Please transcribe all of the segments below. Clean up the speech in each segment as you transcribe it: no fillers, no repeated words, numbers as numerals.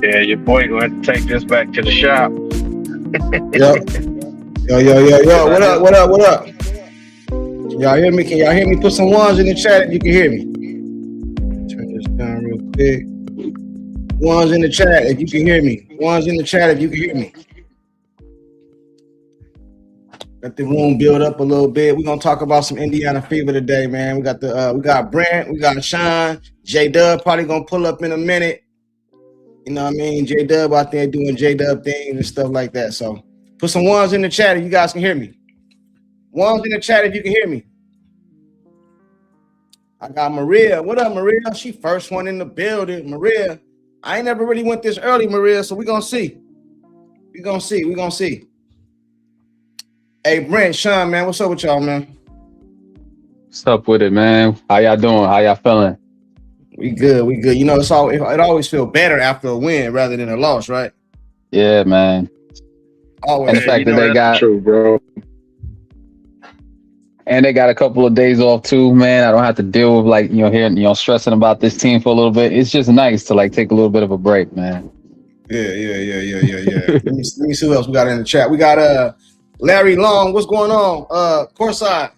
Yeah, your boy gonna have to take this back to the shop. Yep. Yo. What up? What up? Can y'all hear me? Can y'all hear me? Put some ones in the chat if you can hear me. Turn this down real quick. Ones in the chat if you can hear me. Ones in the chat if you can hear me. Let the room build up a little bit. We're gonna talk about some Indiana fever today, man. We got Brent, we got Sean, J-Dubb probably gonna pull up in a minute. You know what I mean? J-Dubb out there doing J-Dubb things and stuff like that. So put some ones in the chat if you guys can hear me. Ones in the chat if you can hear me. I got Maria. What up, Maria? She first one in the building. Maria, I ain't never really went this early, Maria, so we're gonna see. We're gonna see. Hey, Brent, Sean, man, what's up with y'all, man? What's up with it, man? How y'all doing? How y'all feeling? We good. You know, it always feel better after a win rather than a loss, right? Yeah, man. Always. And the fact that they got true, bro. And they got a couple of days off too, man. I don't have to deal with hearing, stressing about this team for a little bit. It's just nice to take a little bit of a break, man. Yeah. let me see who else we got in the chat. We got Larry Long. What's going on? Courtside.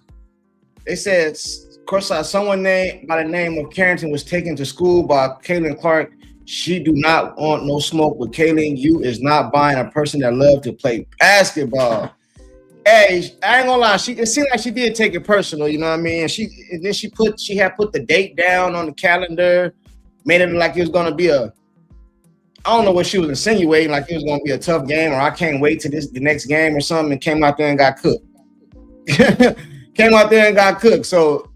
They said Courtside, someone by the name of Carrington was taken to school by Caitlin Clark. She do not want no smoke with Caitlin. You is not buying a person that love to play basketball. Hey, I ain't gonna lie. It seemed like she did take it personal. You know what I mean? She had put the date down on the calendar, made it like it was gonna be I don't know what she was insinuating, like it was gonna be a tough game, or I can't wait to the next game or something, and came out there and got cooked. So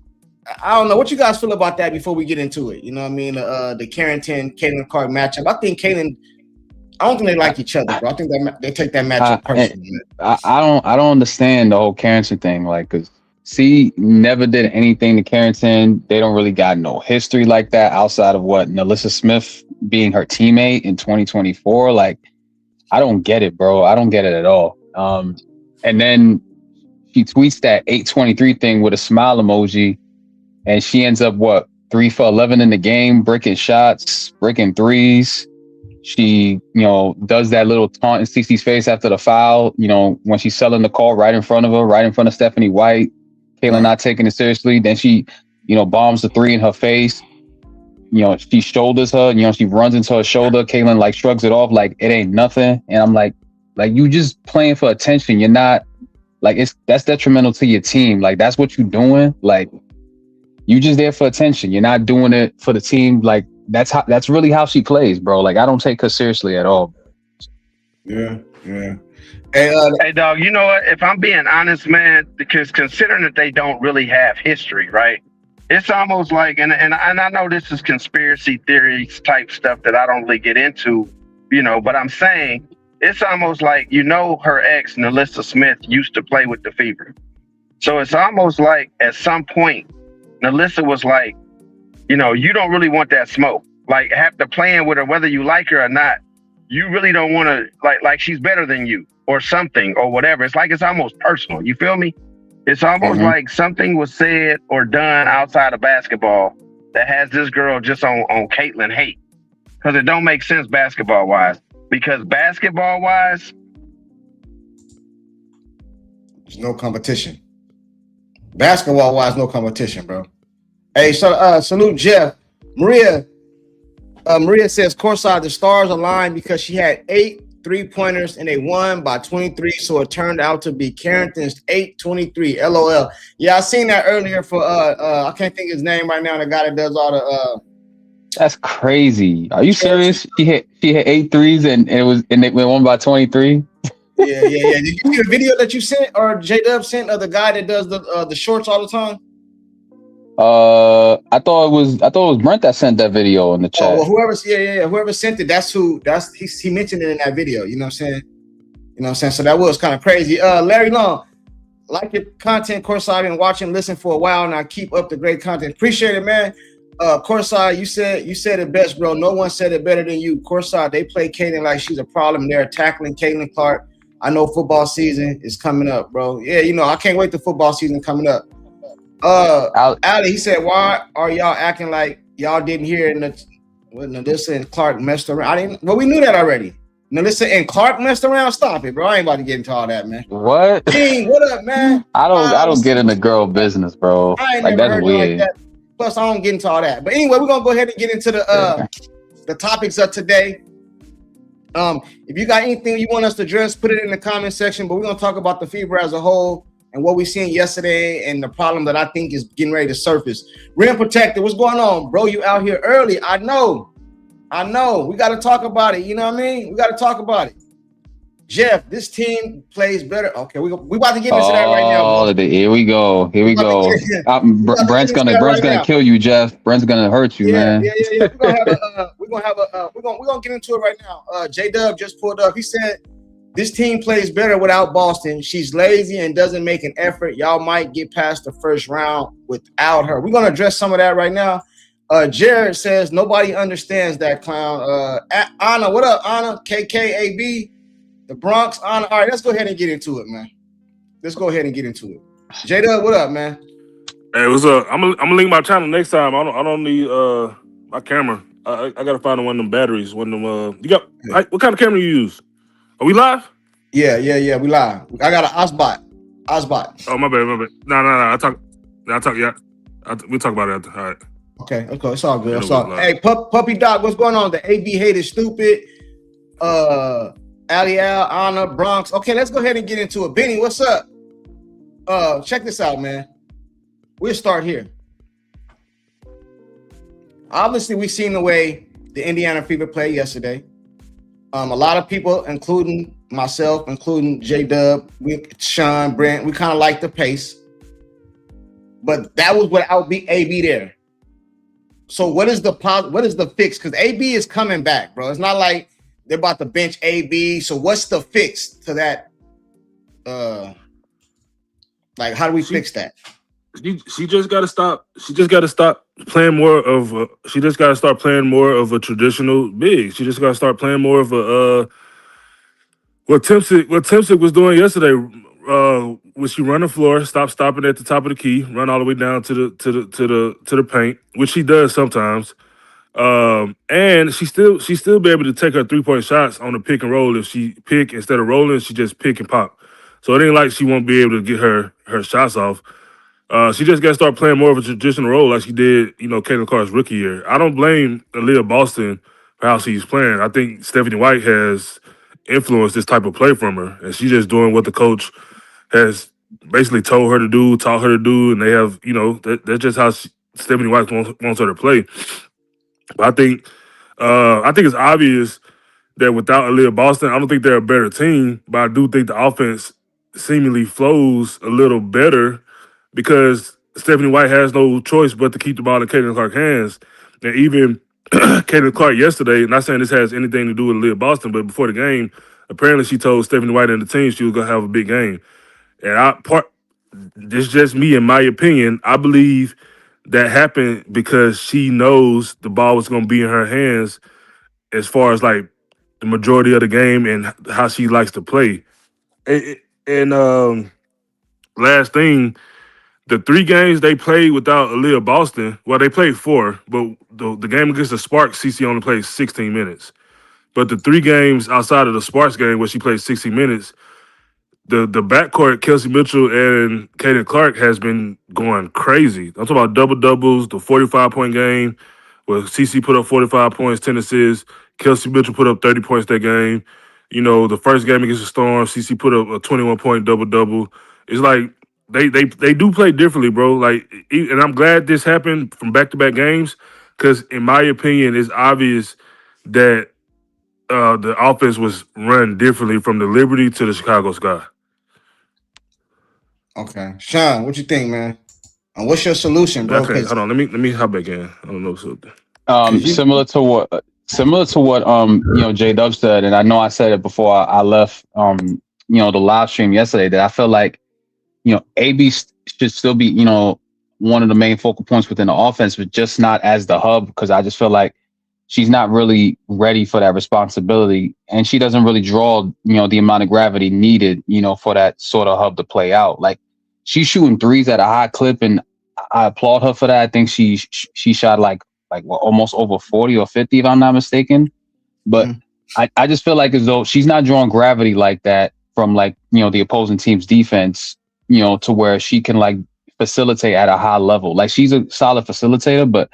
I don't know what you guys feel about that before we get into it. You know what I mean? The Caitlin Clark matchup. I think I don't think they like each other, bro. I think they take that matchup personally. I don't understand the whole Carrington thing, because C never did anything to Carrington. They don't really got no history like that outside of what Nalissa Smith being her teammate in 2024. I don't get it, bro. I don't get it at all. And then she tweets that 823 thing with a smile emoji, and she ends up 3 for 11 in the game, breaking shots, breaking threes. She, does that little taunt in Cece's face after the foul, when she's selling the call right in front of Stephanie White, Caitlin not taking it seriously. Then she, bombs the three in her face. She shoulders her, she runs into her shoulder. Caitlin shrugs it off like it ain't nothing. And I'm like you just playing for attention. You're not that's detrimental to your team. That's what you're doing. You just there for attention. You're not doing it for the team. That's really how she plays, bro. I don't take her seriously at all. Yeah. Hey, dog, you know what? If I'm being honest, man, because considering that they don't really have history, right? It's almost like, and I know this is conspiracy theories type stuff that I don't really get into, but I'm saying it's almost like, her ex, Nalissa Smith, used to play with the Fever. So it's almost like at some point, Nalissa was like, you don't really want that smoke. After playing with her, whether you like her or not, you really don't want to, like she's better than you or something or whatever. It's almost personal. You feel me? It's almost like something was said or done outside of basketball that has this girl just on Caitlin hate. Because it don't make sense basketball-wise. Because basketball-wise, there's no competition. Basketball-wise, no competition, bro. Hey, so salute Jeff. Maria says Courtside, the stars aligned because she had 8 3-pointers and they won by 23, so it turned out to be Carrington's 8-23. LOL. Yeah, I seen that earlier for I can't think his name right now. The guy that does all the That's crazy. Are you serious? She hit 8 threes and they won by 23. Yeah. Did you see the video that you sent or J-Dubb sent of the guy that does the shorts all the time? I thought it was Brent that sent that video in the chat. Oh, well, whoever sent it, he mentioned it in that video. You know what I'm saying? So that was kind of crazy. Larry Long, like your content, Courtside. I've been watching, listen for a while, and I keep up the great content. Appreciate it, man. Courtside, you said it best, bro. No one said it better than you. Courtside, they play Caitlin like she's a problem. They're tackling Caitlin Clark. I know football season is coming up, bro. Yeah, I can't wait the football season coming up. Ali, he said, why are y'all acting like y'all didn't hear Well, Nalissa and Clark messed around. We knew that already. Nalissa and Clark messed around. Stop it, bro. I ain't about to get into all that, man. What? King, what up, man? I don't get into girl business, bro. I ain't Like, never that's heard weird. it like that. Plus, I don't get into all that. But anyway, we're gonna go ahead and get into the topics of today. If you got anything you want us to address, put it in the comment section. But we're gonna talk about the fever as a whole and what we seen yesterday and the problem that I think is getting ready to surface. Rim Protector, what's going on, bro? You out here early? I know. We got to talk about it. You know what I mean? We got to talk about it. Jeff, this team plays better. Okay, we about to get into that right now. Oh, here we go. Brent's gonna kill you, Jeff. Brent's gonna hurt you, man. Yeah. We're gonna get into it right now. J-Dubb just pulled up. He said this team plays better without Boston. She's lazy and doesn't make an effort. Y'all might get past the first round without her. We're gonna address some of that right now. Jared says nobody understands that clown. Anna, what up, Anna? KKAB. The Bronx on. All right, let's go ahead and get into it, man. Let's go ahead and get into it. J-Dubb, what up, man? Hey, what's up? I'm gonna link my channel next time. I don't need my camera. I gotta find one of them batteries. One of them. You got what kind of camera you use? Are we live? Yeah. We live. I got an Osbot. Oh, my bad. No. I talk. Yeah. We'll talk about it after. All right. Okay. It's all good. Hey, Puppy Doc, what's going on? The AB hate is stupid. Ali Al, Anna, Bronx. Okay, let's go ahead and get into it. Benny, what's up? Check this out, man. We'll start here. Obviously, we've seen the way the Indiana Fever played yesterday. A lot of people, including myself, including J-Dubb, Sean, Brent, we kind of like the pace. But that was without AB there. So what is the fix? Because AB is coming back, bro. It's not like they're about to bench AB. So what's the fix to that? Like, how do we fix that? She just got to stop. She just got to stop playing more of. She just got to start playing more of a traditional big. She just got to start playing more of a. What Timsick was doing yesterday. When she run the floor, stopping at the top of the key, run all the way down to the paint, which she does sometimes. And she still be able to take her 3-point shots on the pick and roll. If she pick instead of rolling, she just pick and pop. So it ain't like she won't be able to get her shots off. She just got to start playing more of a traditional role like she did, Caitlin Clark's rookie year. I don't blame Aaliyah Boston for how she's playing. I think Stephanie White has influenced this type of play from her, and she's just doing what the coach has basically told her to do, taught her to do, and they have, that's just how Stephanie White wants her to play. But I think it's obvious that without Aaliyah Boston, I don't think they're a better team, but I do think the offense seemingly flows a little better because Stephanie White has no choice but to keep the ball in Caitlin Clark's hands. And even Caitlin Clark yesterday, not saying this has anything to do with Aaliyah Boston, but before the game, apparently she told Stephanie White and the team she was going to have a big game. And this is just me, in my opinion, I believe that happened because she knows the ball was going to be in her hands as far as like the majority of the game and how she likes to play. And last thing, the 3 games they played without Aaliyah Boston, well, they played 4, but the game against the Sparks, CC only played 16 minutes. But the 3 games outside of the Sparks game where she played 60 minutes, the backcourt, Kelsey Mitchell and Caitlin Clark, has been going crazy. I'm talking about double-doubles, the 45-point game, where CC put up 45 points, 10 assists. Kelsey Mitchell put up 30 points that game. The first game against the Storm, CC put up a 21-point double-double. It's like they do play differently, bro. Like, and I'm glad this happened from back-to-back games because, in my opinion, it's obvious that the offense was run differently from the Liberty to the Chicago Sky. Okay, Sean, what you think, man? And what's your solution, bro? Okay, hold on. Let me hop back in. I don't know something. Similar to what J-Dubb said, and I know I said it before I left the live stream yesterday, that I feel like AB should still be one of the main focal points within the offense, but just not as the hub, because I just feel like she's not really ready for that responsibility, and she doesn't really draw the amount of gravity needed for that sort of hub to play out. Like, she's shooting threes at a high clip, and I applaud her for that. I think she shot like like almost over 40 or 50, if I'm not mistaken. But I just feel like as though she's not drawing gravity like that from like, the opposing team's defense, to where she can like facilitate at a high level. Like she's a solid facilitator, but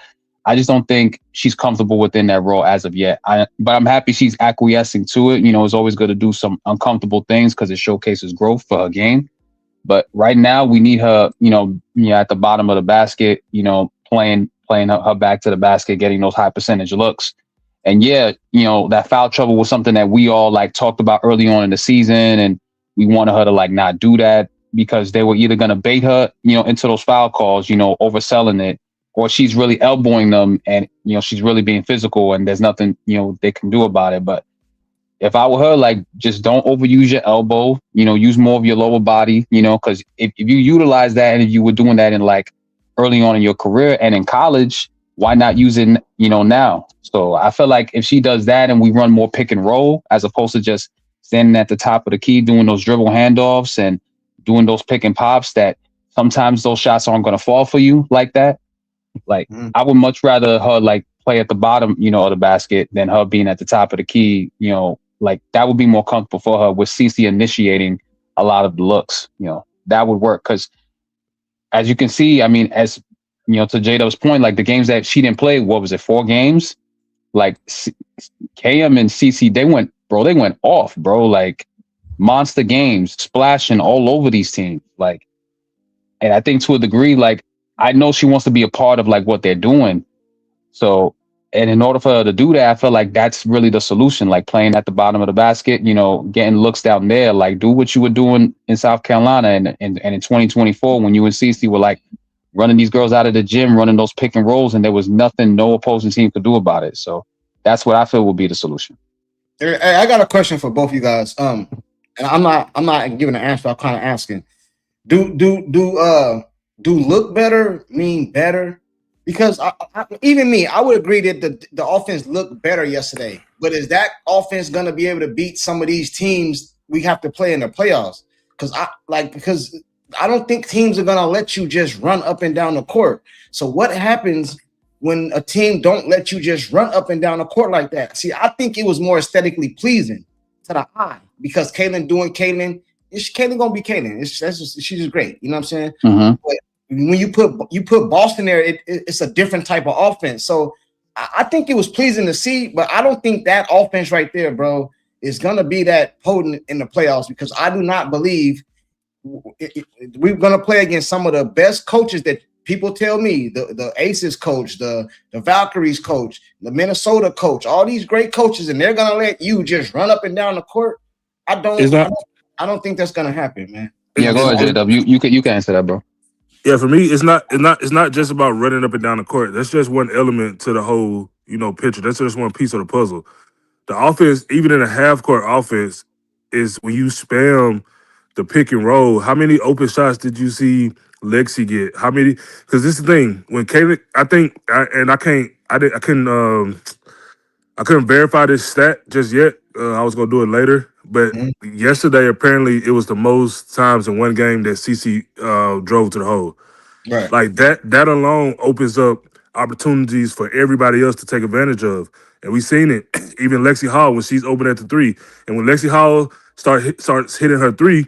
I just don't think she's comfortable within that role as of yet. But I'm happy she's acquiescing to it. It's always good to do some uncomfortable things because it showcases growth for her game. But right now we need her, at the bottom of the basket, playing her back to the basket, getting those high percentage looks. And yeah, that foul trouble was something that we all like talked about early on in the season, and we wanted her to like not do that because they were either going to bait her, into those foul calls, overselling it, or she's really elbowing them and, she's really being physical and there's nothing, they can do about it. But if I were her, like, just don't overuse your elbow, use more of your lower body, because if you utilize that and if you were doing that in like early on in your career and in college, why not use it, now? So I feel like if she does that and we run more pick and roll as opposed to just standing at the top of the key, doing those dribble handoffs and doing those pick and pops, that sometimes those shots aren't going to fall for you like that. Like I would much rather her like play at the bottom, of the basket than her being at the top of the key, like that would be more comfortable for her with CeCe initiating a lot of the looks, that would work. Cause as you can see, I mean, as to J-Dubb's point, like the games that she didn't play, what was it, 4 games? Like KM and CeCe, they went off, bro. Like monster games, splashing all over these teams. Like, and I think to a degree, like, I know she wants to be a part of like what they're doing. So, and in order for her to do that, I feel like that's really the solution, like playing at the bottom of the basket, getting looks down there, like do what you were doing in South Carolina and in 2024 when you and CeCe were like running these girls out of the gym, running those pick and rolls, and there was nothing no opposing team could do about it. So that's what I feel will be the solution. Hey, I got a question for both of you guys. And I'm not giving an answer. I'm kind of asking. Do look better mean better? Because even me, I would agree that the offense looked better yesterday. But is that offense going to be able to beat some of these teams we have to play in the playoffs? Because I don't think teams are going to let you just run up and down the court. So what happens when a team don't let you just run up and down the court like that? See, I think it was more aesthetically pleasing to the eye because Kaylin doing Kaylin. Kaylin gonna be Kaylin. She's just great. You know what I'm saying? Mm-hmm. But when you put Boston there, it's a different type of offense. So I think it was pleasing to see, but I don't think that offense right there, bro, is gonna be that potent in the playoffs because I do not believe we're gonna play against some of the best coaches that people tell me, the Aces coach, the Valkyries coach, the Minnesota coach, all these great coaches, and they're gonna let you just run up and down the court. I don't think that's gonna happen, man. Yeah, go ahead, J-Dubb. You can answer that, bro. Yeah, for me, it's not just about running up and down the court. That's just one element to the whole, picture. That's just one piece of the puzzle. The offense, even in a half-court offense, is when you spam the pick and roll. How many open shots did you see Lexi get? How many? Because this is the thing. When Kaylin, I couldn't verify this stat just yet. I was gonna do it later, but yesterday apparently it was the most times in one game that CeCe drove to the hole. Right. Like that alone opens up opportunities for everybody else to take advantage of, and we've seen it. Even Lexi Hall when she's open at the 3, and when Lexi Hall starts hitting her 3.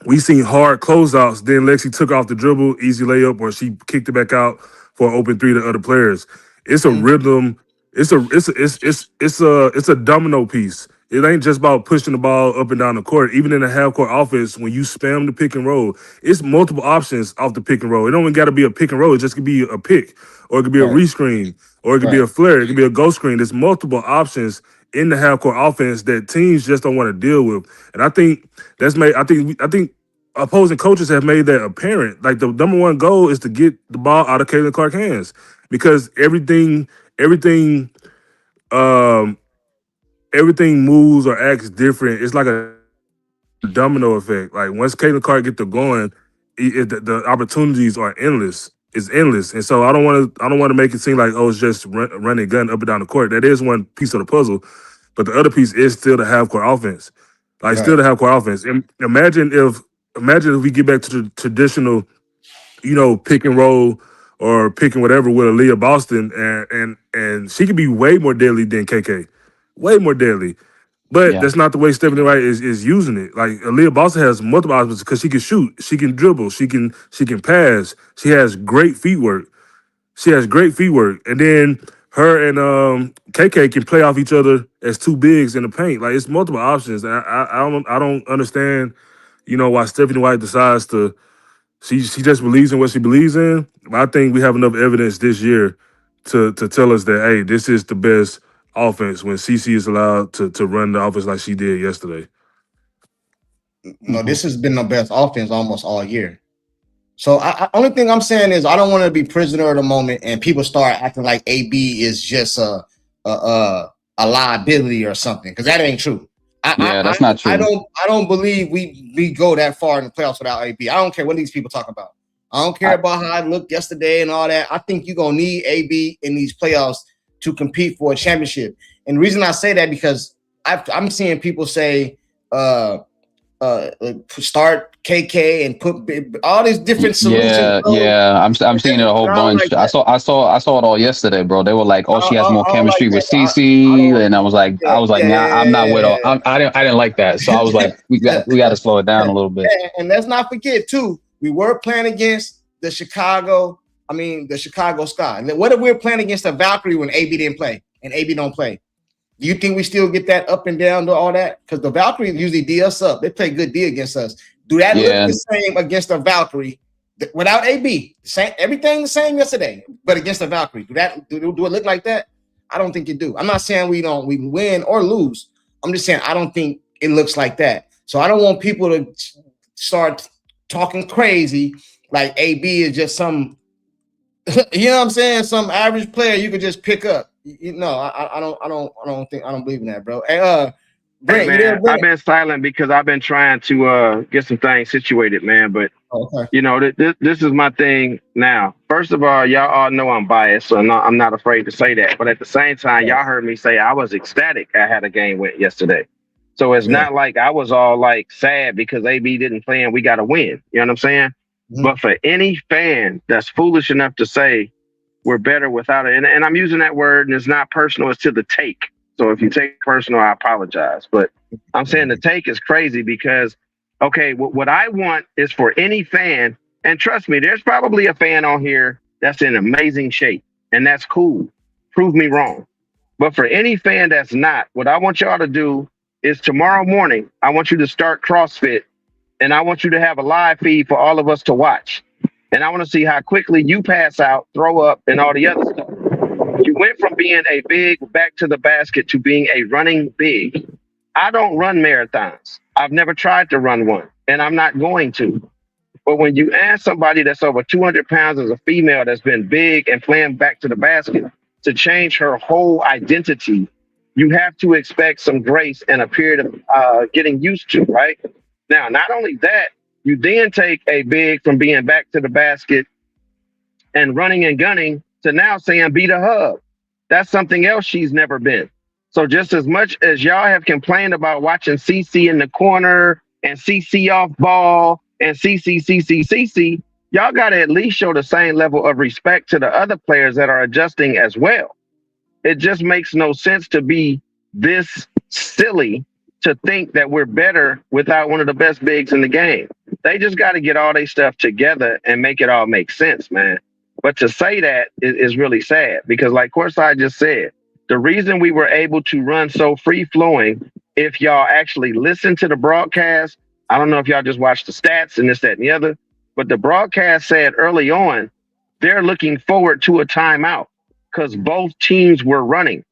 We seen hard closeouts. Then Lexi took off the dribble, easy layup, or she kicked it back out for an open 3 to other players. It's a rhythm. It's a domino piece. It ain't just about pushing the ball up and down the court. Even in a half-court offense, when you spam the pick and roll, it's multiple options off the pick and roll. It don't even got to be a pick and roll. It just could be a pick, or it could be a rescreen, or it could be a flare. It could be a ghost screen. There's multiple options in the half-court offense that teams just don't want to deal with. And I think that's made. I think opposing coaches have made that apparent. Like the number one goal is to get the ball out of Caitlin Clark's hands because everything moves or acts different. It's like a domino effect. Like once Caitlin Clark get to going, the opportunities are endless. It's endless, and so I don't want to make it seem like it's just running gun up and down the court. That is one piece of the puzzle, but the other piece is still the half court offense. Like still the half court offense. And imagine if we get back to the traditional, pick and roll or picking whatever with Aaliyah Boston, and she could be way more deadly than KK, way more deadly. But Yeah. that's not the way Stephanie White is using it. Like Aaliyah Boston has multiple options because she can shoot, she can dribble, she can pass. She has great feet work. And then her and KK can play off each other as two bigs in the paint. Like it's multiple options. And I don't understand, why Stephanie White decides to. She just believes in what she believes in. But I think we have enough evidence this year to tell us that, hey, this is the best offense when CC is allowed to run the offense like she did yesterday. No, this has been the best offense almost all year. So only thing I'm saying is I don't want to be prisoner of the moment and people start acting like AB is just a liability or something, because that ain't true. That's not true. I don't believe we go that far in the playoffs without AB. I don't care what these people talk about. I don't care about how I looked yesterday and all that. I think you're gonna need AB in these playoffs to compete for a championship. And the reason I say that because I'm seeing people say start KK and put all these different solutions. I'm seeing it a whole bunch. Like I saw it all yesterday, bro. They were like, "Oh, she has more chemistry with CC," and I was like, "Nah, I'm not with all." I didn't like that, so I was like, "We got to slow it down a little bit." And let's not forget too, we were playing against the Chicago Sky. What if we're playing against the Valkyrie when AB didn't play and AB don't play? Do you think we still get that up and down to all that? Because the Valkyrie usually D us up. They play good D against us. Do that look the same against the Valkyrie without AB? Same, everything the same yesterday, but against the Valkyrie. Do it look like that? I don't think it do. I'm not saying we win or lose. I'm just saying I don't think it looks like that. So I don't want people to start talking crazy like AB is just some, you know what I'm saying? Some average player you could just pick up. I don't believe in that, bro. Hey, Brent, man, I've been silent because I've been trying to get some things situated, man. But this is my thing now. First of all, y'all all know I'm biased, so I'm not afraid to say that. But at the same time, y'all heard me say I was ecstatic I had a game win yesterday. So it's not like I was all like sad because AB didn't play and we got to win. You know what I'm saying? Mm-hmm. But for any fan that's foolish enough to say we're better without it, and I'm using that word, and it's not personal, it's to the take. So if you take it personal, I apologize. But I'm saying the take is crazy because, okay, what I want is for any fan, and trust me, there's probably a fan on here that's in amazing shape, and that's cool. Prove me wrong. But for any fan that's not, what I want y'all to do is tomorrow morning, I want you to start CrossFit, and I want you to have a live feed for all of us to watch. And I want to see how quickly you pass out, throw up, and all the other stuff. You went from being a big back to the basket to being a running big. I don't run marathons. I've never tried to run one, and I'm not going to. But when you ask somebody that's over 200 pounds as a female that's been big and playing back to the basket to change her whole identity, you have to expect some grace and a period of getting used to, right? Now, not only that, you then take a big from being back to the basket and running and gunning to now saying be the hub. That's something else she's never been. So just as much as y'all have complained about watching CC in the corner and CC off ball and CC, y'all got to at least show the same level of respect to the other players that are adjusting as well. It just makes no sense to be this silly to think that we're better without one of the best bigs in the game. They just got to get all their stuff together and make it all make sense, man. But to say that is really sad because like Courtside just said, the reason we were able to run so free-flowing, if y'all actually listen to the broadcast, I don't know if y'all just watched the stats and this, that, and the other, but the broadcast said early on, they're looking forward to a timeout because both teams were running.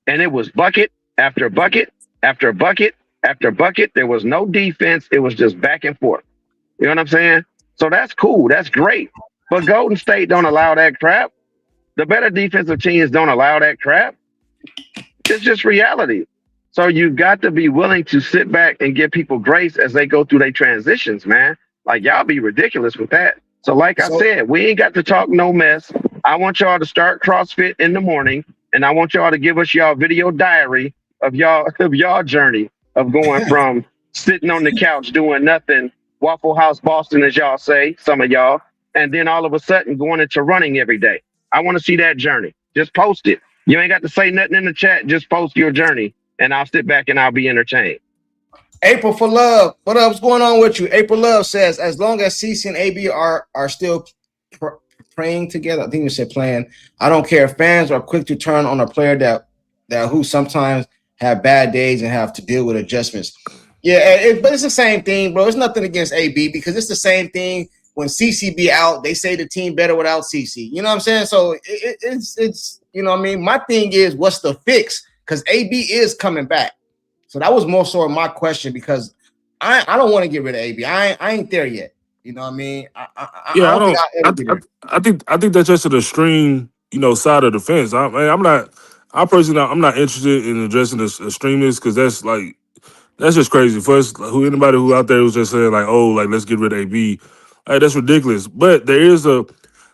And it was bucket after bucket after bucket after bucket. There was no defense. It was just back and forth. You know what I'm saying? So that's cool. That's great. But Golden State don't allow that crap. The better defensive teams don't allow that crap. It's just reality. So you've got to be willing to sit back and give people grace as they go through their transitions, man. Like, y'all be ridiculous with that. So like I said, we ain't got to talk no mess. I want y'all to start CrossFit in the morning, and I want y'all to give us y'all video diary of y'all journey of going from sitting on the couch doing nothing, Waffle House Boston, as y'all say, some of y'all, and then all of a sudden going into running every day. I want to see that journey. Just post it. You ain't got to say nothing in the chat. Just post your journey, and I'll sit back and I'll be entertained. April for Love, what up? What's going on with you? April Love says, as long as CC and AB are still praying together, I think you said playing, I don't care. Fans are quick to turn on a player that who sometimes have bad days and have to deal with adjustments. Yeah, but it's the same thing, bro. It's nothing against AB because it's the same thing. When CC be out, they say the team better without CC. You know what I'm saying? So it's you know what I mean? My thing is, what's the fix? Because AB is coming back. So that was more so my question because I don't want to get rid of AB. I ain't there yet. You know what I mean? I think that's just an extreme, side of the fence. I'm not interested in addressing extremists because that's just crazy. First, anybody who out there was just saying like, oh, like let's get rid of AB, like that's ridiculous. But no,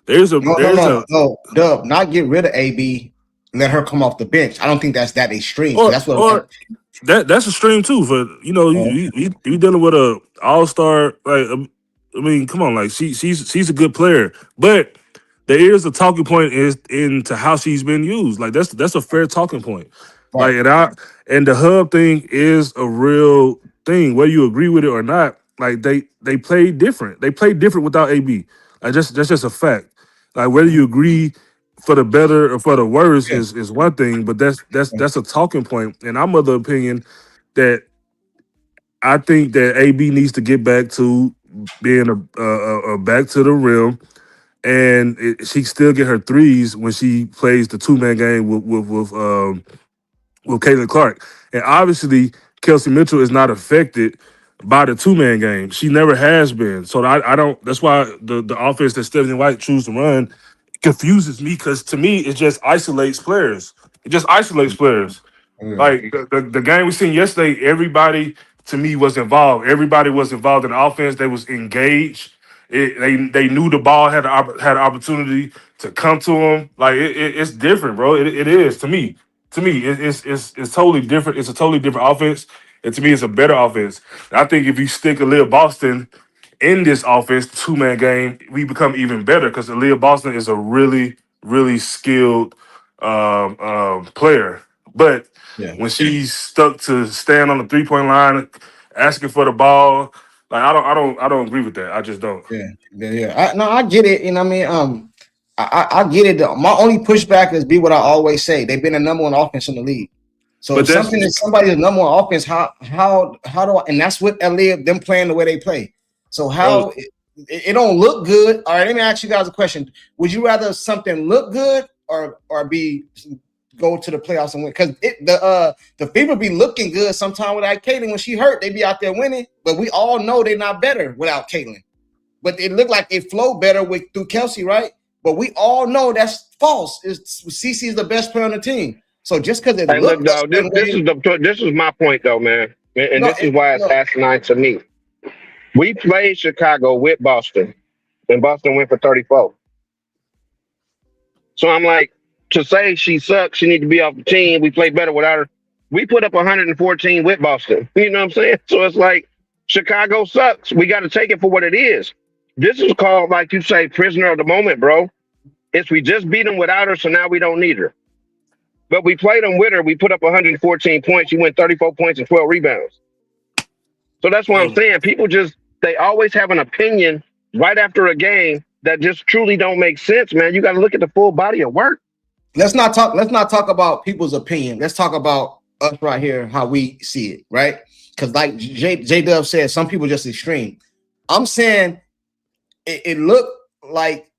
Dubb, not get rid of AB. Let her come off the bench. I don't think that's that extreme. That's extreme too. For you dealing with a all-star. Like I mean, come on, like she's a good player, but there is a talking point into how she's been used. Like that's a fair talking point. Right. Like and the hub thing is a real thing, whether you agree with it or not. Like they play different. They play different without AB. Like that's just a fact. Like whether you agree for the better or for the worse is one thing, but that's a talking point. And I'm of the opinion that I think that AB needs to get back to being a back to the rim, and she still get her threes when she plays the 2-man game with Caitlin Clark. And obviously, Kelsey Mitchell is not affected by the 2-man game. She never has been. So I don't. That's why the offense that Stephanie White chooses to run confuses me because to me it just isolates players. It just isolates players. Like the game we seen yesterday, everybody to me was involved. Everybody was involved in the offense. They was engaged. They knew the ball had an opportunity to come to them. Like it's different, bro. It is to me. To me, it's totally different. It's a totally different offense, and to me, it's a better offense. And I think if you stick Aaliyah Boston in this offense, 2-man game, we become even better because Aaliyah Boston is a really, really skilled player. But when she's stuck to stand on the 3-point line, asking for the ball, like I don't agree with that. I just don't. Yeah. I get it. You know what I mean? I get it. My only pushback is be what I always say. They've been the number one offense in the league. So if something is somebody's number one offense, how do I? And that's what Aaliyah them playing the way they play. So how it don't look good. All right, let me ask you guys a question. Would you rather something look good or go to the playoffs and win? Because the Fever be looking good sometime without Caitlin. When she hurt, they be out there winning. But we all know they're not better without Caitlin. But it looked like it flowed better through Kelsey, right? But we all know that's false. CC is the best player on the team. So just because it looks dog, this is my point though, man. And this is why it's asinine to me. We played Chicago with Boston, and Boston went for 34. So I'm like, to say she sucks, she need to be off the team. We played better without her. We put up 114 with Boston. You know what I'm saying? So it's like Chicago sucks. We got to take it for what it is. This is called, like you say, prisoner of the moment, bro. It's we just beat them without her, so now we don't need her. But we played them with her. We put up 114 points. She went 34 points and 12 rebounds. So that's what I'm saying. People they always have an opinion right after a game that just truly don't make sense, man. You got to look at the full body of work. Let's not talk about people's opinion. Let's talk about us right here, how we see it, right? Because like J-Dubb said, some people just extreme. I'm saying it looked like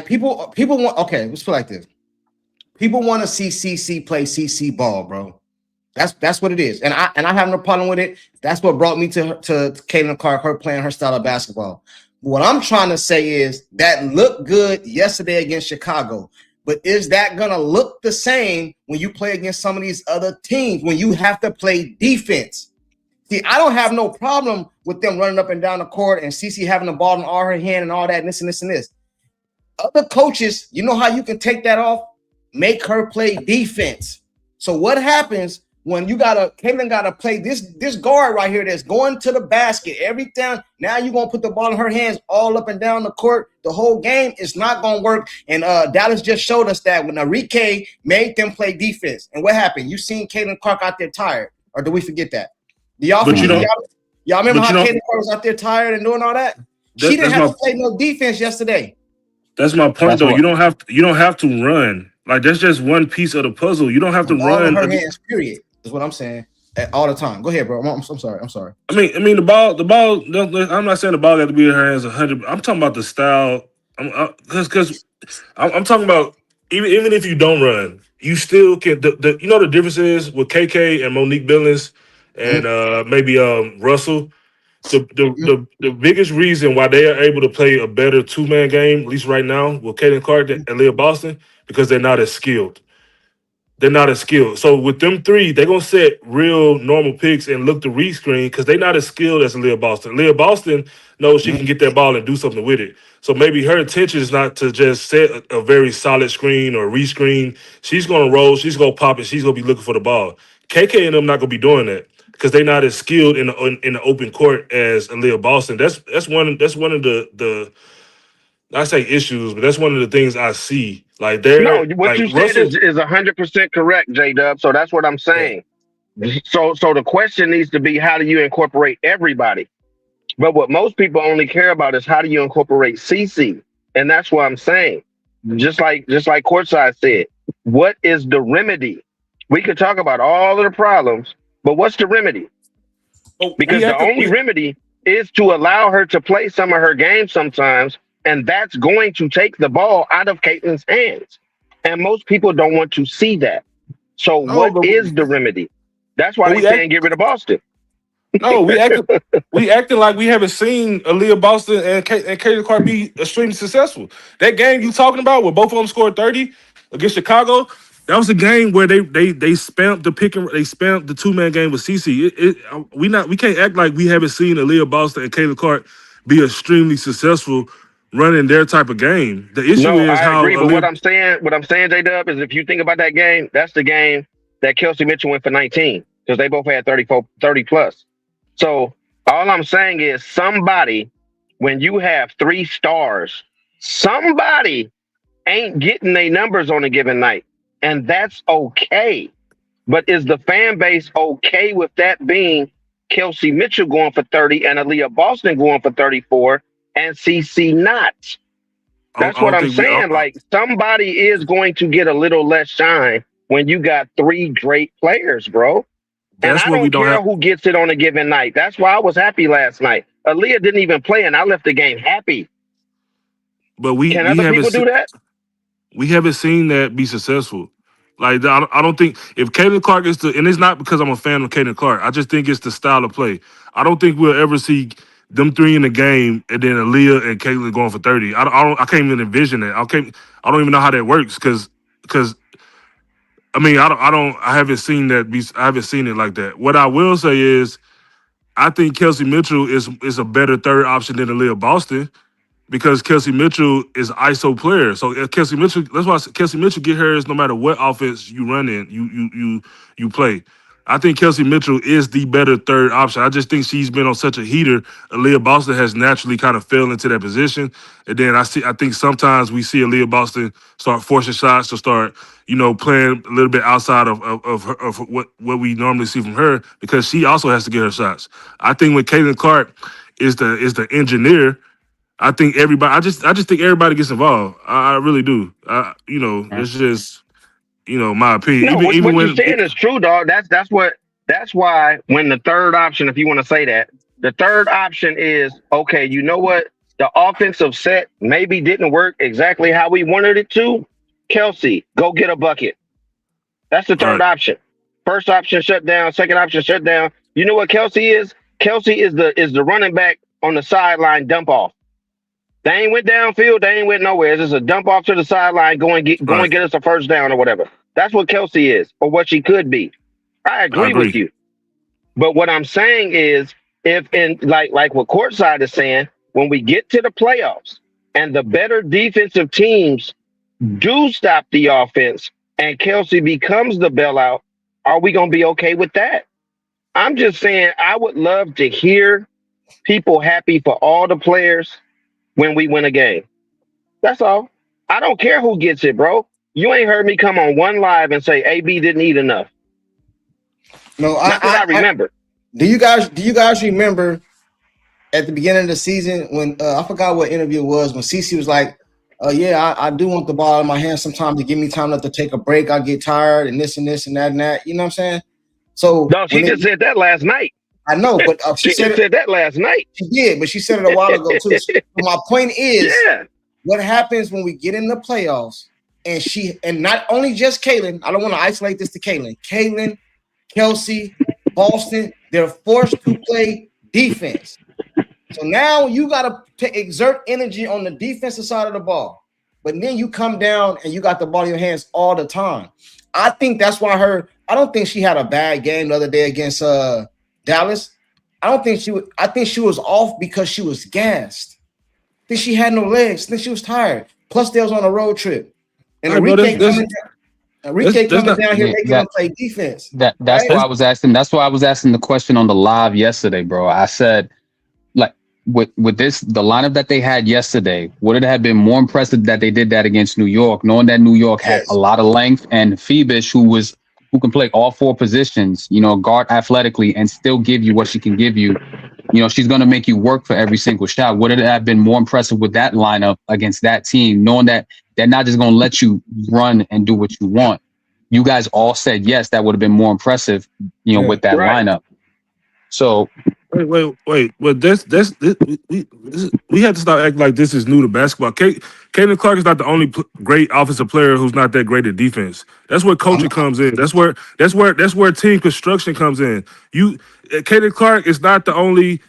people want. Okay, let's put it like this. People want to see CC play CC ball, bro. That's what it is, and I have no problem with it. That's what brought me to Caitlin Clark, her playing her style of basketball. What I'm trying to say is that looked good yesterday against Chicago, but is that gonna look the same when you play against some of these other teams when you have to play defense? See, I don't have no problem with them running up and down the court and CC having the ball in all her hand and all that and this and this and this. Other coaches, you know how you can take that off? Make her play defense. So what happens when Caitlin gotta play this guard right here that's going to the basket every time. Now you're gonna put the ball in her hands all up and down the court the whole game. It's not gonna work. And Dallas just showed us that when Enrique made them play defense. And what happened? You seen Caitlin Clark out there tired, or do we forget that? Do y'all remember how Caitlin Clark was out there tired and doing all that? She didn't have to play no defense yesterday. That's my point, though. You don't have to run. Like, that's just one piece of the puzzle. You don't have to run. Her hands, period. Is what I'm saysaying all the time. Go ahead, bro. I'm sorry. I mean, the ball. I'm not saying the ball got to be in her hands 100. I'm talking about the style. Because I'm talking about even if you don't run, you still can. You know the difference is with KK and Monique Billings and maybe Russell. The biggest reason why they are able to play a better 2-man game, at least right now, with Caitlin Clark and Leah Boston, because they're not as skilled. So with them three, they're gonna set real normal picks and look to rescreen because they're not as skilled as Leah Boston. Leah Boston knows she can get that ball and do something with it. So maybe her intention is not to just set a very solid screen or rescreen. She's gonna roll, she's gonna pop it, she's gonna be looking for the ball. KK and them not gonna be doing that because they're not as skilled in the open court as Leah Boston. That's one of the I say issues, but that's one of the things I see. Like what you said is 100% correct, J-Dubb. So that's what I'm saying. Yeah. So the question needs to be, how do you incorporate everybody? But what most people only care about is how do you incorporate CC? And that's what I'm saying. Just like Courtside said, what is the remedy? We could talk about all of the problems, but what's the remedy? Because the only remedy is to allow her to play some of her games sometimes. And that's going to take the ball out of Caitlin's hands. And most people don't want to see that. So what is the remedy? That's why they saying get rid of Boston. No, we acting like we haven't seen Aaliyah Boston and Caitlin Clark be extremely successful. That game you talking about where both of them scored 30 against Chicago, that was a game where they spammed the spammed the 2-man game with CC. We can't act like we haven't seen Aaliyah Boston and Caitlin Clark be extremely successful running their type of game. The issue is I agree, but what I'm saying, J-Dubb, is if you think about that game, that's the game that Kelsey Mitchell went for 19 because they both had 30 plus. So all I'm saying is when you have 3 stars, somebody ain't getting their numbers on a given night, and that's okay. But is the fan base okay with that being Kelsey Mitchell going for 30 and Aaliyah Boston going for 34? And CC not. That's what I'm saying. Like, somebody is going to get a little less shine when you got 3 great players, bro. And I don't care who gets it on a given night. That's why I was happy last night. Aaliyah didn't even play, and I left the game happy. But can other people do that? We haven't seen that be successful. Like, I don't think if Caitlin Clark is and it's not because I'm a fan of Caitlin Clark. I just think it's the style of play. I don't think we'll ever see them 3 in the game and then Aaliyah and Caitlin going for 30. I can't even envision that. I don't even know how that works because I mean I haven't seen that. I haven't seen it like that. What I will say is I think Kelsey Mitchell is a better third option than Aaliyah Boston. Because Kelsey Mitchell is an ISO player, so Kelsey Mitchell. That's why Kelsey Mitchell get hers no matter what offense you run in, you play. I think Kelsey Mitchell is the better third option. I just think she's been on such a heater. Aaliyah Boston has naturally kind of fell into that position, and then I think sometimes we see Aaliyah Boston start forcing shots to start, playing a little bit outside of what we normally see from her because she also has to get her shots. I think when Caitlin Clark is the engineer. I think everybody. I just think everybody gets involved. I really do. It's just my opinion. No, what you're saying is true, dog. That's why when the third option, if you want to say that, the third option is okay. You know what? The offensive set maybe didn't work exactly how we wanted it to. Kelsey, go get a bucket. That's the third option. First option shut down. Second option shut down. You know what Kelsey is? Kelsey is the running back on the sideline dump off. They ain't went downfield. They ain't went nowhere. It's just a dump off to the sideline. Go and get us a first down or whatever. That's what Kelsey is, or what she could be. I agree with you. But what I'm saying is, if in like what Courtside is saying, when we get to the playoffs and the better defensive teams do stop the offense and Kelsey becomes the bailout, Are we gonna be okay with that? I'm just saying I would love to hear people happy for all the players when we win a game. That's all. I don't care who gets it, bro. You ain't heard me come on one live and say AB didn't eat enough. No, Not that I remember. Do you guys remember at the beginning of the season when I forgot what interview it was when CeCe was like, yeah, I do want the ball in my hand sometimes to give me time to take a break. I get tired and this and this and that and that. You know what I'm saying? So no, she just said that last night. I know, but she said that last night. She did, but she said it a while ago too. So my point is, what happens when we get in the playoffs and not only just Kaylin, I don't want to isolate this to Kaylin, Kelsey, Boston, they're forced to play defense. So now you got to exert energy on the defensive side of the ball. But then you come down and you got the ball in your hands all the time. I think that's why I don't think she had a bad game the other day against Dallas. I think she was off because she was gassed. I think she had no legs. I think she was tired. Plus, they was on a road trip. And Enrique coming down here making them play defense. That's right? Why I was asking. That's why I was asking the question on the live yesterday, bro. I said, like, with this, the lineup that they had yesterday, would it have been more impressive that they did that against New York, knowing that New York had a lot of length and Phoebus, who can play all four positions, guard athletically and still give you what she can give you. She's going to make you work for every single shot. Would it have been more impressive with that lineup against that team, knowing that they're not just going to let you run and do what you want? You guys all said yes, that would have been more impressive, with that lineup. So wait. Well, we have to stop acting like this is new to basketball. Caitlin Clark is not the only great offensive player who's not that great at defense. That's where coaching comes in. That's where team construction comes in. Caitlin Clark is not the only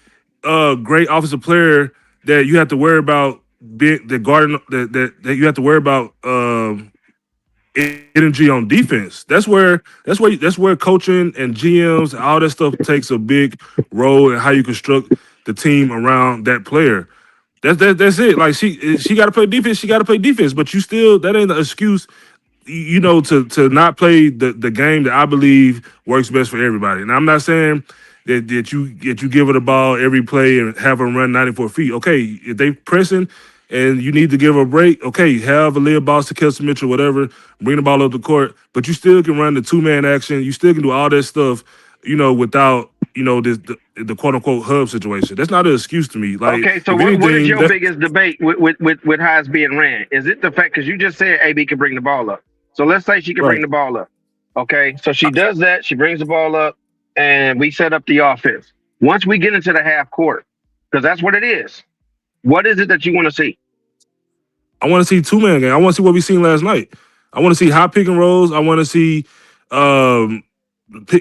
great offensive player that you have to worry about that you have to worry about energy on defense. That's where coaching and GMs and all that stuff takes a big role in how you construct the team around that player. That's it. Like she got to play defense. She got to play defense. But that ain't an excuse, to not play the game that I believe works best for everybody. And I'm not saying that you give her the ball every play and have her run 94 feet. Okay, if they pressing and you need to give her a break, okay, have Aaliyah Boston, Kelsey Mitchell, whatever, bring the ball up the court, but you still can run the two-man action. You still can do all that stuff, without, the quote-unquote hub situation. That's not an excuse to me. Like, okay, so what is your biggest debate with how it's being ran? Is it the fact, because you just said AB can bring the ball up. So let's say she can bring the ball up. Okay, so she does that, she brings the ball up, and we set up the offense. Once we get into the half court, because that's what it is, what is it that you want to see? I want to see two-man game. I want to see what we seen last night. I want to see high pick and rolls. I want to see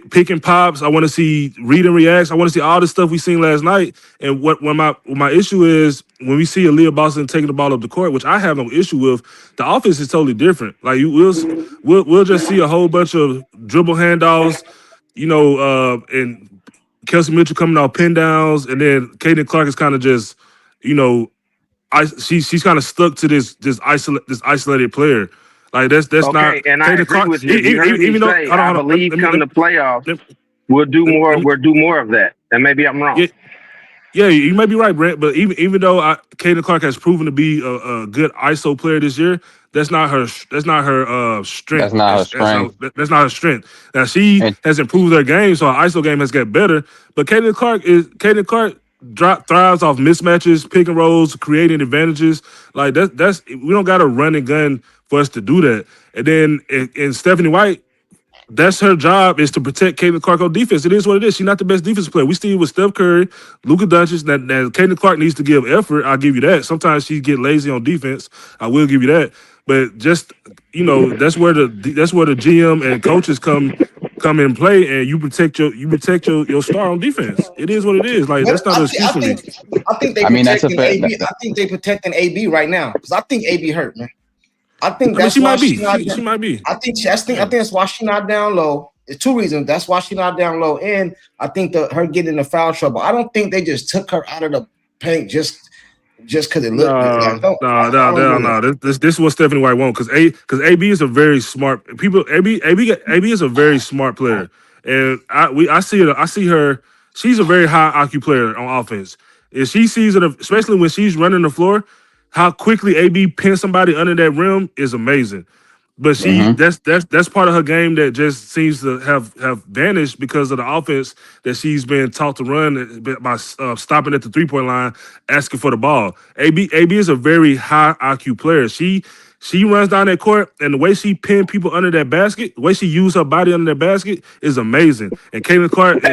pick and pops. I want to see read and reacts. I want to see all the stuff we seen last night. And what my issue is, when we see Aaliyah Boston taking the ball up the court, which I have no issue with, the offense is totally different. Like we'll just see a whole bunch of dribble handoffs, and Kelsey Mitchell coming off pin downs, and then Caitlin Clark is kind of just, she's kind of stuck to this isolated player. Like that's okay, not. And I agree with you. You heard me say, I believe come the playoffs, we'll do more. We'll do more of that. And maybe I'm wrong. Yeah, you may be right, Brent. But even though Caitlin Clark has proven to be a good ISO player this year, that's not her strength. That's not her strength. That's not her strength. Now she has improved her game, so her ISO game has got better. But Caitlin Clark thrives off mismatches, pick and rolls, creating advantages. Like that's we don't got a run and gun for us to do that. And then in Stephanie White, that's her job, is to protect Caitlin Clark on defense. It is what it is. She's not the best defensive player. We see it with Steph Curry, Luka Doncic. That Caitlin Clark needs to give effort. I'll give you that. Sometimes she get lazy on defense. I will give you that. But just that's where the GM and coaches come in play, and you protect your star on defense. It is what it is. Like that's not an excuse for me. I think they protecting AB. I think they protecting AB right now because I think AB hurt, man. I think that's why she might be. I think that's why she's not down low. There's two reasons. That's why she's not down low, and I think her getting in the foul trouble. I don't think they just took her out of the paint just just because it looked good. Like, I don't know. No. This is what Stephanie White won't, because AB is a very smart AB is a very smart player, and I see her. She's a very high IQ player on offense. If she sees it, especially when she's running the floor, how quickly AB pins somebody under that rim is amazing. But that's part of her game that just seems to have vanished because of the offense that she's been taught to run by stopping at the 3-point line, asking for the ball. AB is a very high IQ player. She runs down that court, and the way she pinned people under that basket, the way she used her body under that basket is amazing. And Caitlin Clark,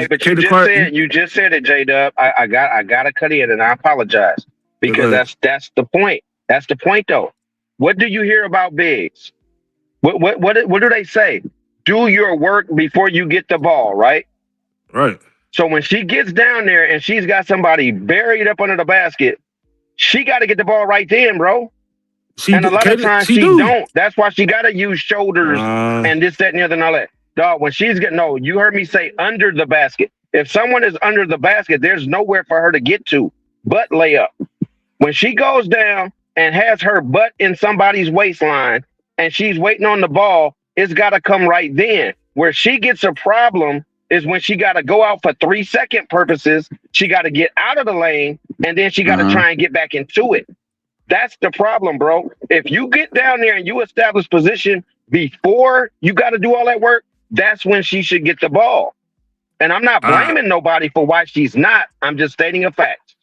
you just said it, J-Dub. I gotta cut in, and I apologize because that's the point. That's the point, though. What do you hear about bigs? What do they say? Do your work before you get the ball, right? Right. So when she gets down there and she's got somebody buried up under the basket, she got to get the ball right then, bro. And a lot of times she don't. That's why she got to use shoulders and this, that, and the other and all that. Dog, when she's getting, no, you heard me say under the basket. If someone is under the basket, there's nowhere for her to get to but layup. When she goes down and has her butt in somebody's waistline, and she's waiting on the ball, it's got to come right then. Where she gets a problem is when she got to go out for 3-second purposes. She got to get out of the lane, and then she got to try and get back into it. That's the problem, bro. If you get down there and you establish position before you got to do all that work, that's when she should get the ball. And I'm not blaming nobody for why she's not. I'm just stating a fact.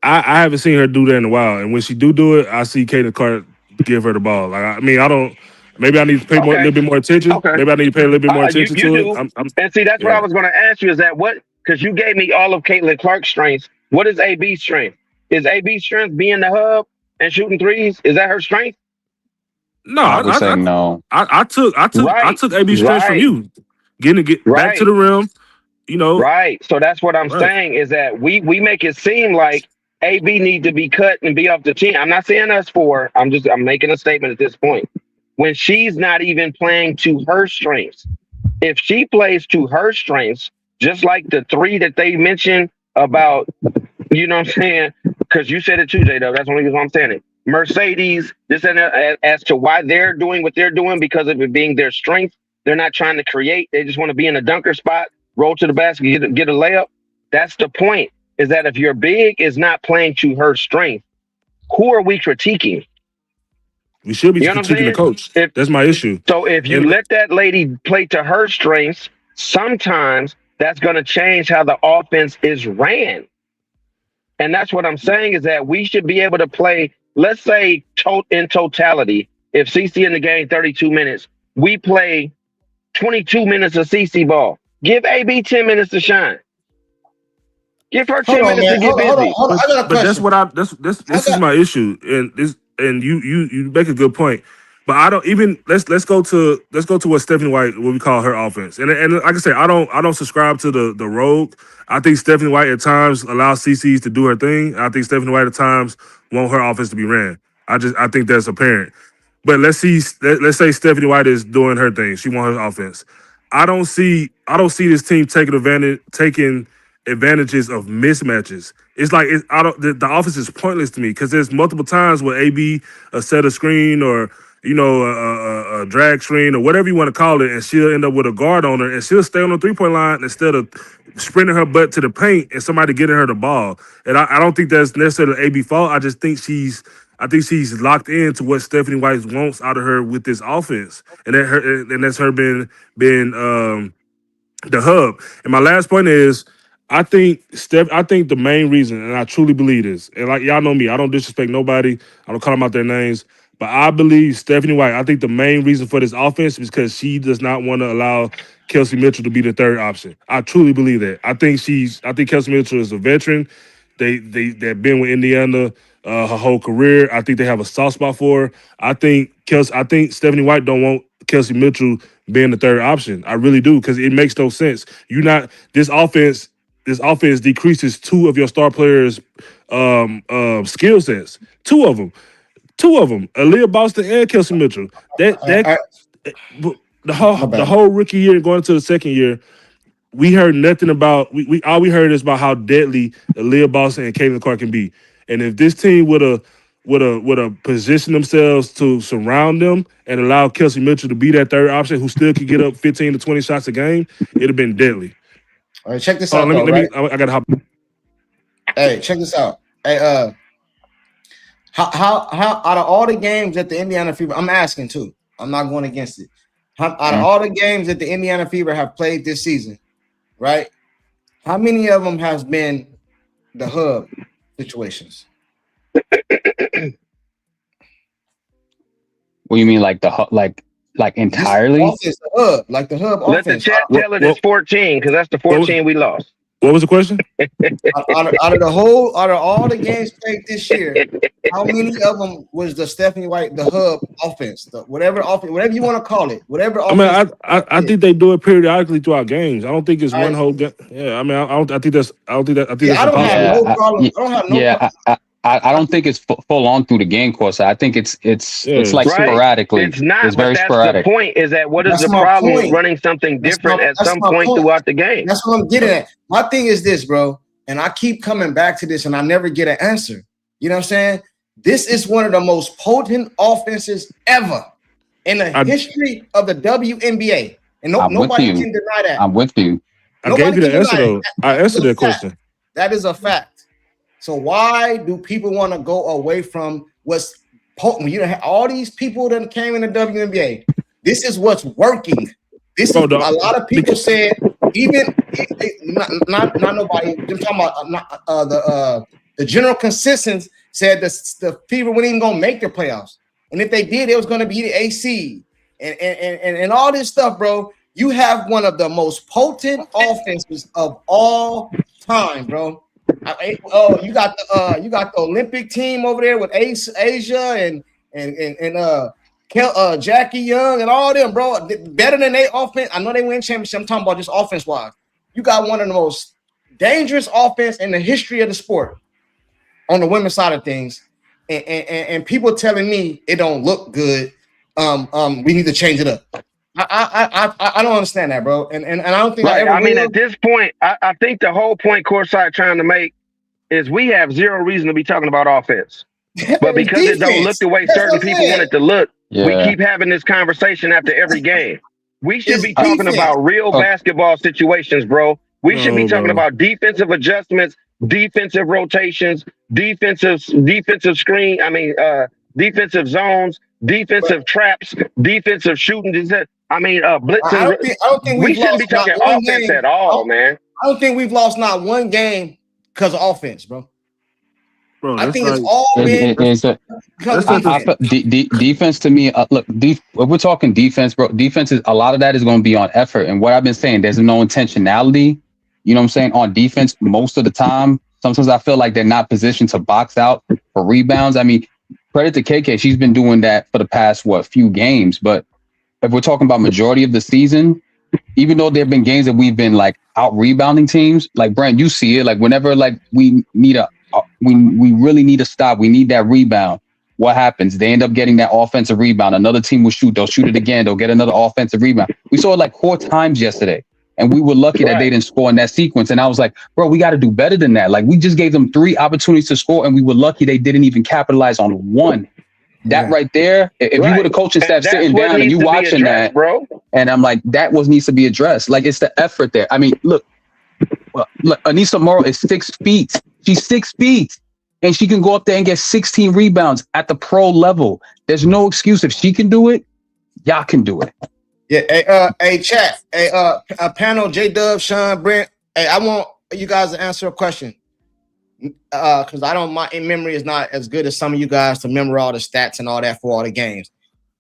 I haven't seen her do that in a while. And when she do it, I see Caitlin Clark give her the ball. Like, I mean, I don't. Maybe I need to pay a little bit more attention. Okay. Maybe I need to pay a little bit more attention to it. And see, that's what I was going to ask you. Is that what? Because you gave me all of Caitlin Clark's strengths. What is AB's strength? Is AB's strength being the hub and shooting threes? Is that her strength? No, I would say no. I took AB's strengths from you. Getting back to the rim. You know. Right. So that's what I'm saying is that we make it seem like AB need to be cut and be off the team. I'm not saying us four. I'm making a statement at this point. When she's not even playing to her strengths. If she plays to her strengths, just like the 3 that they mentioned about, you know what I'm saying? Because you said it too, J-Dubb. That's the only reason I'm saying it. Mercedes, this and that, as to why they're doing what they're doing because of it being their strength. They're not trying to create. They just want to be in a dunker spot, roll to the basket, get a layup. That's the point. Is that if your big is not playing to her strength, who are we critiquing? We should be critiquing the coach. That's my issue. So if you let that lady play to her strengths, sometimes that's going to change how the offense is ran. And that's what I'm saying is that we should be able to play, let's say in totality, if CC in the game 32 minutes, we play 22 minutes of CC ball. Give AB 10 minutes to shine. Give her 10 minutes to get busy. But that's what this is my issue, and you make a good point. But I don't even let's go to what Stephanie White, what we call her offense. And like I said, I don't subscribe to the rogue. I think Stephanie White at times allows CCs to do her thing. I think Stephanie White at times want her offense to be ran. I think that's apparent. But let's say Stephanie White is doing her thing. She wants her offense. I don't see this team taking advantages of mismatches. It's like the offense is pointless to me because there's multiple times where AB set a screen or a drag screen or whatever you want to call it, and she'll end up with a guard on her, and she'll stay on the 3-point line instead of sprinting her butt to the paint and somebody getting her the ball. And I don't think that's necessarily AB fault. I just think she's locked into what Stephanie White wants out of her with this offense, and that's her been the hub. And my last point is, I think the main reason, and I truly believe this, and like y'all know me, I don't disrespect nobody, I don't call them out their names, but I believe Stephanie White, I think the main reason for this offense is because she does not want to allow Kelsey Mitchell to be the third option. I truly believe that. I think Kelsey Mitchell is a veteran. They've been with Indiana her whole career. I think they have a soft spot for her. I think Stephanie White don't want Kelsey Mitchell being the third option. I really do, because it makes no sense. This offense decreases 2 of your star players' skill sets. 2 of them. Aaliyah Boston and Kelsey Mitchell. The whole rookie year going into the second year, we heard nothing about. All we heard is about how deadly Aaliyah Boston and Caitlin Clark can be. And if this team would have positioned themselves to surround them and allow Kelsey Mitchell to be that third option who still could get up 15 to 20 shots a game, it'd have been deadly. All right, check this Oh, out, though, right? I gotta hop. Hey, check this out. Hey, how out of all the games that the Indiana Fever, I'm asking too. I'm not going against it. Out of all the games that the Indiana Fever have played this season, right? How many of them has been the hub situations? What do you mean, like the hub, like entirely? Offense, the hub, like the hub Let offense. the chat tell it it's 14 because that's the 14 we lost. What was the question? out of all the games played this year, how many of them was the Stephanie White, the hub offense, whatever you want to call it, whatever offense? I think they do it periodically throughout games. I don't think it's one whole game. Yeah, I mean, I think that's impossible. I don't have no problem. I don't think it's full on through the game course. I think it's like sporadically. It's not. It's very that's sporadic. The point is that what is the problem with running something different at some point throughout the game? That's what I'm getting at. My thing is this, bro, and I keep coming back to this, and I never get an answer. You know what I'm saying? This is one of the most potent offenses ever in the history of the WNBA, and nobody can deny that. I'm with you. I gave you the answer though. I answered that question. That is a fact. So why do people want to go away from what's potent? You know, all these people that came in the WNBA. This is what's working. This is a lot of people said. Even not nobody. I'm talking about the general consensus said the Fever weren't even gonna make the playoffs, and if they did, it was gonna be the AC and all this stuff, bro. You have one of the most potent offenses of all time, bro. You got the Olympic team over there with Asia and Jackie Young and all them, bro. Better than they offense. I know they win championship. I'm talking about just offense wise. You got one of the most dangerous offense in the history of the sport on the women's side of things, and people telling me it don't look good. We need to change it up. I don't understand that, bro, and I don't think I mean, at this point, I think the whole point Courtside trying to make is we have zero reason to be talking about offense, but because it don't look the way certain people want it to look, we keep having this conversation after every game. We should be talking about real basketball situations, bro. We should be talking about defensive adjustments, defensive rotations, defensive screen. I mean, defensive zones, defensive traps, defensive shooting. I mean, blitzing. I don't think we shouldn't be talking offense at all, man. I don't think we've lost not one game because of offense, bro. I think it's all been defense to me. Look, if we're talking defense, bro, defense is a lot of that is going to be on effort. And what I've been saying, there's no intentionality. You know what I'm saying? On defense, most of the time, sometimes I feel like they're not positioned to box out for rebounds. I mean, credit to KK, she's been doing that for the past few games, but if we're talking about majority of the season, even though there have been games that we've been like out rebounding teams, like Brent, you see it, like whenever like we really need a stop, we need that rebound. What happens? They end up getting that offensive rebound. Another team will shoot, they'll shoot it again, they'll get another offensive rebound. We saw it like 4 times yesterday, and we were lucky that they didn't score in that sequence. And I was like, bro, we got to do better than that. Like we just gave them 3 opportunities to score, and we were lucky they didn't even capitalize on one. That right there, if you were the coaching staff sitting down and you watching that, bro, and I'm like, that needs to be addressed. Like it's the effort there. I mean, look, Anissa Morrow is 6 feet. She's 6 feet, and she can go up there and get 16 rebounds at the pro level. There's no excuse. If she can do it, y'all can do it. Yeah. Hey, chat. Hey, a panel. J-Dubb, Sean, Brent. Hey, I want you guys to answer a question. Because my memory is not as good as some of you guys to remember all the stats and all that for all the games.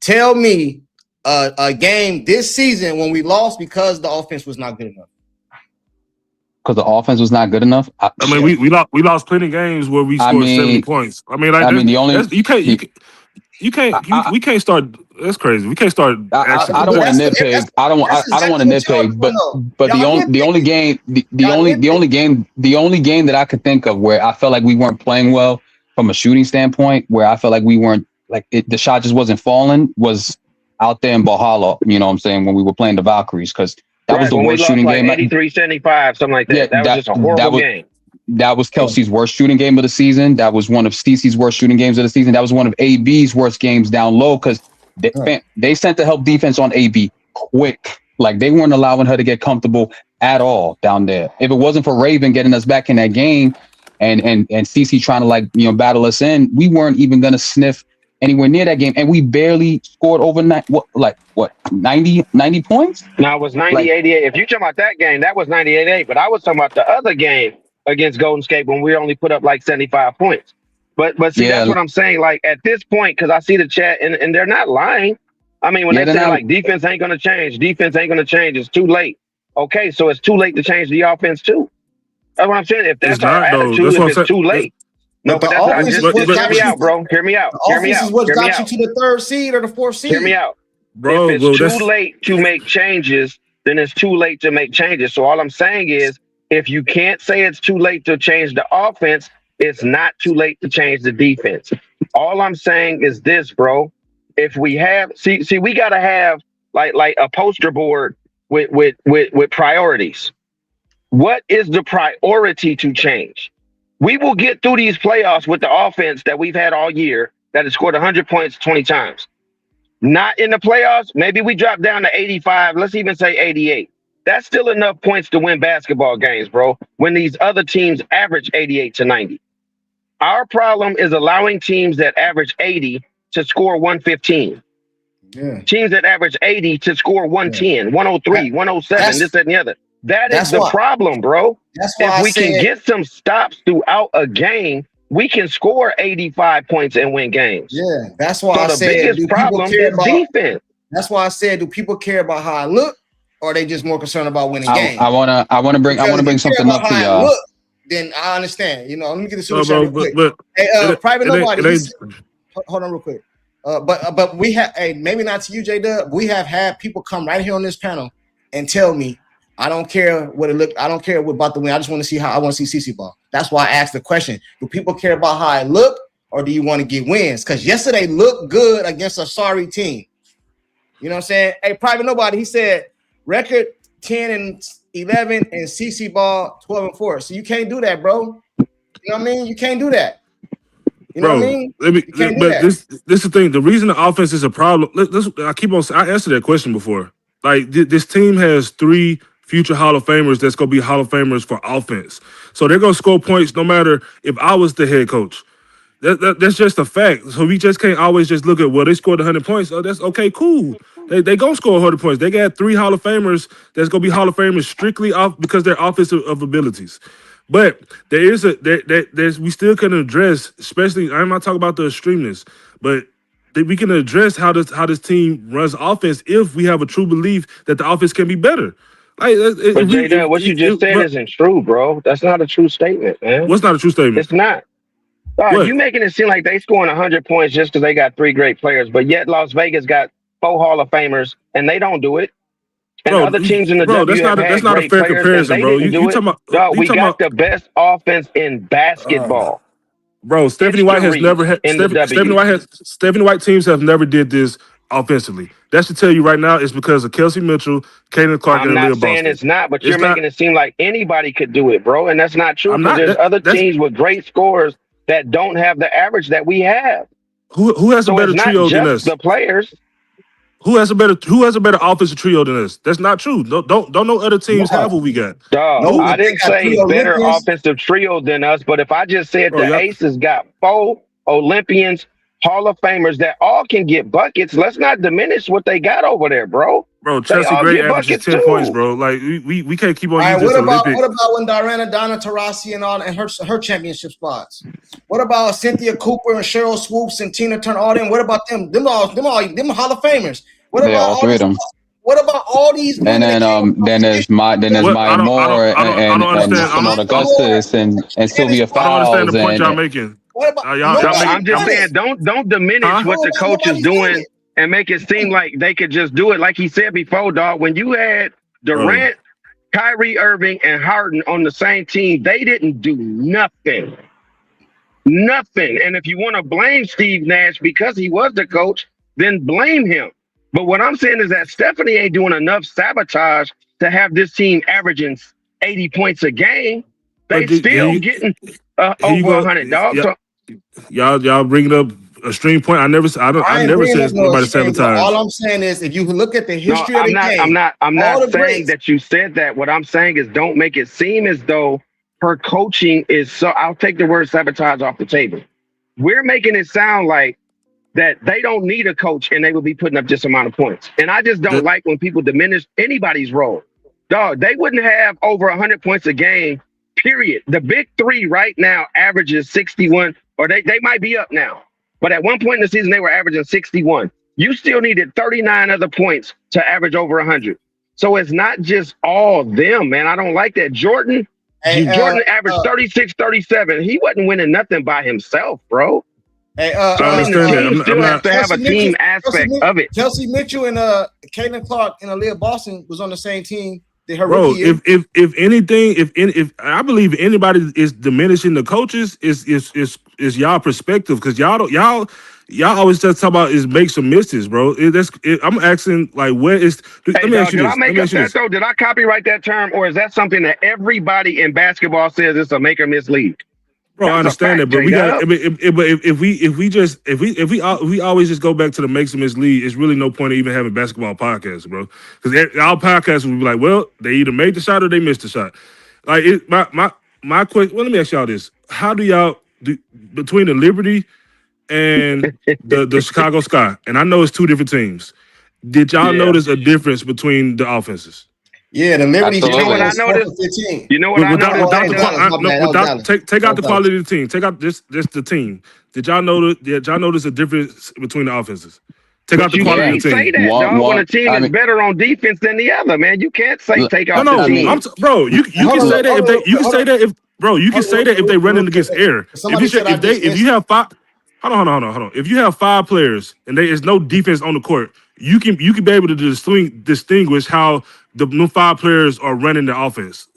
Tell me a game this season when we lost because the offense was not good enough. Because the offense was not good enough. I mean, we lost plenty of games where we scored 70 points. I mean, like we can't start. That's crazy. We can't start. I don't want to nitpick. I don't want to nitpick. But the only game that I could think of where I felt like we weren't playing well from a shooting standpoint, where I felt like we weren't the shot just wasn't falling, was out there in Valhalla. You know what I'm saying, when we were playing the Valkyries, because that was the worst shooting game. 83-75, something like that. That was just a horrible game. That was Kelsey's worst shooting game of the season. That was one of Stacey's worst shooting games of the season. That was one of AB's worst games down low because they sent the help defense on AB quick. Like they weren't allowing her to get comfortable at all down there. If it wasn't for Raven getting us back in that game and Stacey trying to battle us in, we weren't even gonna sniff anywhere near that game. And we barely scored over 90 points? No, it was 90-88. If you're talking about that game, that was 90-88. But I was talking about the other game against Golden State when we only put up like 75 points. But see, that's what I'm saying. Like at this point, because I see the chat and they're not lying. I mean, when they say like defense ain't going to change, it's too late. Okay, so it's too late to change the offense too. That's what I'm saying. If that's our attitude, if it's too late. No, but that's not just hear me out, bro. Hear me out. This is what got you to the 3rd seed or the 4th seed. Hear me out. Bro, if it's too late to make changes, then it's too late to make changes. So all I'm saying is, if you can't say it's too late to change the offense, it's not too late to change the defense. All I'm saying is this, bro. If we have we gotta have like a poster board with priorities. What is the priority to change? We will get through these playoffs with the offense that we've had all year that has scored 100 points 20 times. Not in the playoffs. Maybe we drop down to 85. Let's even say 88. That's still enough points to win basketball games, bro, when these other teams average 88 to 90. Our problem is allowing teams that average 80 to score 115. Yeah. Teams that average 80 to score 110, 103, 107, this, that, and the other. That is the problem, bro. That's why if we can get some stops throughout a game, we can score 85 points and win games. Yeah, that's why I said the biggest problem is defense. That's why I said, do people care about how I look, or are they just more concerned about winning games? I wanna bring something up for y'all. Then I understand. Let me get the super chat real quick. Hey, private nobody. Hold on real quick. But we have maybe not to you, J-Dubb. We have had people come right here on this panel and tell me, I don't care what it looked. I don't care about the win. I just want to see I want to see CC ball. That's why I asked the question. Do people care about how I look, or do you want to get wins? Because yesterday looked good against a sorry team. You know what I'm saying? Hey, private nobody. He said record 10-11 and CC ball 12-4. So you can't do that, bro. You know what I mean? You can't do that. You know what I mean? This is the thing. The reason the offense is a problem. I answered that question before. Like this team has 3 future Hall of Famers that's going to be Hall of Famers for offense. So they're going to score points no matter if I was the head coach. That's just a fact. So we just can't always just look at, well, they scored 100 points. Oh, that's okay, cool. They going to score 100 points. They got 3 Hall of Famers that's going to be Hall of Famers strictly off because they're offensive abilities. But there's we still can address, especially, I'm not talking about the extremeness, but we can address how this team runs offense if we have a true belief that the offense can be better. But J-Dubb, what you just said isn't true, bro. That's not a true statement, man. What's not a true statement? It's not. You making it seem like they scoring 100 points just because they got 3 great players, but yet Las Vegas got 4 Hall of Famers and they don't do it. And other teams in the W that's not a fair comparison, bro. You talking about? We got the best offense in basketball. Bro, Stephanie White has never had Stephanie White teams have never did this offensively. That should tell you right now it's because of Kelsey Mitchell, Caitlin Clark, and Leah Boston. I'm not saying it's not, but you're making it seem like anybody could do it, bro, and that's not true. Because there's other teams with great scores that don't have the average that we have. Who has a better trio than us? The players. Who has a better offensive trio than us? That's not true. Don't no other teams have what we got. I didn't say better offensive trio than us, but if I just said Aces got 4 Olympians, Hall of Famers that all can get buckets, let's not diminish what they got over there, bro. Bro, Chelsea Gray averages 10 points, bro. Like we can't keep on using this Olympic. What about when Donna Taurasi and her championship spots? What about Cynthia Cooper and Cheryl Swoops and Tina Turner? All them. What about them? Them Hall of Famers. What about all 3 of them? What about all these? And then there's Maya Moore and Simone Augustus and Sylvia Fowles. I don't understand the point y'all making. I'm just saying, don't diminish what the coach is doing and make it seem like they could just do it. Like he said before, dog, when you had Durant, Kyrie Irving, and Harden on the same team, they didn't do nothing. Nothing. And if you want to blame Steve Nash because he was the coach, then blame him. But what I'm saying is that Stephanie ain't doing enough sabotage to have this team averaging 80 points a game. They still getting over 100, dog. So y'all bringing up a stream point. I never said nobody sabotaged. All I'm saying is, if you look at the history of the game, I'm not saying that you said that. What I'm saying is, don't make it seem as though her coaching is so. I'll take the word sabotage off the table. We're making it sound like that they don't need a coach and they will be putting up this amount of points. And I just don't like when people diminish anybody's role. Dog, they wouldn't have over 100 points a game, period. The big three right now averages 61, or they might be up now. But at one point in the season, they were averaging 61. You still needed 39 other points to average over 100. So it's not just all them, man. I don't like that. Jordan averaged 36, 37. He wasn't winning nothing by himself, bro. I understand that. You still have to have a team aspect of it. Chelsea Mitchell and Caitlin Clark and Aaliyah Boston was on the same team. Bro, if anything, if I believe anybody is diminishing the coaches, is y'all perspective, because y'all always just talk about is make some misses, bro. I'm asking, like, where is? Let me ask you this. Did I make up that though? Did I copyright that term, or is that something that everybody in basketball says it's a make or miss league? Bro, I understand that, but we got. If we always just go back to the makes and miss league, it's really no point in even having basketball podcasts, bro. Because our podcasts will be like, well, they either made the shot or they missed the shot. Like my question. Well, let me ask y'all this: how do y'all do between the Liberty and the Chicago Sky? And I know it's two different teams. Did y'all notice a difference between the offenses? Yeah, the Liberty. You know what I noticed? You know what I noticed? Take out the quality of the team. Take out just the team. Did y'all notice a difference between the offenses? Take out the quality of the team. You can't say that, dog, when a team is better on defense than the other, man. You can't say take out the team. Bro, you can say that if they you can say that if bro, you can say that if they run in against air. If you have five. Hold on. If you have five players and there is no defense on the court, you can be able to distinguish how the new five players are running the offense.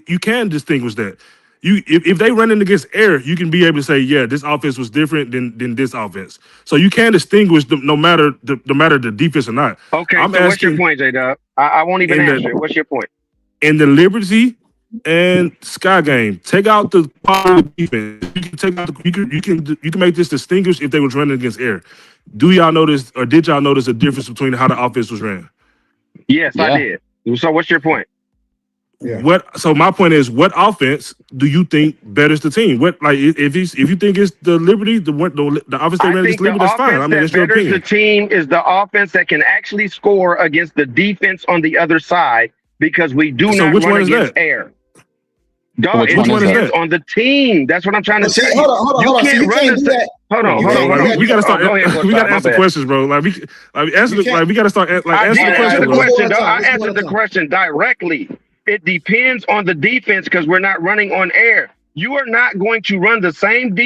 You can distinguish that. If they run in against air, you can be able to say, yeah, this offense was different than this offense. So you can distinguish them no matter the defense or not. Okay, what's your point, J-Dubb? I won't even answer it. What's your point? In the Liberty and Sky game, take out the quality defense. You can take out you can make this distinguished if they were running against air. Do y'all notice, or did y'all notice a difference between how the offense was ran? Yes, yeah. I did. So what's your point? Yeah. So my point is, what offense do you think betters the team? What, like, if you think it's the Liberty, the offense they ran against Liberty, that's fine. I mean, that's your opinion. The team is the offense that can actually score against the defense on the other side, because we do not run against air. Dog, it depends on the team. That's what I'm trying to tell you. Hold on. We gotta start. We gotta answer questions, bro. We gotta start answering the question. I answered the question directly. It depends on the defense, because we're not running on air. You are not going to run the same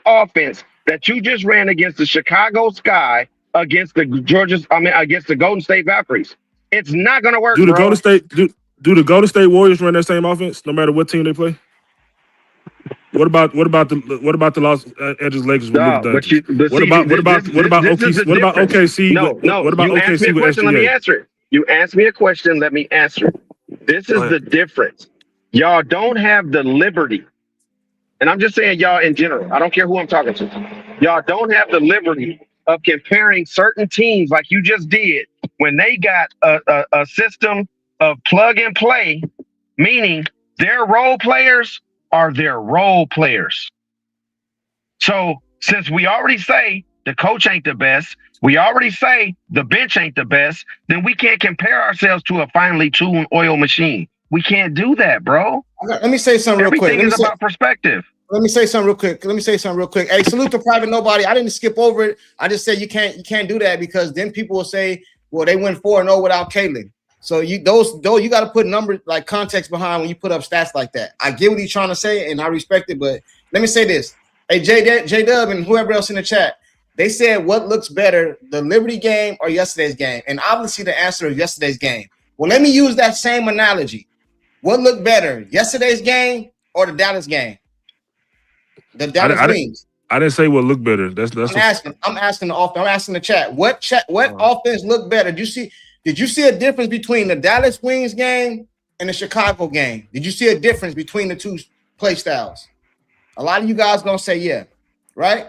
offense that you just ran against the Chicago Sky against the against the Golden State Valkyries. It's not going to work. Do the Golden State Warriors run that same offense no matter what team they play? What about the Los Angeles Lakers? What about OKC? No. What about OKC with SGA? Let me answer it. You asked me a question. Let me answer it. This is the difference. Y'all don't have the liberty, and I'm just saying y'all in general. I don't care who I'm talking to. Y'all don't have the liberty of comparing certain teams like you just did when they got a system of plug and play, meaning their role players are their role players. So since we already say the coach ain't the best, we already say the bench ain't the best, then we can't compare ourselves to a finely tuned oil machine. We can't do that, bro. Let me say something real quick. Everything is about perspective. Let me say something real quick. Hey, salute to Private Nobody. I didn't skip over it. I just said you can't do that, because then people will say, well, they went 4-0 without Caitlin. So you got to put numbers, like context behind when you put up stats like that. I get what he's trying to say, and I respect it, but let me say this. Hey, J-Dubb and whoever else in the chat, they said what looks better, the Liberty game or yesterday's game? And obviously the answer is yesterday's game. Well, let me use that same analogy. What looked better, yesterday's game or the Dallas game? The Dallas Wings. I didn't say what looked better. I'm asking the chat. What offense looked better? Did you see a difference between the Dallas Wings game and the Chicago game? Did you see a difference between the two play styles? A lot of you guys gonna say yeah, right?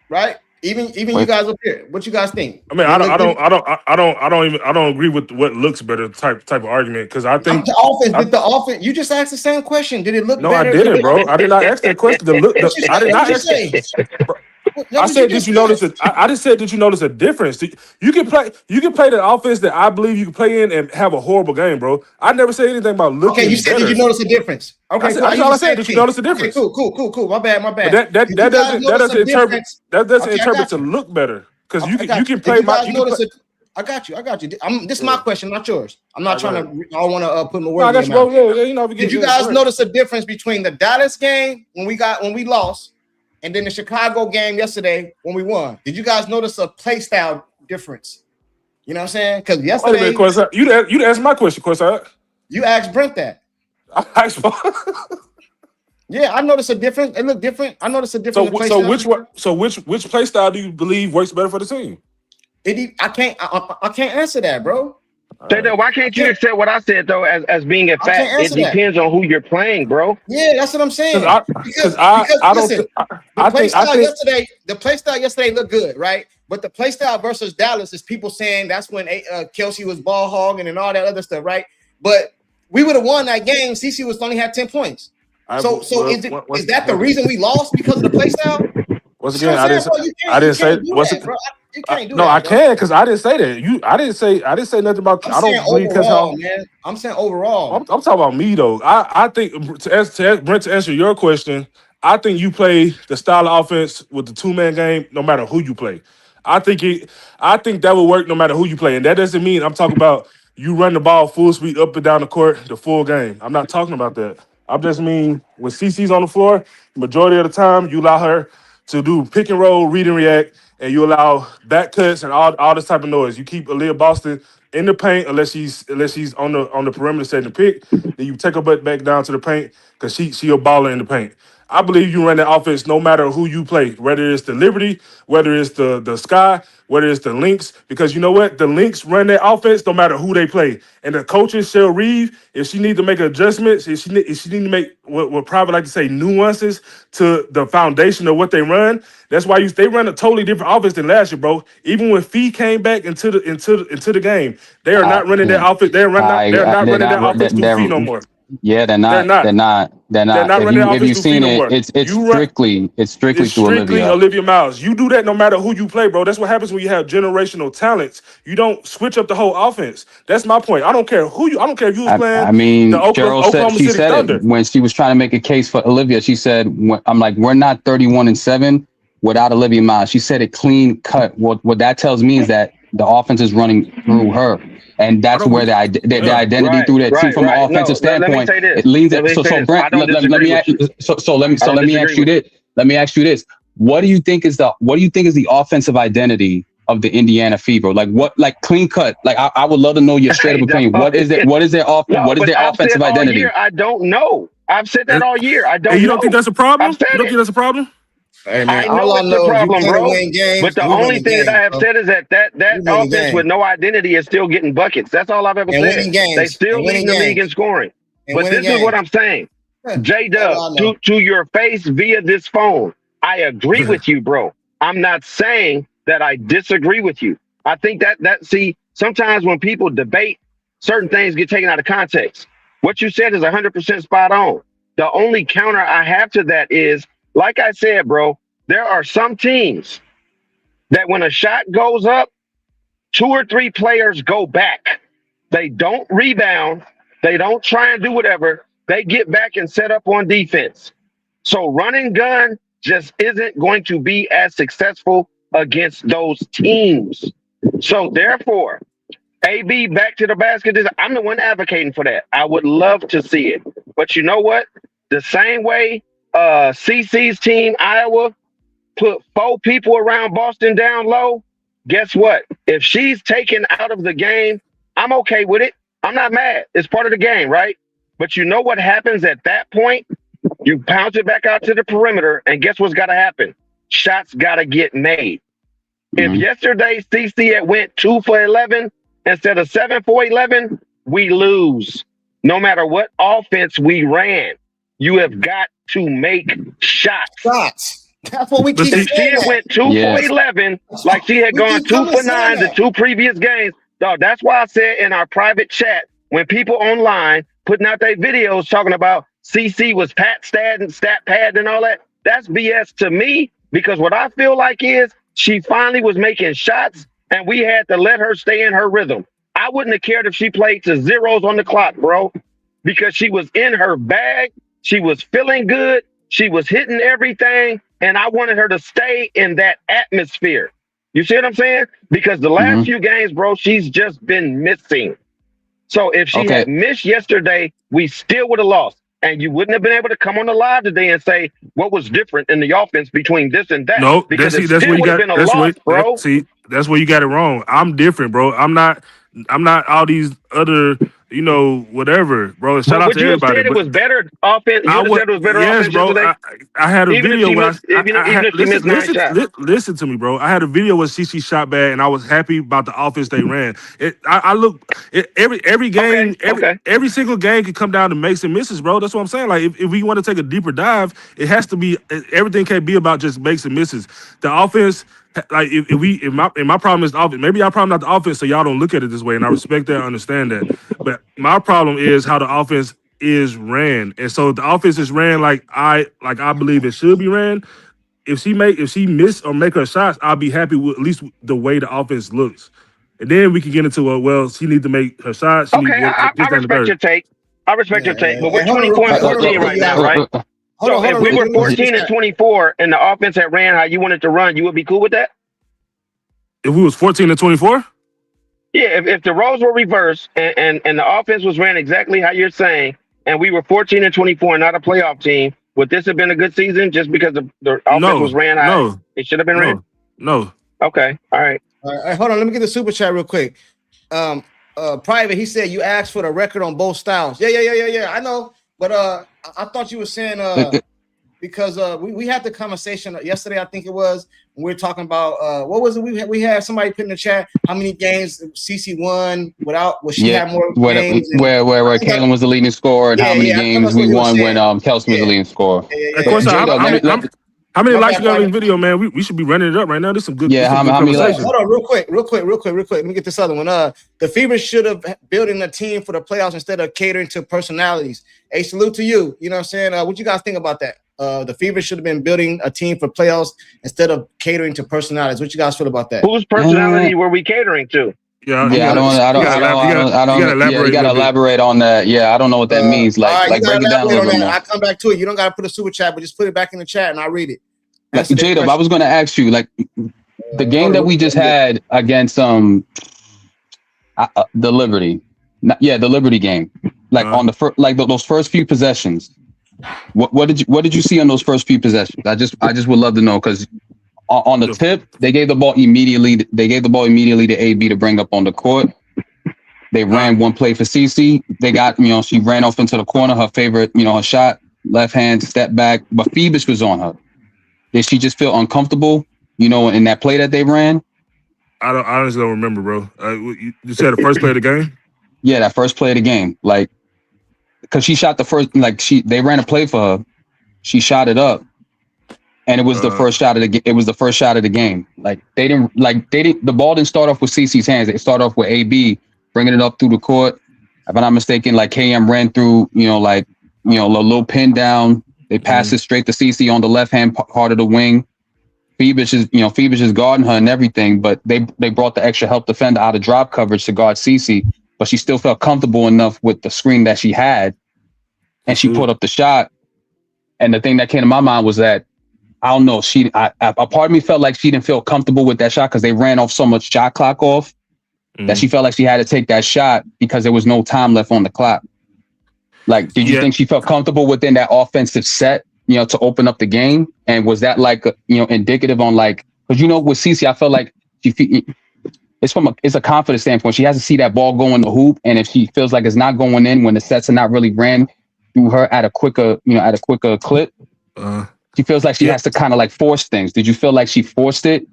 Right? Even you guys up here, what you guys think? I mean, I don't agree with what looks better type of argument because I think the offense. You just asked the same question. Did it look no, better? I didn't, bro. I did not ask that question. I did not ask that. I said, did you notice it? I just said, did you notice a difference? You can play the offense that I believe you can play in and have a horrible game, bro. I never said anything about looking. Okay, you said, better. did you notice a difference? Okay, that's all I said. Did you notice a difference? Okay, cool. My bad. But that doesn't interpret to look better because you can play I got you. This is my question, not yours. I'm not trying to. I don't want to put my word in your mouth. Did you guys notice a difference between the Dallas game when we lost, and then the Chicago game yesterday when we won? Did you guys notice a play style difference? You know what I'm saying? Because yesterday, you asked my question, Courtside. You asked Brent that. I asked. Yeah, I noticed a difference. It looked different. I noticed a difference. Which play style do you believe works better for the team? I can't answer that, bro. J-Dubb, why can't you accept what I said though as being a fact? It depends on who you're playing, bro. Yeah, that's what I'm saying. Because the play style yesterday looked good, right? But the play style versus Dallas is people saying that's when Kelsey was ball hogging and all that other stuff, right? But we would have won that game. CC was only had 10 points. Is that the reason we lost because of the play style? Once again, I didn't say. You can't do no, that, I can because I didn't say that. I didn't say nothing about. I don't believe overall, man. I'm saying overall. I'm talking about me though. I think Brent, to answer your question, I think you play the style of offense with the 2-man game, no matter who you play. I think that will work no matter who you play, and that doesn't mean I'm talking about you run the ball full speed up and down the court the full game. I'm not talking about that. I just mean when CC's on the floor, the majority of the time you allow her to do pick and roll, read and react, and you allow back cuts and all this type of noise. You keep Aaliyah Boston in the paint unless she's on the perimeter setting the pick. Then you take her butt back down to the paint because she a baller in the paint. I believe you run that offense no matter who you play, whether it's the Liberty, whether it's the Sky, whether it's the Lynx, because you know what? The Lynx run that offense no matter who they play. And the coaches, Cheryl Reeve, if she needs to make adjustments, if she need to make what private like to say nuances to the foundation of what they run, that's why they run a totally different offense than last year, bro. Even when Fee came back into the game, they are not running that offense. They're not running that offense through Fee no more. Yeah, they're not. They're not. If you've seen it, it's strictly through Olivia Miles. You do that no matter who you play, bro. That's what happens when you have generational talents. You don't switch up the whole offense. That's my point. I don't care who you. I don't care if you was playing. I mean, the Oklahoma City Thunder. It when she was trying to make a case for Olivia. She said, "I'm like, we're not 31-7 without Olivia Miles." She said it clean cut. What that tells me is that the offense is running through her. And that's where the identity through that too, from an offensive standpoint. It leads it. So Brent, let me ask you this. Let me ask you this. What do you think is the offensive identity of the Indiana Fever? Like clean cut. Like I would love to know your straight up opinion. What is their offensive identity? I don't know. I've said that all year. I don't. You don't think that's a problem? You don't think that's a problem? Hey man, I know it's a problem, bro. But the only thing that I have said is that offense with no identity is still getting buckets. That's all I've ever said. They still lead the league in scoring. But this is what I'm saying. J-Dubb, to your face via this phone, I agree with you, bro. I'm not saying that I disagree with you. I think see, sometimes when people debate, certain things get taken out of context. What you said is 100% spot on. The only counter I have to that is, like I said, bro, there are some teams that when a shot goes up, 2 or 3 players go back. They don't rebound. They don't try and do whatever. They get back and set up on defense. So run and gun just isn't going to be as successful against those teams. So therefore, AB back to the basket. I'm the one advocating for that. I would love to see it. But you know what? The same way CC's team, Iowa, put 4 people around Boston down low. Guess what? If she's taken out of the game, I'm okay with it. I'm not mad. It's part of the game, right? But you know what happens at that point? You bounce it back out to the perimeter, and guess what's got to happen? Shots got to get made. If yesterday CC had went 2 for 11 instead of 7 for 11, we lose. no matter what offense we ran, you have got to make shots. That's what we keep saying. If she had went 2 for 11, like she had gone 2 for 9 the 2 previous games, dog, that's why I said in our private chat, when people online putting out their videos talking about CC was stat pad and all that, that's BS to me, because what I feel like is she finally was making shots and we had to let her stay in her rhythm. I wouldn't have cared if she played to zeros on the clock, bro, because she was in her bag. She was feeling good. She was hitting everything. And I wanted her to stay in that atmosphere. You see what I'm saying? Because the last few games, bro, she's just been missing. So if she had missed yesterday, we still would have lost. And you wouldn't have been able to come on the live today and say what was different in the offense between this and that. No, because that's where you got bro. That's where you got it wrong. I'm different, bro. I'm not all these other, whatever, bro. Shout out to everybody. Said it was better offense. You said it was better offense bro. yesterday. I had a video where listen to me, bro. I had a video where CC shot bad, and I was happy about the offense they ran. Every game, every single game can come down to makes and misses, bro. That's what I'm saying. Like if we want to take a deeper dive, it has to be everything can't be about just makes and misses. The offense. Like if my problem is the offense, maybe our problem not the offense, so y'all don't look at it this way, and I respect that, I understand that. But my problem is how the offense is ran, and so the offense is ran like I believe it should be ran. If she miss or make her shots, I'll be happy with at least the way the offense looks, and then we can get into she need to make her shots. I respect your take. I respect your take, but we're 24 and 14 right now, right? So if we were 14 and 24 and the offense had ran how you wanted to run, you would be cool with that? If we was 14 and 24? Yeah, if the roles were reversed and the offense was ran exactly how you're saying, and we were 14 and 24 and not a playoff team, would this have been a good season just because the offense was ran how it should have been ran? No. Okay. All right. Hold on. Let me get the super chat real quick. Private, he said you asked for the record on both styles. Yeah. I know. But I thought you were saying because we had the conversation yesterday, I think it was, when we were talking about what was it? We had somebody put in the chat how many games CC won she had more games. Where Kalen was the leading scorer and how many games we won when Kelsey was the leading scorer. Of course, how many likes you got on the video, man? We should be running it up right now. There's some good. How many likes? Hold on, real quick. Let me get this other one. The Fever should have building a team for the playoffs instead of catering to personalities. Hey, salute to you. You know what I'm saying? What you guys think about that? The Fever should have been building a team for playoffs instead of catering to personalities. What you guys feel about that? Whose personality were we catering to? You gotta elaborate on that. Yeah, I don't know what that means. Like break it down a little bit more. I'll come back to it. You don't gotta put a super chat, but just put it back in the chat and I'll read it. J-Dubb, I was gonna ask you, like the game that we just had against the Liberty. The Liberty game. Like on the those first few possessions. What did you see on those first few possessions? I just would love to know, because on the tip, they gave the ball immediately. They gave the ball immediately to AB to bring up on the court. They ran one play for CC. They got, she ran off into the corner. Her favorite, her shot, left hand, step back. But Phoebus was on her. Did she just feel uncomfortable, in that play that they ran? I honestly don't remember, bro. You said the first play of the game? Yeah, that first play of the game. Like, because she shot the first, they ran a play for her. She shot it up. And it was the first shot of the game. The ball didn't start off with CC's hands. It started off with AB bringing it up through the court. If I'm not mistaken, KM ran through, a little pin down. They passed it straight to CC on the left hand part of the wing. Phoebus is guarding her and everything, but they brought the extra help defender out of drop coverage to guard CC, but she still felt comfortable enough with the screen that she had, and she put up the shot. And the thing that came to my mind was that, I don't know, a part of me felt like she didn't feel comfortable with that shot because they ran off so much shot clock off that she felt like she had to take that shot because there was no time left on the clock. Like, did you think she felt comfortable within that offensive set, to open up the game? And was that indicative on because with CC, I felt like it's a confidence standpoint. She has to see that ball go in the hoop, and if she feels like it's not going in when the sets are not really ran through her at a quicker clip, she feels like she has to kind of force things. Did you feel like she forced it?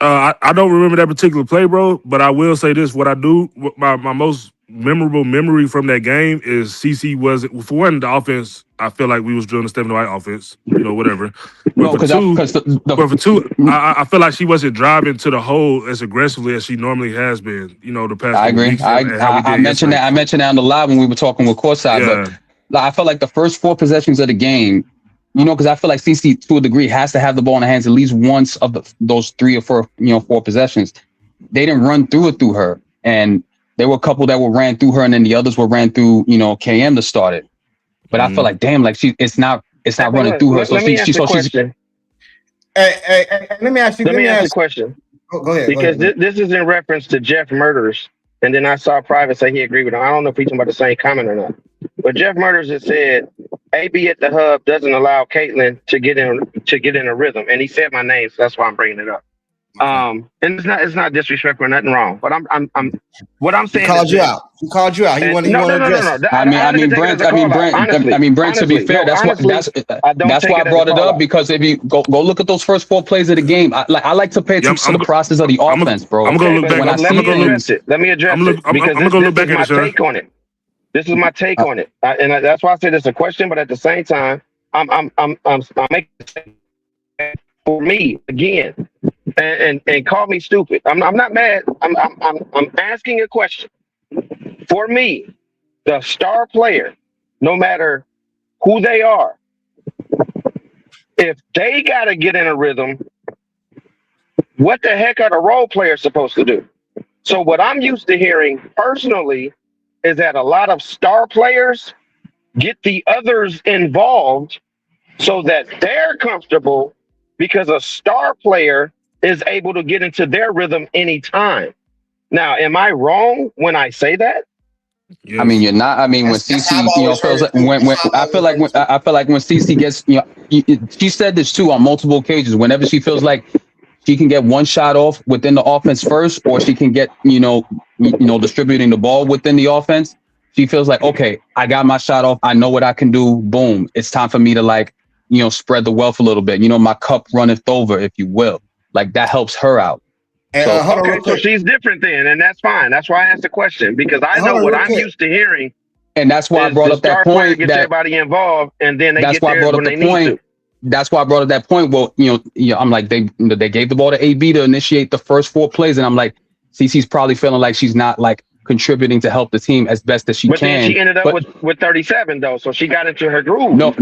I don't remember that particular play, bro, but I will say this. What I do, my most memorable memory from that game is CC wasn't, for one, the offense. I feel like we was drilling the Stephen White offense, whatever. No, because For two, I feel like she wasn't driving to the hole as aggressively as she normally has been. The past I couple agree. weeks. And how we did I mentioned yesterday. that. I mentioned that on the live when we were talking with Courtside, but I felt like the first 4 possessions of the game, because I feel like CC to a degree has to have the ball in the hands at least once of those 3 or 4, 4 possessions. They didn't run through her, and there were a couple that were ran through her, and then the others were ran through, KM to start it. But I feel like, damn, like it's not running through her. So let me ask the question. Let me ask you. Let me ask the question. Go ahead. Because this is in reference to Jeff Murders, and then I saw Private say he agreed with him. I don't know if he's talking about the same comment or not. But Jeff Murders has said AB at the hub doesn't allow Caitlin to get in a rhythm, and he said my name, so that's why I'm bringing it up. And it's not disrespectful or nothing wrong, but I'm what I'm saying. He called you out. He called you out. He wanted to address it. I mean, Brent. To be fair, that's why I brought it up, because if you go look at those first 4 plays of the game, I like to pay attention to the process of the offense, bro. I'm gonna look back. Let me address it because this is my take on it. This is my take on it, and that's why I said it's a question. But at the same time, I'm making for me again. And call me stupid. I'm not mad. I'm asking a question. For me, the star player, no matter who they are, if they gotta get in a rhythm, what the heck are the role players supposed to do? So what I'm used to hearing personally is that a lot of star players get the others involved so that they're comfortable, because a star player is able to get into their rhythm anytime. Now, am I wrong when I say that? Yes. I mean, you're not. I mean, when CC, feels like when I feel like when CC gets, she said this too on multiple occasions. Whenever she feels like she can get one shot off within the offense first, or she can get, distributing the ball within the offense, she feels like, okay, I got my shot off. I know what I can do. Boom. It's time for me to spread the wealth a little bit. My cup runneth over, if you will. Like, that helps her out. So she's different then, and that's fine. That's why I asked the question, because I know what I'm used to hearing. And that's why I brought up that point. Gets everybody involved, and then they get there when they need to. That's why I brought up that point. Well, I'm like, they gave the ball to AB to initiate the first 4 plays, and I'm like, CC's probably feeling like she's not contributing to help the team as best as she can. But then she ended up with 37 though, so she got into her groove. No,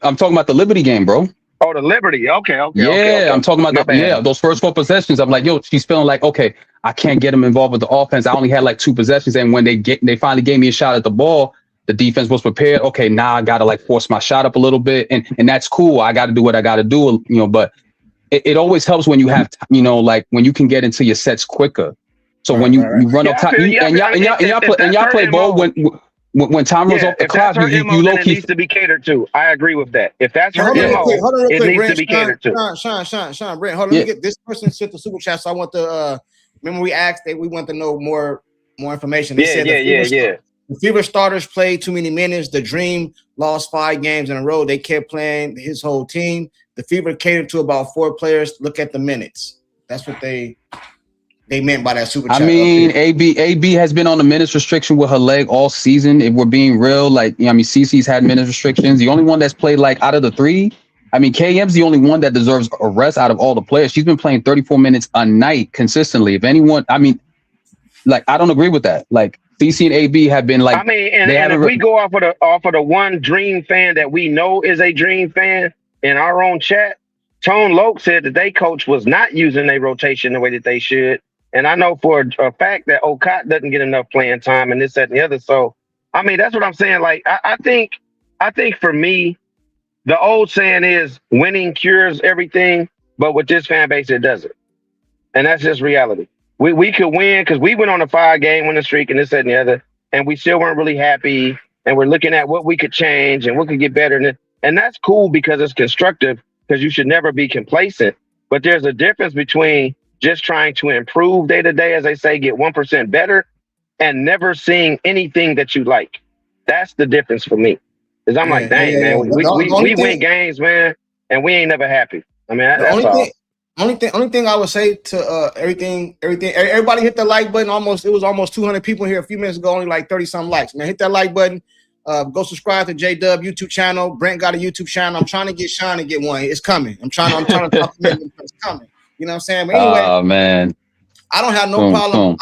I'm talking about the Liberty game, bro. Oh, the Liberty. Okay. I'm talking about those first 4 possessions. I'm like, she's feeling like, okay, I can't get them involved with the offense. I only had 2 possessions, and when they finally gave me a shot at the ball, the defense was prepared. Okay, now I gotta force my shot up a little bit, and that's cool. I got to do what I got to do, but it always helps when you have, when you can get into your sets quicker. So when you run up time, y'all play ball when time runs off the clock, you low key. It needs to be catered to. I agree with that. If that's her MO, it needs to be catered to. Sean, Brent, hold on. Let me get this person sent the super chat. So I want to remember we asked that we want to know more information. They said the Fever starters played too many minutes. The Dream lost 5 games in a row. They kept playing his whole team. The Fever catered to about 4 players. Look at the minutes. That's what they meant by that super chat. I mean, AB has been on the minutes restriction with her leg all season. If we're being real, CC's had minutes restrictions. The only one that's played out of the 3, KM's the only one that deserves a rest out of all the players. She's been playing 34 minutes a night consistently. If anyone, I don't agree with that. CC and AB have been and if we go off of the one Dream fan that we know is a Dream fan in our own chat, Tone Loke said that their coach was not using their rotation the way that they should. And I know for a fact that Okot doesn't get enough playing time and this, that, and the other. So, that's what I'm saying. I think for me, the old saying is winning cures everything, but with this fan base, it doesn't. And that's just reality. We could win because we went on a 5-game winning streak and this, that, and the other, and we still weren't really happy. And we're looking at what we could change and what could get better. And that's cool because it's constructive, because you should never be complacent. But there's a difference between just trying to improve day to day, as they say, get 1% better, and never seeing anything that you like. That's the difference for me. Because I'm dang, man, we win games, man, and we ain't never happy. That's all. Only thing I would say to everybody hit the like button. It was almost 200 people here a few minutes ago. Only like 30 some likes. Man, hit that like button. Go subscribe to J-Dubb YouTube channel. Brent got a YouTube channel. I'm trying to get Sean to get one. It's coming. I'm trying to talk to him. It's coming. You know what I'm saying? But anyway, oh man, I don't have no problem.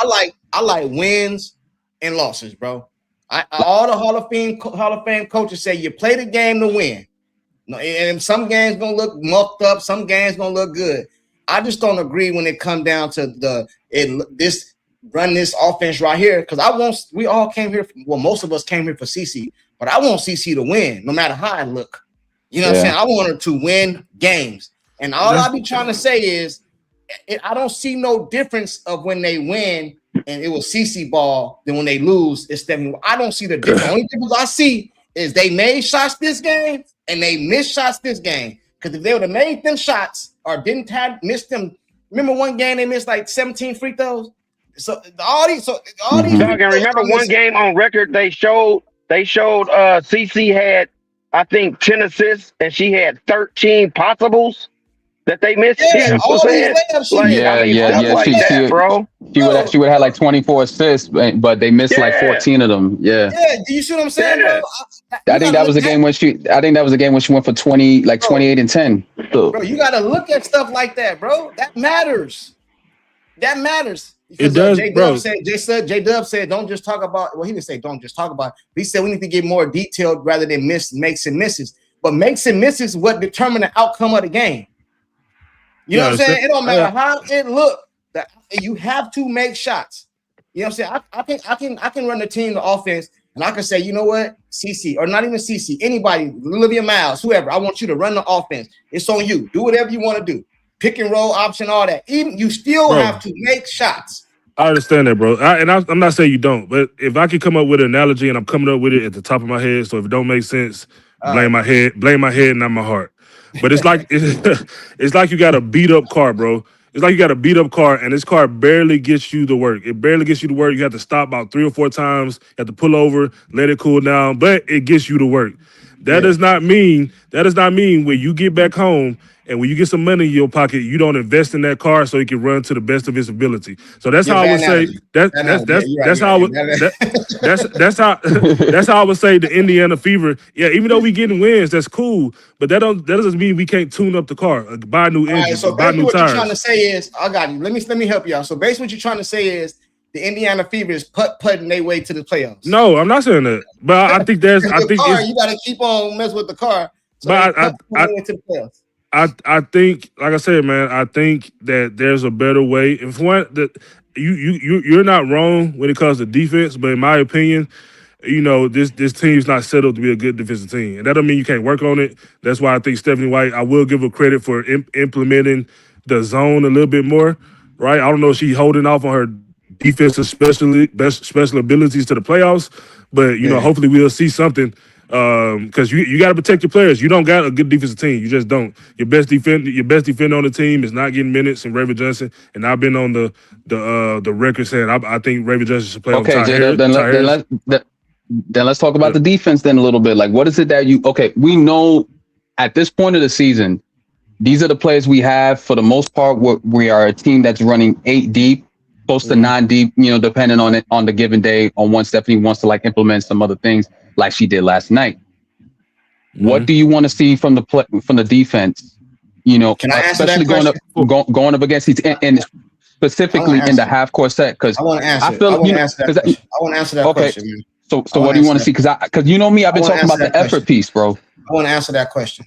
I like wins and losses, bro. All the Hall of Fame coaches say you play the game to win. And some games gonna look mucked up. Some games gonna look good. I just don't agree when it comes down to this offense right here, because we all came here. Most of us came here for CC, but I want CC to win no matter how I look. You know what I'm saying? I want her to win games. And all I be trying to say is I don't see no difference of when they win and it was CC ball than when they lose it's Stephanie. I don't see the difference. The only difference I see is they made shots this game and they missed shots this game. Because if they would have made them shots or didn't have missed them, remember one game they missed like 17 free throws. So all these. Doug, and remember one game on record they showed CC had, I think, 10 assists and she had 13 possibles that they missed. Yeah, all these layups. Bro. She would have like 24 assists, but they missed like 14 of them. Yeah. Do you see what I'm saying, bro? I think that was a game when she went for 20, like 28 and 10. Bro, you gotta look at stuff like that, bro. That matters. Because it does, J-Dubb said, don't just talk about. Well, he didn't say don't just talk about it. He said we need to get more detailed rather than makes and misses. But makes and misses what determine the outcome of the game. You know what I'm saying? It don't matter how it look. You have to make shots. You know what I'm saying? I can run the team, the offense, and I can say, you know what, CC, or not even CC, anybody, Olivia Miles, whoever. I want you to run the offense. It's on you. Do whatever you want to do. Pick and roll option, all that. Even you still have to make shots. I understand that, bro. I'm not saying you don't, but if I could come up with an analogy and I'm coming up with it at the top of my head, so if it don't make sense, blame my head, not my heart. But it's like it's like you got a beat up car, bro. It's like you got a beat up car, and this car barely gets you to work. It barely gets you to work. You have to stop about 3 or 4 times. You have to pull over, let it cool down, but it gets you to work. That does not mean when you get back home and when you get some money in your pocket, you don't invest in that car so it can run to the best of its ability. So that's how I would say that's how I would say the Indiana Fever. Yeah, even though we getting wins, that's cool, but that doesn't mean we can't tune up the car, buy new engines, buy new tires. What you're trying to say is, I got you. Let me help you out. So basically, what you're trying to say is the Indiana Fever is putting their way to the playoffs. No, I'm not saying that, but I think you got to keep on messing with the car. So but into the playoffs. I think, like I said, man, I think that there's a better way. If one that you're not wrong when it comes to defense, but in my opinion, you know, this team's not set up to be a good defensive team, and that don't mean you can't work on it. That's why I think Stephanie White, I will give her credit for implementing the zone a little bit more. Right? I don't know if she's holding off on her defensive special abilities to the playoffs, but you know, hopefully we'll see something. Because you got to protect your players. You don't got a good defensive team. You just don't. Your best defender on the team is not getting minutes in Raven Johnson. And I've been on the record saying I think Raven Johnson should play on Ty Harris. Then let's talk about the defense then a little bit. Like, what is it that we know at this point of the season, these are the players we have. For the most part, we are a team that's running 8 deep, close to 9 deep, you know, depending on the given day, on when Stephanie wants to like implement some other things like she did last night. What do you want to see from the defense? You know, can I answer especially that going up against these and specifically in the half court set? Because I want to answer. I want to answer that question. Man. So what do you want to see? Because you know me, I've been talking about the effort piece, bro. I want to answer that question.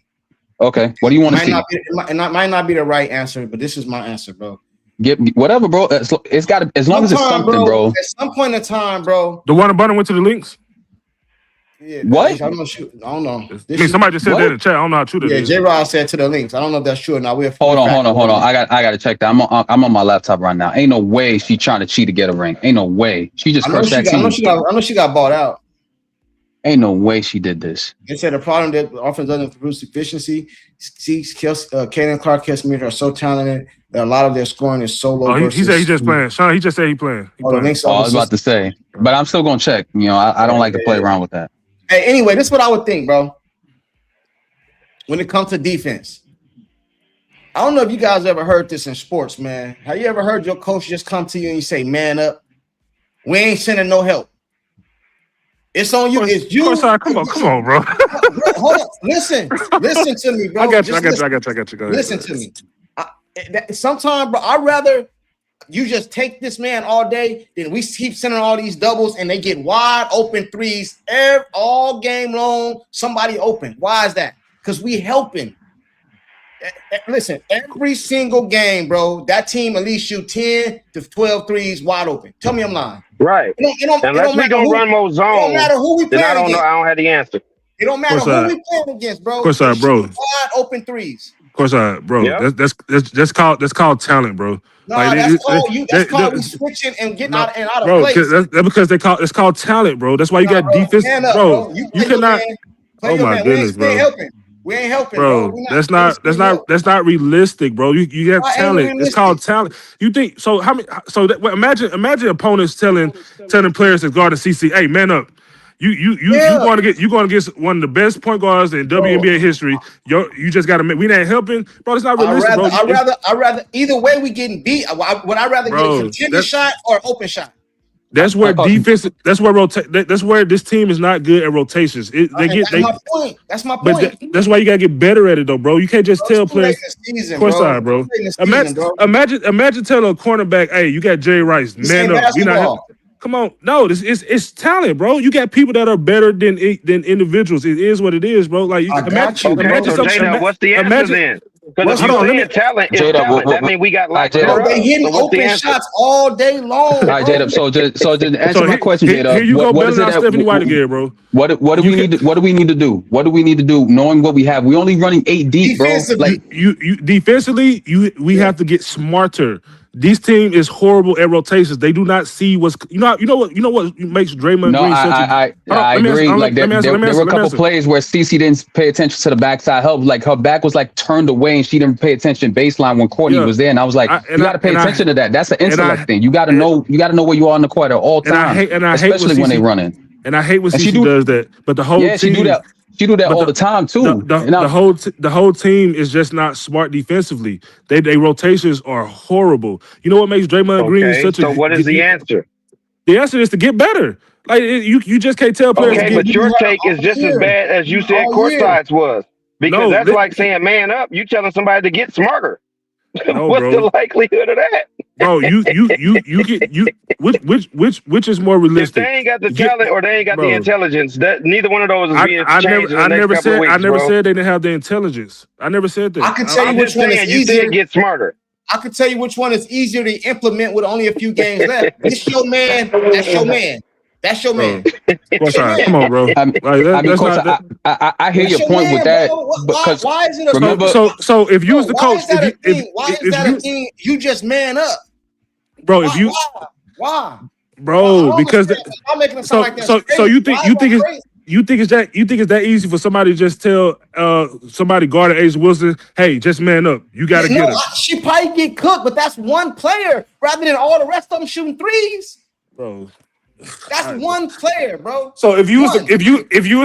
Okay, what do you want to see? It might not be the right answer, but this is my answer, bro. Get whatever, bro. It's got to, as long as it's something, bro. At some point in time, bro. The one abundant went to the links. Yeah, what? I don't know. Somebody just said that in the chat. I don't know how true that is. J-Rod said to the links. I don't know if that's true or not. Hold on. I got to check that. I'm on my laptop right now. Ain't no way she trying to cheat to get a ring. Ain't no way. She just crushed that team. I know she got bought out. Ain't no way she did this. They said the problem that the offense doesn't produce efficiency. Kaden Clark, Kessler are so talented that a lot of their scoring is so low. He said he's just playing. Sean, he just said he's playing. I was about to say, but I'm still gonna check. You know, I don't like to play around with that. Hey, anyway, this is what I would think, bro. When it comes to defense, I don't know if you guys ever heard this in sports, man. Have you ever heard your coach just come to you and you say, "Man up, we ain't sending no help. It's on you. It's you." Courtside, come on, bro. Hold on. Listen to me, bro. I got you. Go ahead. Listen to me. Sometimes, bro, I'd rather you just take this man all day than we keep sending all these doubles and they get wide open threes all game long. Somebody open. Why is that? Because we helping. Listen, every single game, bro, that team at least shoot 10 to 12 threes wide open. Tell me I'm lying. Right. Unless we gonna run more zones, it don't matter who we playing against. I don't have the answer. It don't matter who we playing against, bro. Courtside, bro. Wide open threes. Courtside, bro. Yep. That's called talent, bro. No, that's called switching and getting out of place. That's because it's called talent, bro. That's why you got defense, bro. You cannot. Oh my goodness, bro. We ain't helping, bro. That's not realistic, bro. You have talent. It's called talent. You think so? How many? So imagine opponents telling players that's guarding CC, "Hey, man up. You going to get one of the best point guards in WNBA history. You just got to. We ain't helping, bro. It's not realistic, bro. I'd rather either way we getting beat. Would I rather get a contender shot or open shot? That's where defense. That's where this team is not good at rotations. That's my point. That's my point. But that's why you gotta get better at it, though, bro. You can't just tell players. Courtside, bro. Imagine telling a cornerback, "Hey, you got Jay Rice, man up." You know, come on, no, it's talent, bro. You got people that are better than individuals. It is what it is, bro. Like imagine what's the answer then? Because if you're saying talent is talent, that means we got like they hitting open shots all day long. All right, J-Dubb. So to answer my question, J-Dubb. Here you go, better than Stephanie White again, bro. What do we need to do? What do we need to do? Knowing what we have, we only running 8 deep, bro. Like you defensively, we have to get smarter. This team is horrible at rotations. They do not see what's you know what makes Draymond Green such a I agree. Like there were a couple plays where CeCe didn't pay attention to the backside help. Like her back was like turned away and she didn't pay attention baseline when Courtney was there. And I was like, you got to pay attention to that. That's an intellect thing. You got to know where you are in the court at all times, especially when they're running. And I hate when CeCe does that. But the whole team, she do that. She do that all the time too. The whole team is just not smart defensively. They rotations are horrible. You know what makes Draymond Green such a? So what is the answer? The answer is to get better. Like you just can't tell players. Okay, but your take is just as bad as you said Courtside's was, because that's like saying man up. You telling somebody to get smarter. What's the likelihood of that? Bro, which is more realistic? If they ain't got the talent or they ain't got the intelligence, that neither one of those is being changed. I never said they didn't have the intelligence. I never said that. I can tell you which one is easier. You get smarter. I can tell you which one is easier to implement with only a few games left. This your man. That's your man. That's your man. Come on, bro. I hear your point with that. Why is it remember? So if you was the coach, why is that a thing? You just man up, bro. Why? Bro, because I'm making it sound like that. So you think it's that easy for somebody to just tell somebody guarding Ace Wilson, hey, just man up. You got to get her. She probably get cooked, but that's one player rather than all the rest of them shooting threes, bro. That's one player, bro. So if you was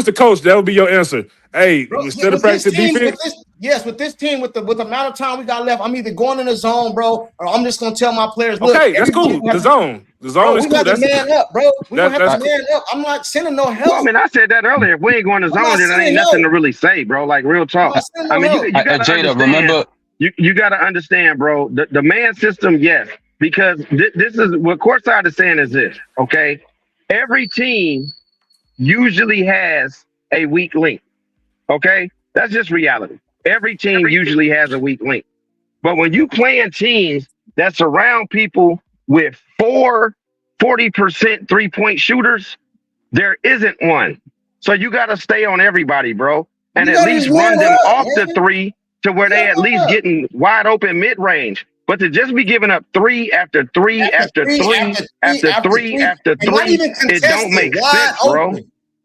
the coach, that would be your answer. Hey, bro, instead of practicing defense. With this team, with the amount of time we got left, I'm either going in the zone, bro, or I'm just gonna tell my players, look, okay, that's cool. The zone is cool. We got to man up, bro. We gonna have to man up. I'm not sending no help. Well, I mean, I said that earlier. If we ain't going to zone, then there ain't nothing to really say, bro. Like real talk. I mean, you gotta J-Dubb, remember. You got to understand, bro. The man system, yes, because this is what Courtside is saying is this. Okay, every team usually has a weak link. Okay, that's just reality. Every team usually has a weak link. But when you playing teams that surround people with 40% 3-point shooters, there isn't one. So you got to stay on everybody, bro, and at least run them off the three to where they at least getting wide open mid range. But to just be giving up 3 after 3 after 3 after 3 after 3, it don't make sense, bro.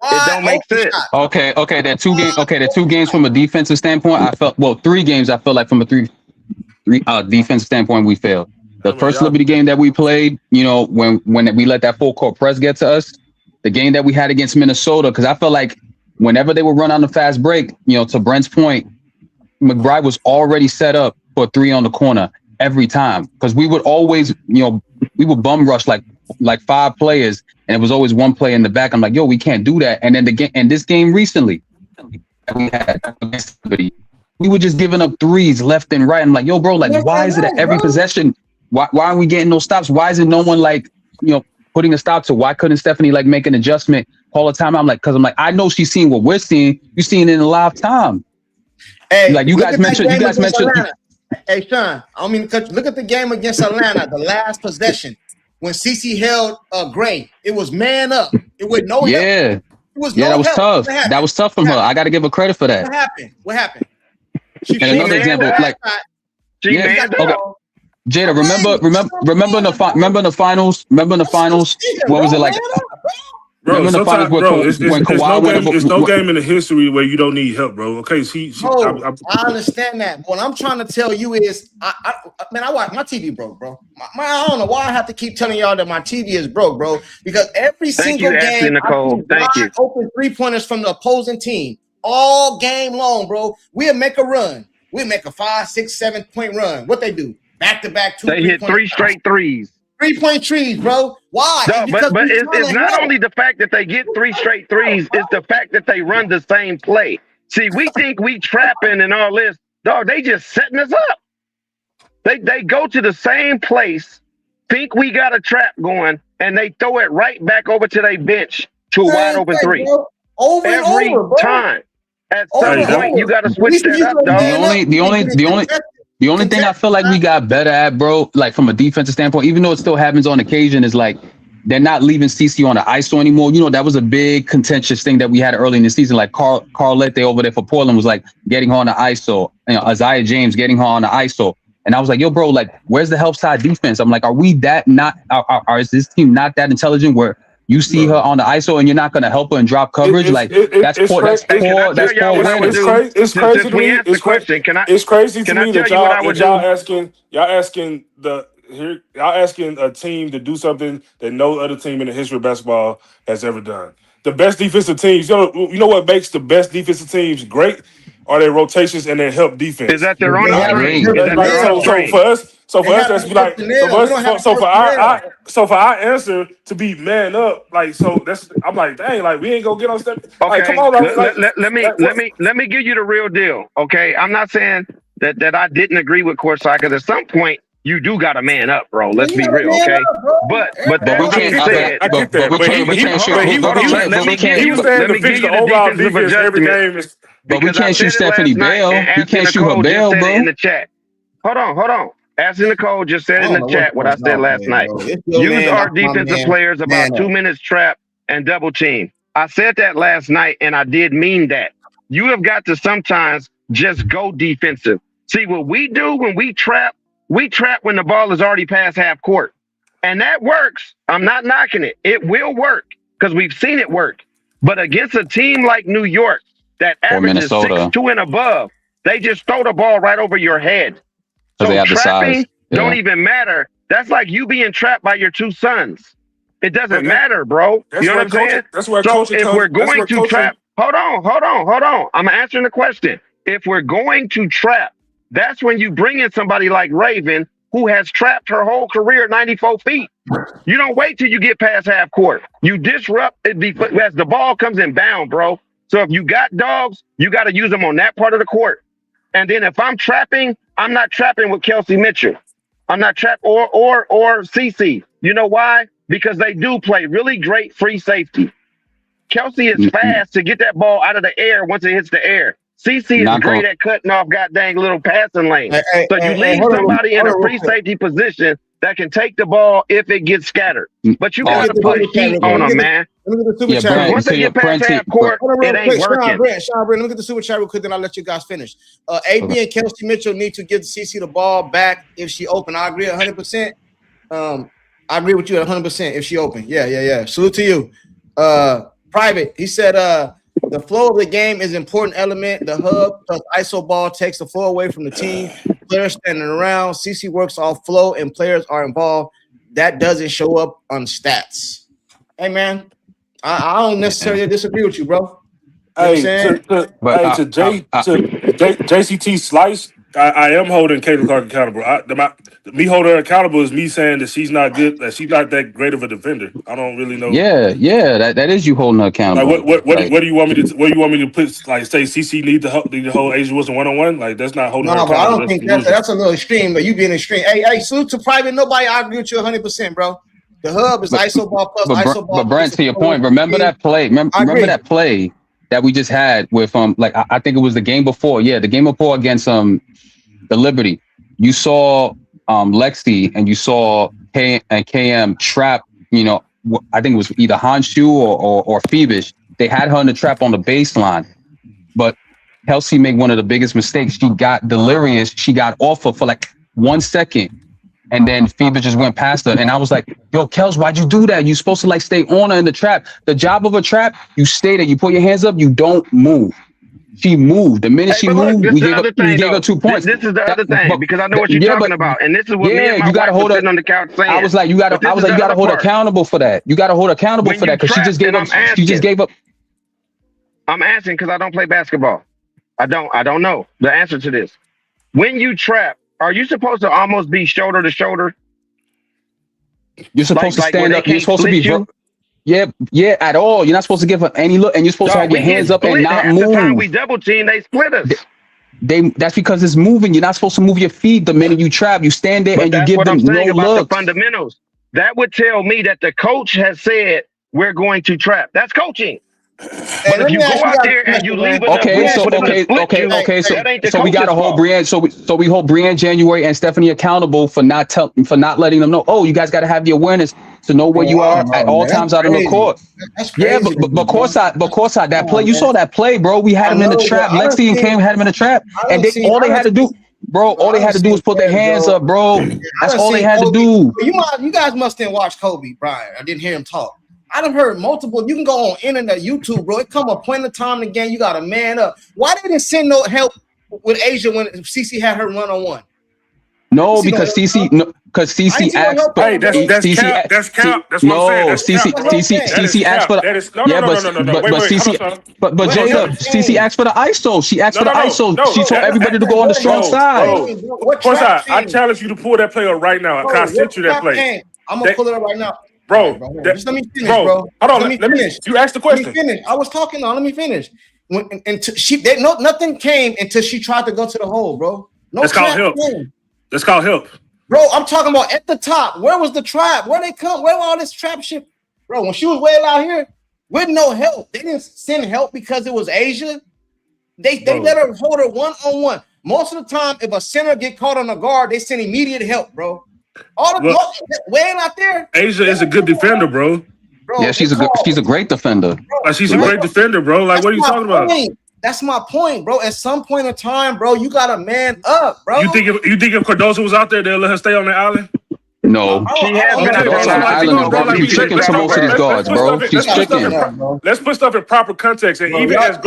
It don't make sense. Okay. That two games from a defensive standpoint, 3 games I felt like from a three defensive standpoint we failed. The first Liberty game that we played, you know, when we let that full court press get to us, the game that we had against Minnesota, because I felt like whenever they would run on the fast break, you know, to Brent's point, McBride was already set up for a 3 on the corner every time because we would always, we would bum rush like 5 players, and it was always one player in the back. I'm like, yo, we can't do that. And then this game recently, we had against somebody, we were just giving up 3s left and right. I'm like, yo, bro, like, why is it at every possession? Why are we getting no stops? Why is it no one like, putting a stop to? Why couldn't Stephanie like make an adjustment, call a time? I'm like, because I'm like, I know she's seeing what we're seeing. You're seeing it in live time. Hey, like you guys mentioned. Hey, Sean, I mean, look at the game against Atlanta, the last possession when CeCe held Gray. It was man up. It was no help. It was no that was help. tough. That was tough from her. I got to give her credit for that. What happened? And another example, like, Jada, remember in the finals? What was it like? Bro, remember the finals when Kawhi it's no game in the history where you don't need help, bro. Okay, I understand that. What I'm trying to tell you is, I watch my TV broke, bro. I don't know why I have to keep telling y'all that my TV is broke, bro. Because every single game, I see open 3-pointers from the opposing team all game long, bro. We'll make a run. We'll make a 5, 6, 7 point run. What they do? Back-to-back 2. They hit 3 straight threes. 3-point trees, bro. Why? No, but it's not only the fact that they get 3 straight threes, it's the fact that they run the same play. See, we think we trapping and all this. Dog, they just setting us up. They go to the same place, think we got a trap going, and they throw it right back over to their bench to a wide open 3. Every time. At some point, you got to switch that up, dog. The only thing I feel like we got better at, bro, like from a defensive standpoint, even though it still happens on occasion, is like they're not leaving CeCe on the ISO anymore. That was a big contentious thing that we had early in the season. Like Carlette over there for Portland was like getting her on the ISO. Isaiah James getting her on the ISO. And I was like, yo, bro, like, where's the help side defense? I'm like, are we that not? Is this team not that intelligent where you see her on the ISO and you're not going to help her and drop coverage? That's poor. It's crazy to me. It's crazy to me that y'all asking a team to do something that no other team in the history of basketball has ever done. The best defensive teams, you know what makes the best defensive teams great? Are their rotations and their help defense? Is that their own? So for us, that's like for our answer to be man up, like I'm like, dang, like we ain't gonna get on step. Okay, like, come on, let me give you the real deal. Okay, I'm not saying that I didn't agree with Courtside because at some point you do got to man up, bro. Let's be real, okay? But that being said, he was saying to fix the overall defense every game. But we can't shoot Stephanie Bell. We can't shoot her Bell, bro. In the chat. Hold on. Ashley Nicole just said in the chat what I said last night. Use our defensive players about 2 minutes trap and double team. I said that last night, and I did mean that. You have got to sometimes just go defensive. See, what we do when we trap when the ball is already past half court. And that works. I'm not knocking it. It will work because we've seen it work. But against a team like New York, that averages 6'2" and above, they just throw the ball right over your head. So they have trapping don't even matter. That's like you being trapped by your 2 sons. It doesn't matter, bro. You know what I'm saying? That's where so if we're going to trap, hold on. I'm answering the question. If we're going to trap, that's when you bring in somebody like Raven, who has trapped her whole career 94 feet. You don't wait till you get past half court. You disrupt it as the ball comes in bound, bro. So if you got dogs, you got to use them on that part of the court. And then if I'm trapping, I'm not trapping with Kelsey Mitchell. I'm not trapped or CeCe. You know why? Because they do play really great free safety. Kelsey is fast to get that ball out of the air once it hits the air. CeCe is great at cutting off goddamn little passing lanes. So you leave somebody in a free safety position that can take the ball if it gets scattered. But you got to put heat on them, man. Let me get the super chat. Once they get past half court, it ain't working. Sean Brent, let me get the super chat real quick, then I'll let you guys finish. AB and Kelsey Mitchell need to give CeCe the ball back if she open. I agree 100%. I agree with you at 100% if she open. Yeah. Salute to you. Private, he said the flow of the game is an important element. The hub plus ISO ball takes the flow away from the team. Players standing around. CeCe works off flow and players are involved. That doesn't show up on stats. Hey, man, I don't necessarily disagree with you, bro. To JCT Slice, I am holding Caitlin Clark accountable. Me holding her accountable is me saying that she's not good, that she's not that great of a defender. I don't really know. Yeah, that is you holding her accountable. Like what do you want me to? What do you want me to put? Like say CC need to hold Asia Wilson 1-on-1? Like that's not holding her No, but I accountable. don't think that's a little extreme. But you being extreme. Hey, salute to private. Nobody agree with you 100%, bro. The hub is ISO ball plus ISO ball. But Brent, to your point, remember that play? Remember that play that we just had with like I think it was the game before. Yeah, the game before against the Liberty. You saw Lexi and you saw K and KM trap. You know, I think it was either Hanshu or Phoebish. They had her in the trap on the baseline, but Kelsey made one of the biggest mistakes. She got delirious. She got off her for like 1 second. And then Phoebe just went past her. And I was like, yo, Kels, why'd you do that? You're supposed to like stay on her in the trap. The job of a trap, you stay there. You put your hands up, you don't move. She moved. The minute she moved, we gave her 2 points. This is the other thing, because I know what you're talking about. And this is what me and my wife was sitting on the couch saying. I was like, you gotta hold her accountable for that. You gotta hold her accountable for that because she just gave up. I'm asking because I don't play basketball. I don't know the answer to this. When you trap, are you supposed to almost be shoulder to shoulder? You're supposed to stand up. You're supposed to be. Yeah, at all. You're not supposed to give her any look, and you're supposed to have your hands up and not move. The time we double team, they split us. That's because it's moving. You're not supposed to move your feet the minute you trap. You stand there and you give them no look. The fundamentals. That would tell me that the coach has said we're going to trap. That's coaching. But if you go out there and you leave so we got to hold Brienne. So we hold Brienne January and Stephanie accountable for not letting them know. Oh, you guys got to have the awareness to know where you are at all times out on the court. Yeah, but Courtside, that play, you saw that play, bro. We had him in the trap. Lexi and Cam had him in the trap, and all they had to do was put their hands up, bro. That's all they had to do. You guys must have watched Kobe Bryant. I didn't hear him talk. I done heard multiple. You can go on internet, YouTube, bro. It come a point of time again. You got to man up. Why didn't send no help with Asia when CC had her 1-on-1? No, because CC asked. Hey, that's cap. That's what I'm saying. CC asked for the. But J-Dubb, CC asked for the ISO. She asked for the ISO. She told everybody to go on the strong side. Courtside, I challenge you to pull that play up right now. I sent you that play. I'm gonna pull it up right now. Bro, just let me finish, bro. Hold on, let me finish. You asked the question. Let me finish. I was talking now. Let me finish. Nothing came until she tried to go to the hole, bro. That's called help. That's called help. Bro, I'm talking about at the top. Where was the trap? Where they come? Where all this trap shit? Bro, when she was way out here with no help, they didn't send help because it was Asia. They let her hold her 1-on-1. Most of the time, if a center get caught on a guard, they send immediate help, bro. Way out there. Asia is a good defender, bro. Yeah, she's a great defender. She's a great defender, bro. Like, what are you talking about? That's my point, bro. At some point in time, bro, you gotta man up, bro. You think if Cardoso was out there, they'll let her stay on the island? No, she has been on the island, bro. She's tricking to most of these guards, bro. She's tricking. Let's put stuff in proper context. And even as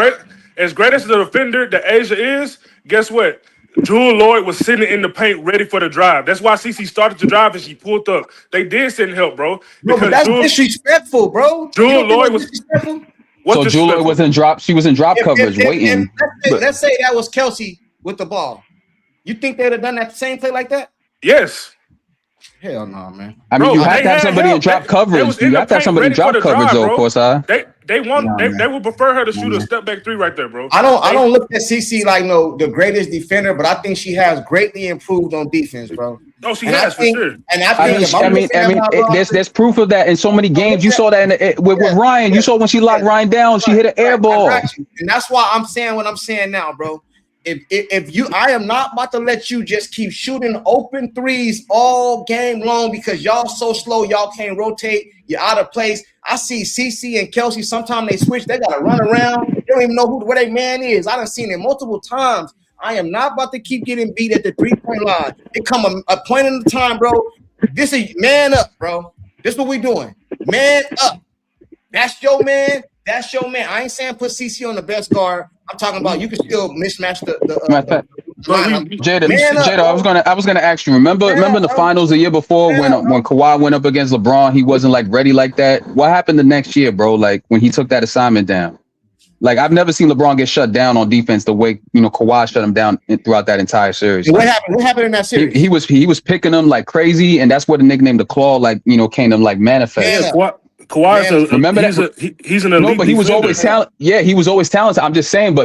great as the defender that Asia is, guess what? Jewel Lloyd was sitting in the paint ready for the drive. That's why CC started to drive and she pulled up. They did send help, bro. Because that's disrespectful, bro. Jewel Lloyd was disrespectful. So Jewel Lloyd was in drop. She was in drop coverage, waiting. Let's say that was Kelsey with the ball. You think they'd have done that same play like that? Yes. Hell no, man. I mean, you have to have somebody in drop coverage. You have to have somebody in drop coverage, though, of course. They would prefer her to shoot a step back 3 right there, bro. I don't look at CC like the greatest defender, but I think she has greatly improved on defense, bro. No, she has for sure. And I mean, there's proof of that in so many games. You saw that with Ryan. You saw when she locked Ryan down, she hit an air ball. And that's why I'm saying what I'm saying now, bro. I am not about to let you just keep shooting open threes all game long because y'all so slow, y'all can't rotate, you're out of place. I see CC and Kelsey, sometimes they switch, they gotta run around, they don't even know where their man is. I done seen it multiple times. I am not about to keep getting beat at the 3-point line. It come a point in the time, bro. This is man up, bro. This is what we doing. Man up. That's your man. That's your man. I ain't saying put CC on the best guard. I'm talking about you can still mismatch the Jada, I was gonna ask you. Remember in the finals the year before when Kawhi went up against LeBron, he wasn't like ready like that. What happened the next year, bro? Like when he took that assignment down. Like I've never seen LeBron get shut down on defense the way Kawhi shut him down throughout that entire series. What happened? What happened in that series? He was picking them like crazy, and that's where the nickname the Claw came to like manifest. Yeah, Kawhi. Remember he's an elite. No, but he was always talented. Yeah, he was always talented. I'm just saying,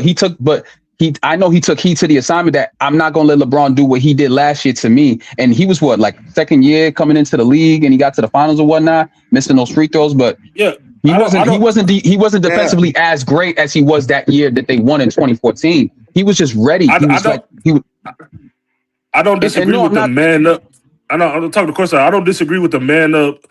I know he took heed to the assignment that I'm not going to let LeBron do what he did last year to me. And he was like second year coming into the league, and he got to the finals or whatnot, missing those free throws. But yeah, he wasn't defensively as great as he was that year that they won in 2014. He was just ready. I don't disagree with the man up. I'm talking to Courtside. I don't disagree with the man up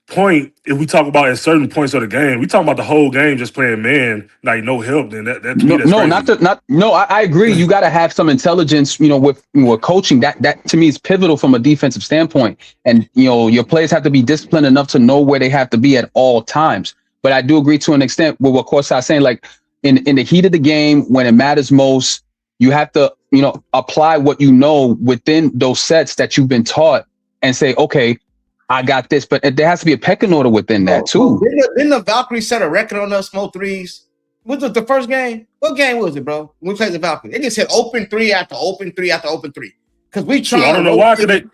point. If we talk about at certain points of the game, we talk about the whole game just playing man, like no help. Then that's crazy. I agree. You got to have some intelligence, with coaching. That to me is pivotal from a defensive standpoint. And your players have to be disciplined enough to know where they have to be at all times. But I do agree to an extent with what Courtside is saying. Like in the heat of the game, when it matters most, you have to apply what within those sets that you've been taught, and say, okay, I got this, but there has to be a pecking order within that too. Didn't the Valkyries set a record on us, small threes? Was it the first game? What game was it, bro? When we played the Valkyries, they just hit open three after open three after open three. Because we tried. I don't know why. They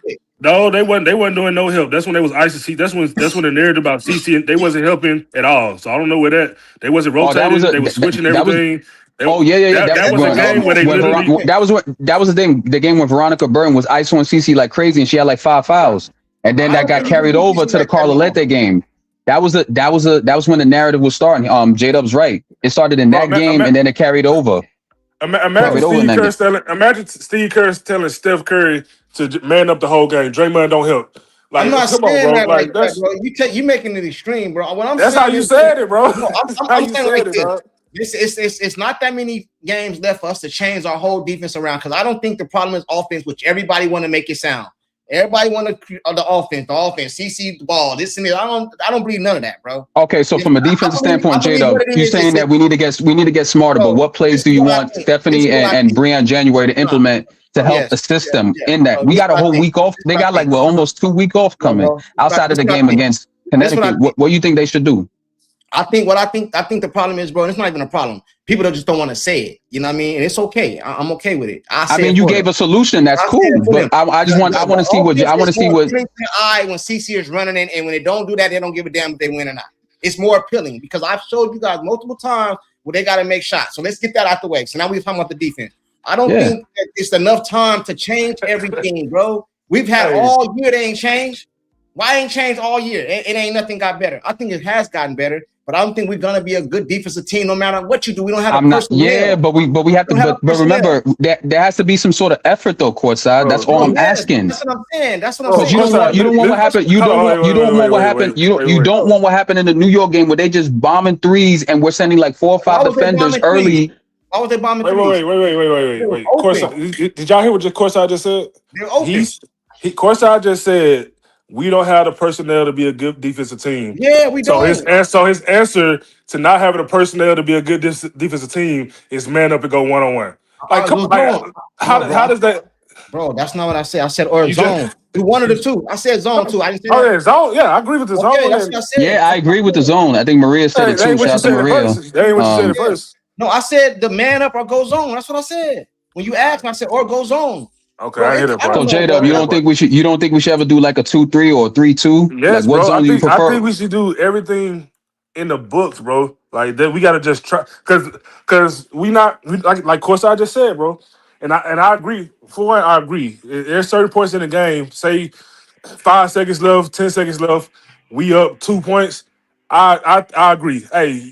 wasn't doing no help. That's when they was ICC. That's when the narrative about CC, they wasn't helping at all. So I don't know where they wasn't rotating. They were switching everything. That was a game where they literally. That was the game when Veronica Burton was ISOing CC like crazy, and she had like 5 fouls. And then that got carried over to the Carlolete game. That was when the narrative was starting. J-Dubb's right. It started in that game, and then it carried over. Imagine Steve Kerr telling Steph Curry to man up the whole game. Draymond don't help. Like, I'm not saying that like that, bro. You making it extreme, bro. That's how you said it, bro. I'm saying like this. It's not that many games left for us to change our whole defense around, because I don't think the problem is offense, which everybody want to make it sound. Everybody want the offense, CC the ball, this and that. I don't believe none of that, bro. Okay, so from a defensive standpoint, J-Dubb, you're saying that we need to get smarter, but what plays do you want Stephanie and Breon January to implement to help assist them in that? We got a whole week off. They got like almost 2 weeks off coming outside of the game against Connecticut. What do you think they should do? I think the problem is, bro, and it's not even a problem. People just don't want to say it. You know what I mean? And it's okay. I'm okay with it. I mean, you gave a solution. That's cool. But I want to see what when CC is running in, and when they don't do that, they don't give a damn if they win or not. It's more appealing because I've showed you guys multiple times where they got to make shots. So let's get that out the way. So now we're talking about the defense. I don't think that it's enough time to change everything, bro. We've had all year, they ain't changed. Why ain't changed all year? It ain't nothing got better. I think it has gotten better, but I don't think we're gonna be a good defensive team no matter what you do. We don't have but we have to. But remember, there has to be some sort of effort though, Courtside. That's all I'm asking. That's what I'm saying. That's what I'm saying. You don't want what happened. You don't want what happened. You don't want what happened in the New York game where they just bombing threes and we're sending like 4 or 5 defenders early. Why was they bombing threes? Wait. Courtside, did y'all hear what Courtside just said? They're open. Courtside just said, we don't have the personnel to be a good defensive team. Yeah, we don't. So his answer to not having the personnel to be a good defensive team is man up and go 1-on-1. Like, come on. How does that? Bro, that's not what I said. I said zone. Do one of the two. I said zone too. I didn't say that. Zone. Yeah, I agree with the zone. That's what I said. Yeah, I agree with the zone. I think Maria said it too. Shout out to Maria. That ain't what you said at first. No, I said the man up or go zone. That's what I said. When you asked me, I said or go zone. Okay, I hear that. So J-Dubb, you don't think we should ever do like a 2-3 or 3-2? Yes, like, what bro. zone do you prefer? I think we should do everything in the books, bro. Like that, we gotta just try because like Courtside just said, bro. And I agree. For one, I agree. There's certain points in the game. Say 5 seconds left, 10 seconds left. We up 2 points. I agree. Hey,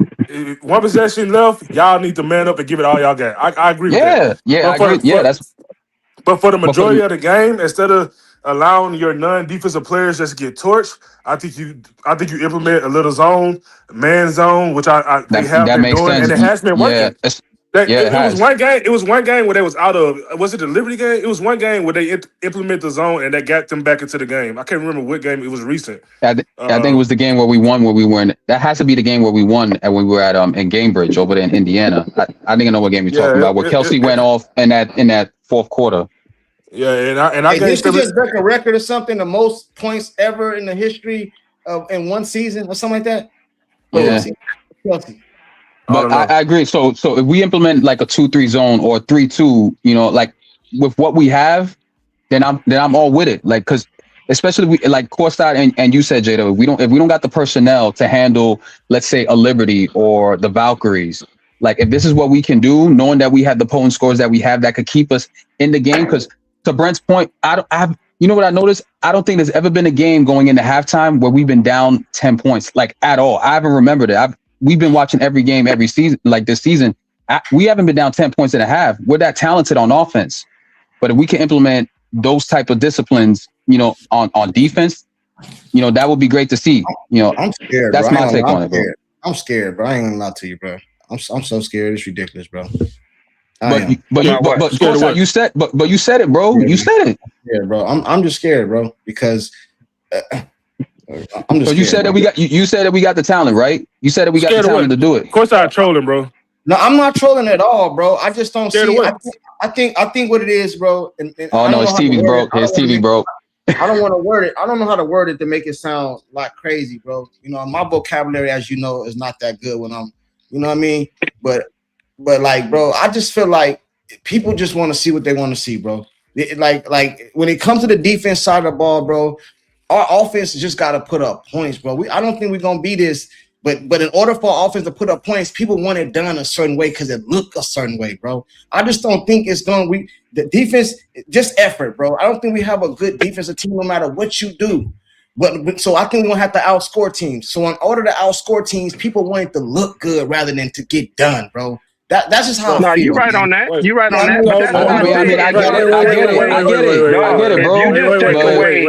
1 possession left. Y'all need to man up and give it all y'all got. I agree with that. Yeah, I agree. But for the majority of the game, instead of allowing your non-defensive players just get torched, I think you implement a little zone, man zone, which I they have been doing, sense. And it has been working. It was one game. It was one game where they was out of. Was it the Liberty game? It was one game where they implement the zone and that got them back into the game. I can't remember what game. It was recent. I think it was the game where we won. Where we were in. That has to be the game where we won, and we were at in Cambridge over there in Indiana. I think I know what game you're talking about. Where Kelsey went off in that fourth quarter. Yeah, and I this just break a record or something. The most points ever in the history of in one season or something like that. Yeah. Kelsey. But I agree. So if we implement like a 2-3 zone or 3-2, like with what we have, then I'm all with it. Like, because especially like Courtside and you said, J-Dubb, if we don't got the personnel to handle, let's say, a Liberty or the Valkyries, like if this is what we can do, knowing that we have the potent scores that we have that could keep us in the game. Because to Brent's point, you know what I noticed? I don't think there's ever been a game going into halftime where we've been down 10 points, like at all. I haven't remembered it. We've been watching every game every season, like this season. We haven't been down 10 points and a half. We're that talented on offense. But if we can implement those type of disciplines, on defense, that would be great to see. I'm scared. That's bro. my take on it, bro. I'm scared, bro. I ain't gonna lie to you, bro. I'm so scared. It's ridiculous, bro. But Courtside, you said it, bro. You said it. Yeah, bro. I'm just scared, bro, because I'm just. So you said that we got you said that we got the talent, right? You said that we got the talent to do it. Courtside trolling, bro. No, I'm not trolling at all, bro. I just don't see. I think what it is, bro. And oh no, his TV's broke. His TV broke. I don't want to word it. I don't know how to word it to make it sound like crazy, bro. My vocabulary, as you know, is not that good when I'm, you know what I mean? But like, bro, I just feel like people just want to see what they want to see, bro. Like when it comes to the defense side of the ball, bro, our offense just got to put up points, bro. I don't think we're gonna be this. But in order for our offense to put up points, people want it done a certain way because it look a certain way, bro. I just don't think it's going. The defense, just effort, bro. I don't think we have a good defensive team no matter what you do. But so I think we're gonna have to outscore teams. So in order to outscore teams, people want it to look good rather than to get done, bro. That's just how. No, you're right on that. You're right on that. But that's I get it, bro. If you just take away,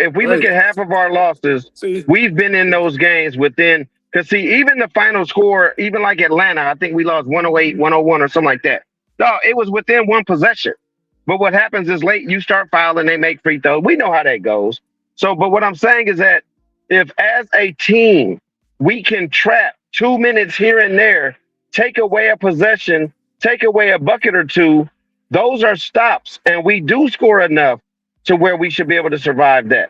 if we look at half of our losses, we've been in those games within. Because see, even the final score, even like Atlanta, I think we lost 108, 101, or something like that. No, it was within one possession. But what happens is late, you start fouling, they make free throws. We know how that goes. So, but what I'm saying is that if as a team we can trap 2 minutes here and there, take away a possession, take away a bucket or two, those are stops. And we do score enough to where we should be able to survive that.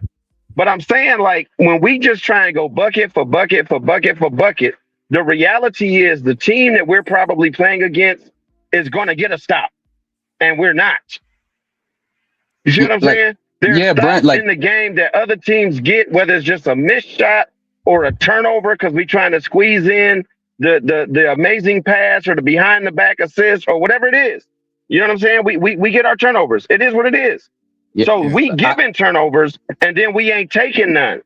But I'm saying, like, when we just try and go bucket for bucket for bucket for bucket, the reality is the team that we're probably playing against is going to get a stop. And we're not. You see what I'm saying? There's stops in the game that other teams get, whether it's just a missed shot or a turnover because we're trying to squeeze in the amazing pass or the behind the back assist or whatever it is. You know what I'm saying? We get our turnovers. It is what it is. Yeah, so we giving turnovers and then we ain't taking none.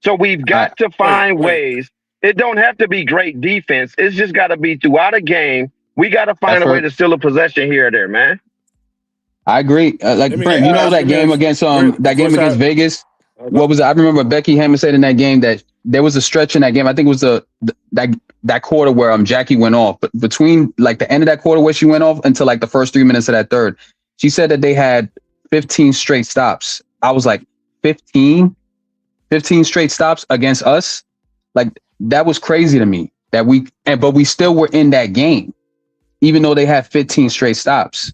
So we've got to find ways. It don't have to be great defense. It's just got to be throughout a game. We got to find a way to steal a possession here or there, man. I agree. Brent, that game against against Vegas. What was it? I remember Becky Hammond said in that game that there was a stretch in that game. I think it was that quarter where Jackie went off. But between like the end of that quarter where she went off until like the first 3 minutes of that third, she said that they had 15 straight stops. I was like, 15 straight stops against us. Like that was crazy to me. But we still were in that game, even though they had 15 straight stops.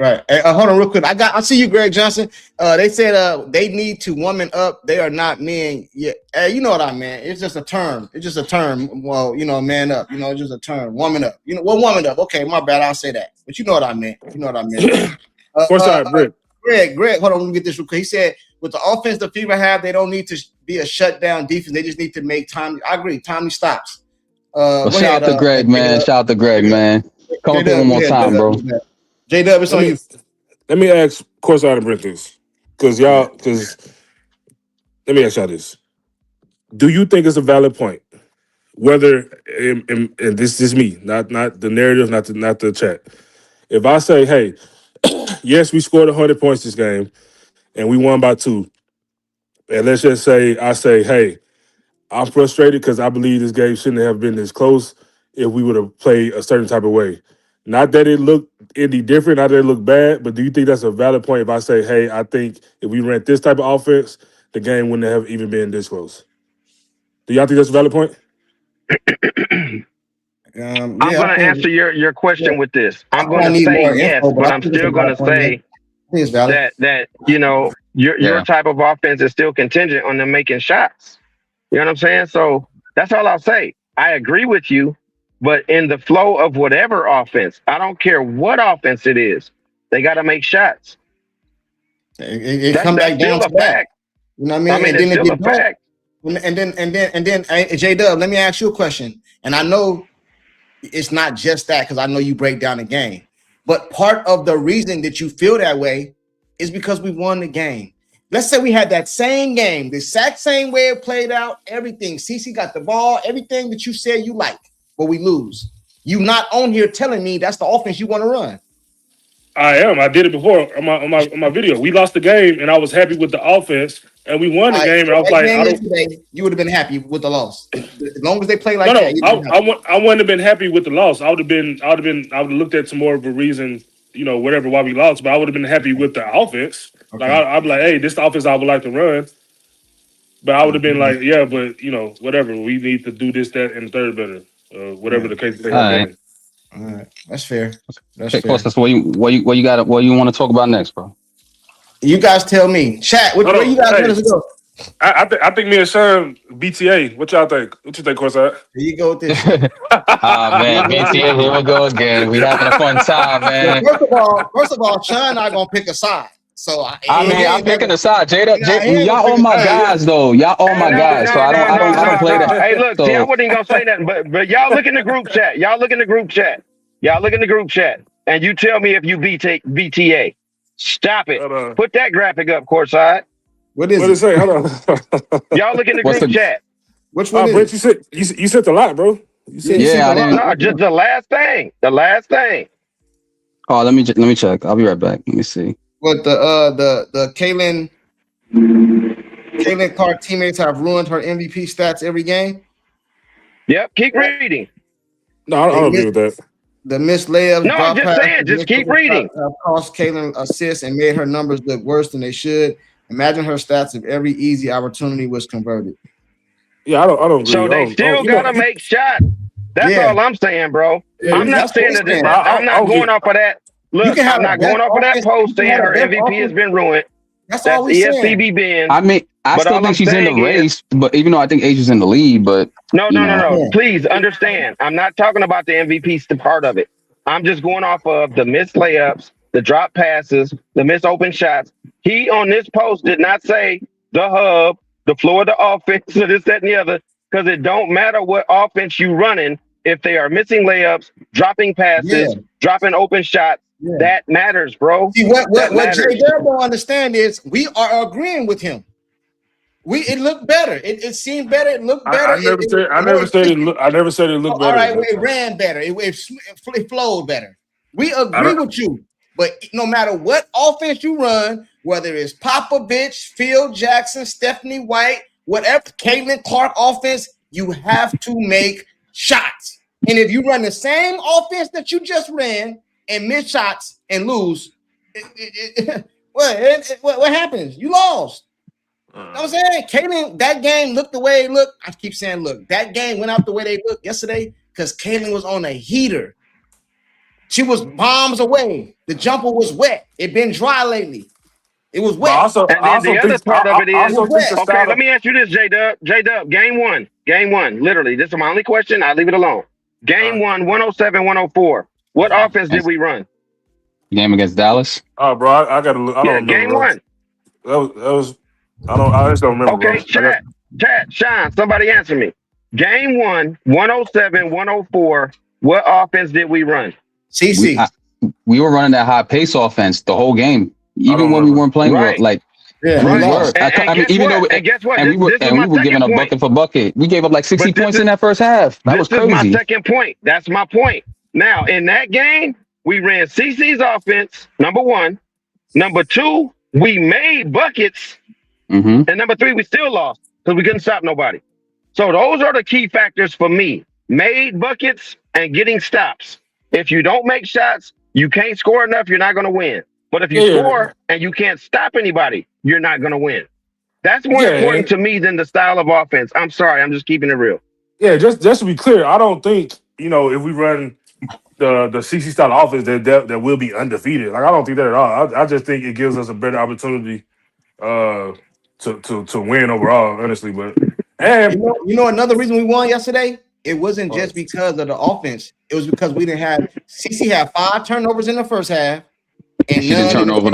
Right. Hey, hold on real quick. I see you, Greg Johnson. They said they need to woman up. They are not men yet. Hey, you know what I mean? It's just a term. It's just a term. Well, man up. It's just a term. Woman up. Woman up. Okay, my bad. I'll say that. But you know what I meant. Greg, hold on. Let me get this real quick. He said, with the offense the FIBA have, they don't need to be a shutdown defense. They just need to make time. I agree. Timely stops. Shout out to Greg, man. Shout out to Greg, man. Come up one more time, bro. J-Dubb, it's on you. Let me ask Courtside and Brent this. Because let me ask y'all this. Do you think it's a valid point? Whether, and this is me, not the narrative, not the chat. If I say, hey, yes, we scored 100 points this game, and we won by 2. And let's just say, I say, hey, I'm frustrated because I believe this game shouldn't have been this close if we would have played a certain type of way. Not that it looked any different, not that it looked bad, but do you think that's a valid point if I say, hey, I think if we ran this type of offense, the game wouldn't have even been this close? Do y'all think that's a valid point? I'm going to answer your question with this. I'm going to say yes, but I'm still going to say that your type of offense is still contingent on them making shots. You know what I'm saying? So that's all I'll say. I agree with you, But in the flow of whatever offense, I don't care what offense it is, they got to make shots. It That's come back down still to a that. fact. You know what I mean? I mean, And it's then if still you a don't, fact. J-Dubb, let me ask you a question. And I know it's not just that because I know you break down the game. But part of the reason that you feel that way is because we won the game. Let's say we had that same game, the exact same way it played out, everything. CC got the ball, everything that you said you like, but we lose. You not on here telling me that's the offense you want to run. I am. I did it before on my video. We lost the game, and I was happy with the offense, and we won the game. And I was like, I don't. Yesterday, you would have been happy with the loss as long as they play like No, that. I wouldn't have been happy with the loss. I would have looked at some more of a reason, whatever why we lost. But I would have been happy with the offense. Okay. Like I'd be like, hey, this is the offense I would like to run. But I would have been like, yeah, but whatever. We need to do this, that, and the third better. Whatever the case may have been. All right, that's fair. That's Okay, fair. Course, that's what you want to talk about next, bro. You guys tell me. Chat, where you guys want us to go? I think me and Sean BTA. What y'all think? What you think, Courtside? Here you go with this. Man, BTA, here we go again. We having a fun time, man. First of all, Sean not gonna pick a side. So I'm picking a side. J-Dubb, y'all all my guys though. Y'all all my guys. So I don't play that. Hey, look, see, I wasn't even gonna say that, but y'all look in the group chat. Y'all look in the group chat, and you tell me if you BTA. Stop it. Put that graphic up, Courtside. What is it say? Hold on. Y'all look in the group chat. Which one? Brent, you said a lot, bro. Just the last thing. The last thing. Oh, let me check. I'll be right back. Let me see. What the Kaylin Clark teammates have ruined her MVP stats every game. Yep, keep reading. No, I don't agree with that. The missed layups. No, I'm just saying, just keep reading. Cost Kaylin assists and made her numbers look worse than they should. Imagine her stats if every easy opportunity was converted. Yeah, I don't agree. So they still gotta make shots. That's all I'm saying, bro. Yeah, I'm not saying that. I'm not going off of that. Look, I'm not going off of that post saying her MVP has been ruined. That's all we ESPB Ben. I mean, I still think she's in the race, but even though I think Asia's in the lead, but no. Please understand. I'm not talking about the MVP part of it. I'm just going off of the missed layups, the drop passes, the missed open shots. He on this post did not say the hub, the floor of the offense, or this, that, and the other, because it don't matter what offense you running if they are missing layups, dropping passes, dropping open shots. Yeah. That matters, bro. See, what J-Dubb don't understand is we are agreeing with him. It looked better. It seemed better. It looked better. I never said it looked better. All right, it ran better. It flowed better. We agree with you. But no matter what offense you run, whether it's Popovich, Phil Jackson, Stephanie White, whatever Caitlin Clark offense, you have to make shots. And if you run the same offense that you just ran and miss shots and lose, what happens? You lost. You know what I'm saying? Caitlin, that game looked the way it looked. I keep saying, look, that game went out the way they looked yesterday because Caitlin was on a heater. She was bombs away. The jumper was wet. It been dry lately. It was wet. The other part of it is, okay, let me ask you this, J-Dubb. J-Dubb, game one. Literally, this is my only question. I'll leave it alone. Game 1, 107-104. What offense did we run? Game against Dallas? Oh, bro, I got to look. I don't know. Game 1. That was I just don't remember. Okay, chat, Sean, somebody answer me. Game 1, 107-104. What offense did we run? CC. We were running that high pace offense the whole game, even when we weren't playing well. Like, we were. And guess what? And we were giving up bucket for bucket. We gave up like 60 points in that first half. That was crazy. This is my second point. That's my point. Now, in that game, we ran CC's offense, number 1. Number 2, we made buckets. Mm-hmm. And number 3, we still lost because we couldn't stop nobody. So those are the key factors for me. Made buckets and getting stops. If you don't make shots, you can't score enough, you're not going to win. But if you score and you can't stop anybody, you're not going to win. That's more important to me than the style of offense. I'm sorry, I'm just keeping it real. Yeah, just to be clear, I don't think, if we run the CC style offense that will be undefeated. Like, I don't think that at all. I just think it gives us a better opportunity to win overall, honestly. But you know another reason we won yesterday? it wasn't just because of the offense. It was because we didn't have CC had 5 turnovers in the first half, and she didn't turn over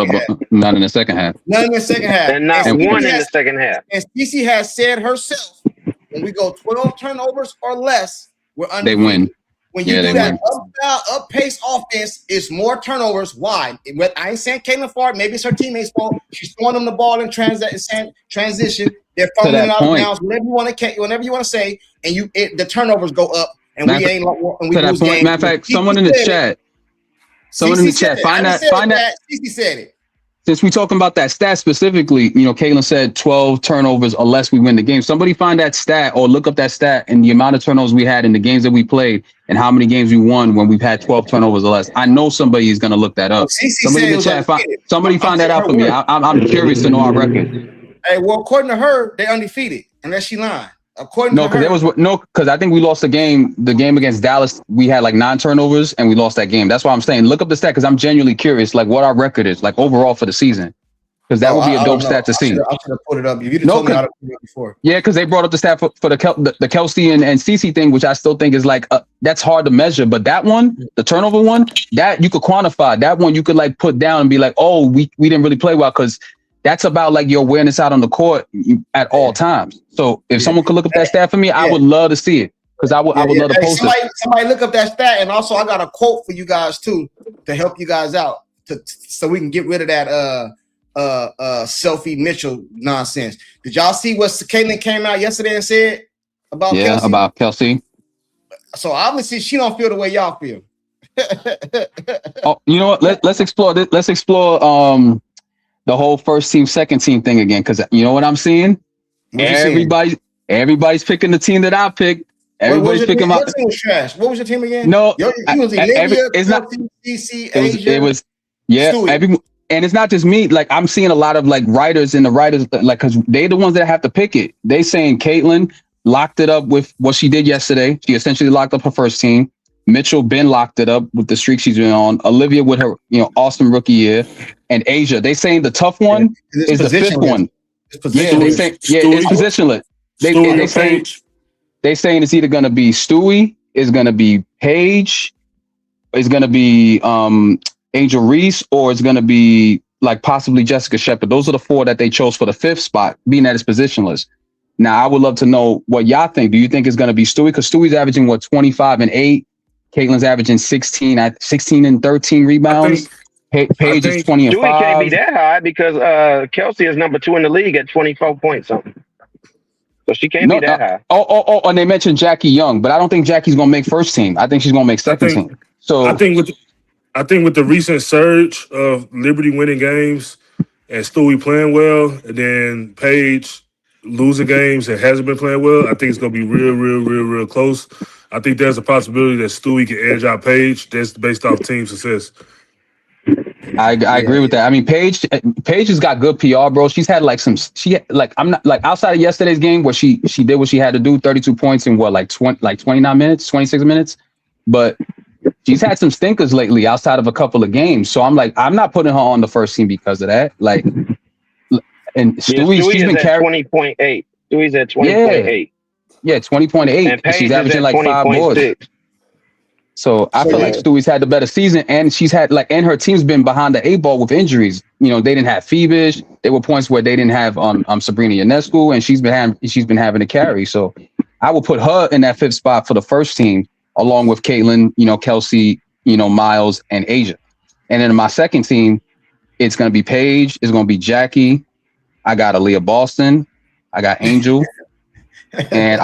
none in the second half. None in the second half, and not one in the second half. And CC has said herself, when we go 12 turnovers or less, we're undefeated. They win. When you do that up pace offense, it's more turnovers. Why? I ain't saying Caitlin Ford. Maybe it's her teammates' fault. She's throwing them the ball in transition. They're fumbling out of bounds. Whatever you want to say, and the turnovers go up, and we ain't. And we lose games. Matter of fact, someone in the chat. Someone in the chat. Find that. CC said it. Since we talking about that stat specifically, Caitlin said 12 turnovers or less we win the game. Somebody find that stat or look up that stat and the amount of turnovers we had in the games that we played and how many games we won when we've had 12 turnovers or less. I know somebody is going to look that up. Somebody in the chat, somebody find that out for me. I'm curious to know our record. Hey, well, according to her, they're undefeated unless she lying. Because I think we lost the game against Dallas. We had like 9 turnovers and we lost that game. That's why I'm saying look up the stat because I'm genuinely curious, like what our record is, like overall for the season. Because that would be a dope stat to see. I should have put it up. You told me how to put it up before. Yeah, because they brought up the stat for the Kelsey and CC thing, which I still think is like that's hard to measure. But that one, the turnover one, that you could quantify. That one you could like put down and be like, oh, we didn't really play well because that's about like your awareness out on the court at all times. So if someone could look up that stat for me, I would love to see it because I would love to post it. Somebody look up that stat, and also I got a quote for you guys too to help you guys out so we can get rid of that Selfie Mitchell nonsense. Did y'all see what Caitlin came out yesterday and said about Kelsey? About Kelsey? So obviously she don't feel the way y'all feel. Oh, you know what? Let's explore this. Let's explore the whole first team, second team thing again, because you know what I'm seeing? Everybody's picking the team that I picked. Everybody's picking my team was trash. What was your team again? No, it's not DC, Asia. It was Stewie. And it's not just me. Like I'm seeing a lot of like writers and the writers like because they're the ones that have to pick it. They saying Caitlin locked it up with what she did yesterday. She essentially locked up her first team. Mitchell Ben locked it up with the streak she's been on. Olivia with her awesome rookie year, and Asia. They saying the tough one is the fifth one. Yeah, they say it's positionless. They saying it's either gonna be Stewie, it's gonna be Paige, it's gonna be Angel Reese, or it's gonna be like possibly Jessica Shepard. Those are the 4 that they chose for the 5th spot, being that it's positionless. Now I would love to know what y'all think. Do you think it's gonna be Stewie? Because Stewie's averaging 25 and 8. Caitlin's averaging 16 and 13 rebounds. Paige is 20 and 5. Stewie can't be that high because Kelsey is number 2 in the league at 24 points something. So she can't be that high. Oh, and they mentioned Jackie Young, but I don't think Jackie's gonna make first team. I think she's gonna make second team. So I think with the recent surge of Liberty winning games and Stewie playing well, and then Paige losing games and hasn't been playing well, I think it's gonna be real close. I think there's a possibility that Stewie can edge out Paige. That's based off team success. I agree with that. I mean, Paige has got good PR, bro. She's had I'm not like outside of yesterday's game where she did what she had to do, 32 points in 29 minutes, 26 minutes. But she's had some stinkers lately outside of a couple of games. So I'm like, I'm not putting her on the first team because of that. Like, and Stewie's been carrying 20.8. Stewie's at 20.8. Yeah, 20.8. And she's averaging like 5 boards. So I feel like Stewie's had the better season, and she's had and her team's been behind the 8 ball with injuries. They didn't have Phoebish. There were points where they didn't have Sabrina Ionescu, and she's been having to carry. So I would put her in that 5th spot for the first team, along with Caitlin, Kelsey, Miles, and Asia. And then in my second team, it's gonna be Paige. It's gonna be Jackie. I got Aaliyah Boston. I got Angel. And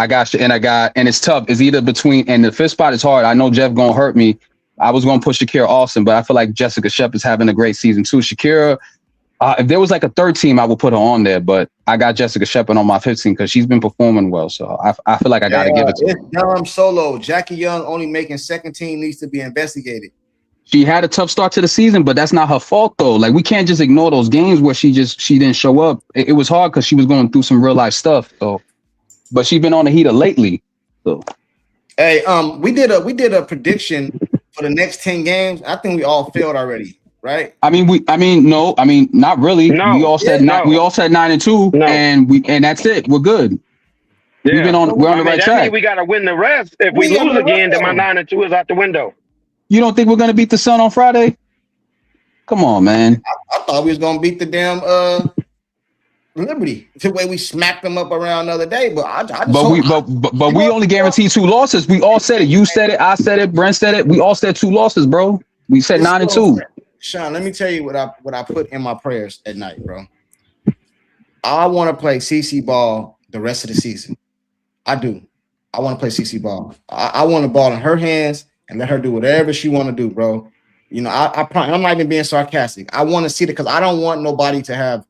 it's tough. It's either between, and the 5th spot is hard. I know Jeff gonna hurt me. I was gonna put Shakira Austin, but I feel like Jessica Shepard's having a great season too. Shakira, if there was like a 3rd team, I would put her on there, but I got Jessica Shepard on my 5th team because she's been performing well. So I feel like I gotta give it to her. Durham solo. Jackie Young only making 2nd team needs to be investigated. She had a tough start to the season, but that's not her fault though. Like we can't just ignore those games where she didn't show up. It was hard because she was going through some real life stuff. So. But she's been on the heater lately. So, hey, we did a prediction for the next 10 games. I think we all failed already, right? Not really. No. We all said 9-2, and that's it. We're good. Yeah. We're on the right that track. means we got to win the rest. If we lose again, then my 9-2 is out the window. You don't think we're gonna beat the Sun on Friday? Come on, man. I thought we was gonna beat the damn Liberty the way we smacked them up around the other day, but we only guaranteed 2 losses. We all said it. You said it. I said it. Brent said it. We all said 2 losses, bro. We said 9-2. Sean, let me tell you what I put in my prayers at night, bro. I want to play CC ball the rest of the season. I do. I want to play CC ball. I want the ball in her hands and let her do whatever she want to do, bro. You know, I'm not even being sarcastic. I want to see it because I don't want nobody to have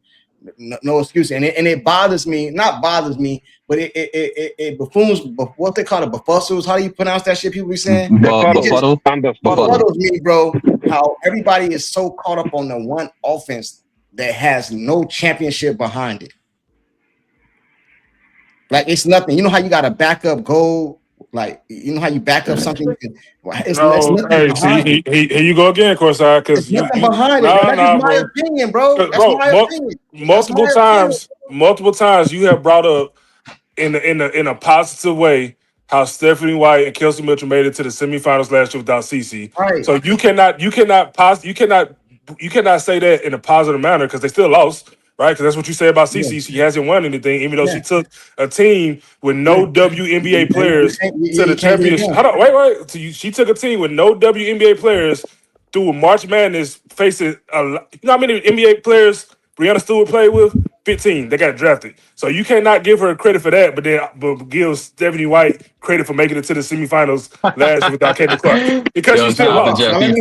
no excuse. And it bothers me, not bothers me, but it buffoons, what they call it, befuddles. How do you pronounce that shit people be saying? Befuddles me, bro, how everybody is so caught up on the one offense that has no championship behind it. Like, it's nothing. You know how you got a backup goal? Like, you know how you back up something? It's nothing behind it. Here you go again, Courtside. Because nothing behind it. That's my opinion, bro. That's my opinion. Multiple times you have brought up in a positive way how Stephanie White and Kelsey Mitchell made it to the semifinals last year without CeCe. Right. So you cannot say that in a positive manner because they still lost. Right, because that's what you say about CeCe. Yeah. She hasn't won anything, even though she took a team with no WNBA players to the championship. Hold on, wait. She took a team with no WNBA players through March Madness, facing a lot. You know how many NBA players Breanna Stewart played with? 15. They got drafted. So you cannot give her credit for that, but give Stephanie White credit for making it to the semifinals last year without Caitlin Clark because she still lost. Let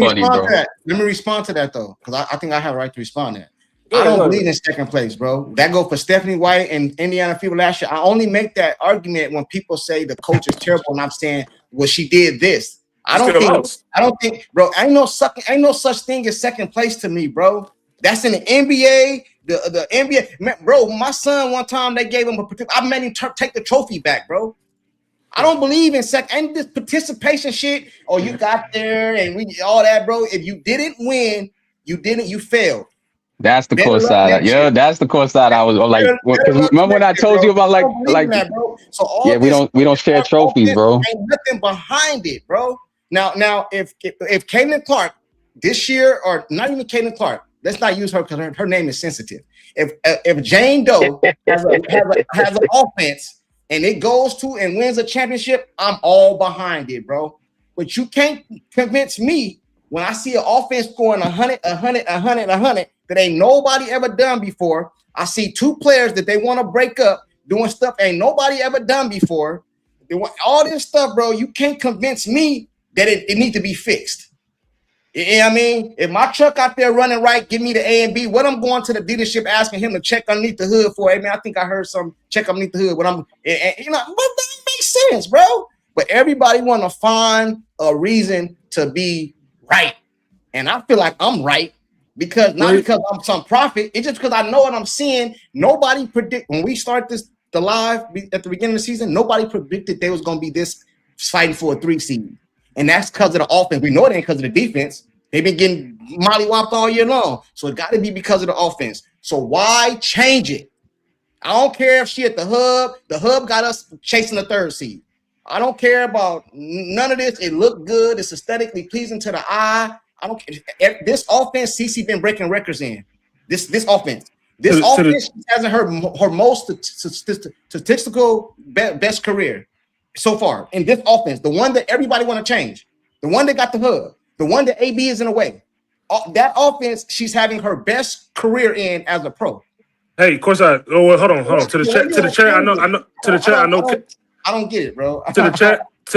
me respond to that though, because I think I have a right to respond to that. I don't believe in second place, bro. That go for Stephanie White and Indiana Fever last year. I only make that argument when people say the coach is terrible, and I'm saying, well, she did this. I don't think, bro. Ain't no such thing as second place to me, bro. That's in the NBA. The NBA, man, bro. My son one time they gave him I made him take the trophy back, bro. I don't believe in second and this participation shit. Oh, you got there and all that, bro. If you didn't win, you failed. That's the Courtside. Yeah, that's the Courtside. I was like, remember when I told you about like that, bro. So we don't share trophies, bro. Ain't nothing behind it, bro. Now, if Caitlin Clark this year, or not even Caitlin Clark, let's not use her because her name is sensitive. If Jane Doe has an offense and it goes to and wins a championship, I'm all behind it, bro. But you can't convince me when I see an offense scoring 100 that ain't nobody ever done before. I see 2 players that they want to break up doing stuff ain't nobody ever done before. They want all this stuff, bro. You can't convince me that it needs to be fixed. You know what I mean? If my truck out there running right, give me the A and B. What I'm going to the dealership asking him to check underneath the hood for? Hey man, I think I heard some check underneath the hood. But but that makes sense, bro. But everybody want to find a reason to be right, and I feel like I'm right. Because not because I'm some prophet, it's just because I know what I'm seeing. Nobody predict when we start the live at the beginning of the season. Nobody predicted they was gonna be this fighting for a 3 seed, and that's because of the offense. We know it ain't because of the defense. They've been getting mollywopped all year long, so it got to be because of the offense. So why change it? I don't care if she at the hub. The hub got us chasing the 3rd seed. I don't care about none of this. It looked good. It's aesthetically pleasing to the eye. I don't care. This offense, CeCe been breaking records in. This offense. This offense hasn't her most statistical best career so far. In this offense, the one that everybody want to change, the one that got the hub, the one that AB is in a way. That offense, she's having her best career in as a pro. Hey, Courtside. Oh, well, hold on. To the chat. I don't get it, bro. To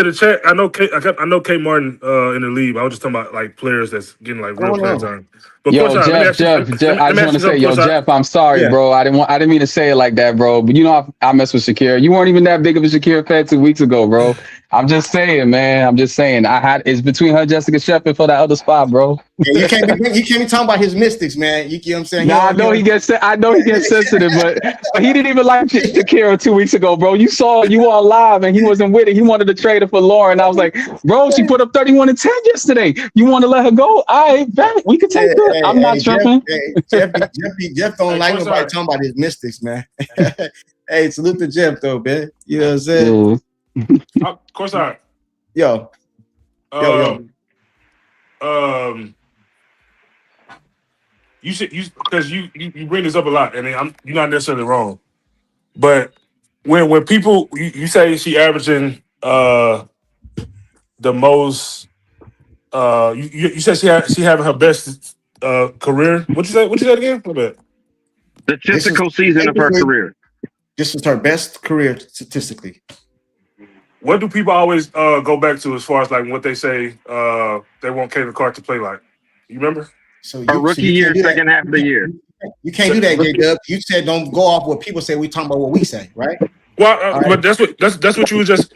the chat, I know K Martin in the league. I was just talking about like players that's getting like real playing time. But Jeff, I just want to say, Jeff, I'm sorry, bro. I didn't mean to say it like that, bro. But you know, I mess with Shakira. You weren't even that big of a Shakira fan 2 weeks ago, bro. I'm just saying, man. It's between her and Jessica Shepard for that other spot, bro. Yeah, you can't be talking about his mystics, man. You know what I'm saying? Nah, I know he gets sensitive, but he didn't even like Shakira 2 weeks ago, bro. You were on live and he wasn't with it. He wanted to trade her for Lauren. I was like, bro, she put up 31 and 10 yesterday. You want to let her go? All right, bet. We could take that. I'm not tripping. Jeff don't like nobody talking about his mystics, man. Hey, salute to Jeff though, man. You know what I'm saying? Of course I. Yo. You should because you bring this up a lot, and you're not necessarily wrong. But when people you say she averaging the most you said she having her best career. What you say again? A bit. Statistical season of her career. This is her best career statistically. What do people always go back to as far as like what they say they want Caitlin Clark to play like? You remember? So her rookie year, second half of the year. You can't do that, J-Dubb. You said don't go off what people say. We talking about what we say, right? Well, right. But that's what you was just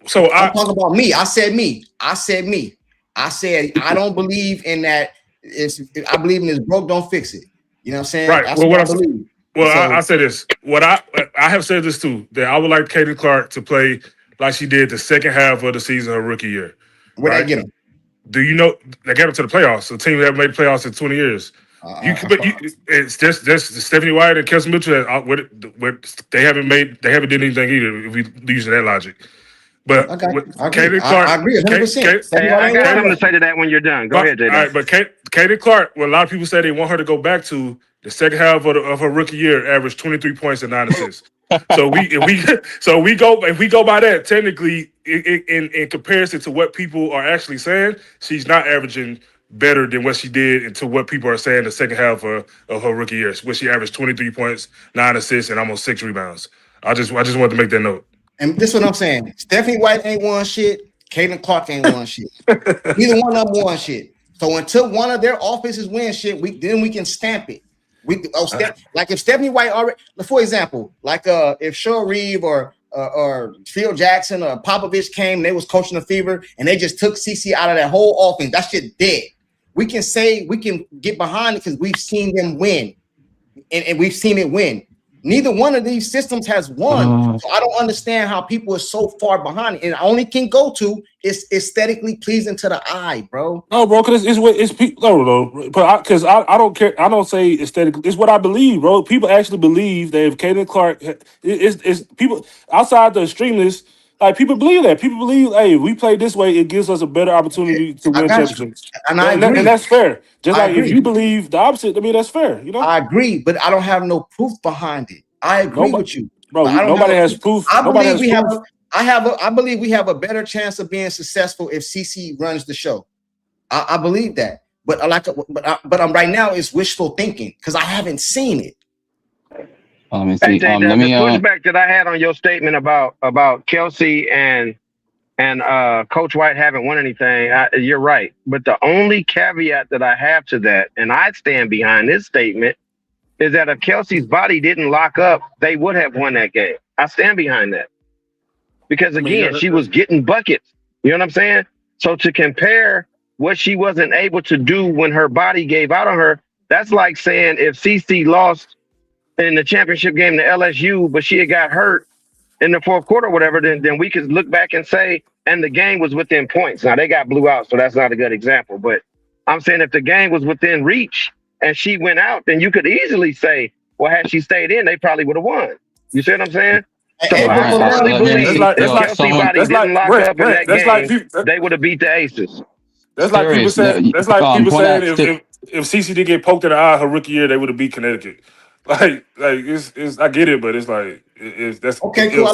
So I'm talking about me. I said me. I said I don't believe in that. I believe in this broke, don't fix it. You know what I'm saying? Right. That's what I believe. Well, I say this. What I have said this too, that I would like Caitlin Clark to play like she did the second half of the season, her rookie year. Where'd I get him? Do you know they got him to the playoffs? The team that haven't made the playoffs in 20 years. It's just Stephanie White and Kelsey Mitchell. They haven't did anything either. If we use that logic. But Caitlin Clark, I agree 100%. I got something to say to that when you're done. Go ahead, J-Dubb. All right, but Caitlin Clark, what a lot of people say they want her to go back to the second half of her rookie year, averaged 23 points and 9 assists. So if we go by that, technically, in comparison to what people are actually saying, she's not averaging better than what she did into what people are saying the second half of her rookie year, where she averaged 23 points, 9 assists, and almost 6 rebounds. I just wanted to make that note. And this is what I'm saying. Stephanie White ain't won shit. Caitlin Clark ain't won shit. Neither one of them won shit. So until one of their offenses win shit, then we can stamp it. Like if Stephanie White already, for example, like if Cheryl Reeve or Phil Jackson or Popovich came, they was coaching the Fever, and they just took CC out of that whole offense. That shit dead. We can get behind it because we've seen them win, and we've seen it win. Neither one of these systems has won. So I don't understand how people are so far behind it. And I only can go to is aesthetically pleasing to the eye, bro. No, bro, because it's people. No, but I don't care. I don't say aesthetically. It's what I believe, bro. People actually believe that if Caitlin Clark is people outside the extremists, like people believe that. People believe, hey, if we play this way, it gives us a better opportunity to win championships. And that's fair. Just like if you believe the opposite, I mean that's fair. You know, I agree, but I don't have no proof behind it. I agree with you, bro. Nobody has proof. I believe we have a better chance of being successful if CC runs the show. I believe that, but right now it's wishful thinking because I haven't seen it. The pushback that I had on your statement about Kelsey and Coach White haven't won anything. You're right, but the only caveat that I have to that, and I stand behind this statement, is that if Kelsey's body didn't lock up, they would have won that game. I stand behind that. Because again, she was getting buckets. You know what I'm saying? So to compare what she wasn't able to do when her body gave out on her, that's like saying if CC lost in the championship game to LSU, but she had got hurt in the fourth quarter or whatever, then we could look back and say, and the game was within points. Now they got blew out, so that's not a good example. But I'm saying if the game was within reach, and she went out, then you could easily say, well, had she stayed in, they probably would have won. You see what I'm saying? So I really believe if Kelsey body didn't lock up in that game, they would have beat the Aces. That's like people saying, if CC did get poked in the eye her rookie year, they would have beat Connecticut. Like it's I get it, but it's like that's okay. Cool.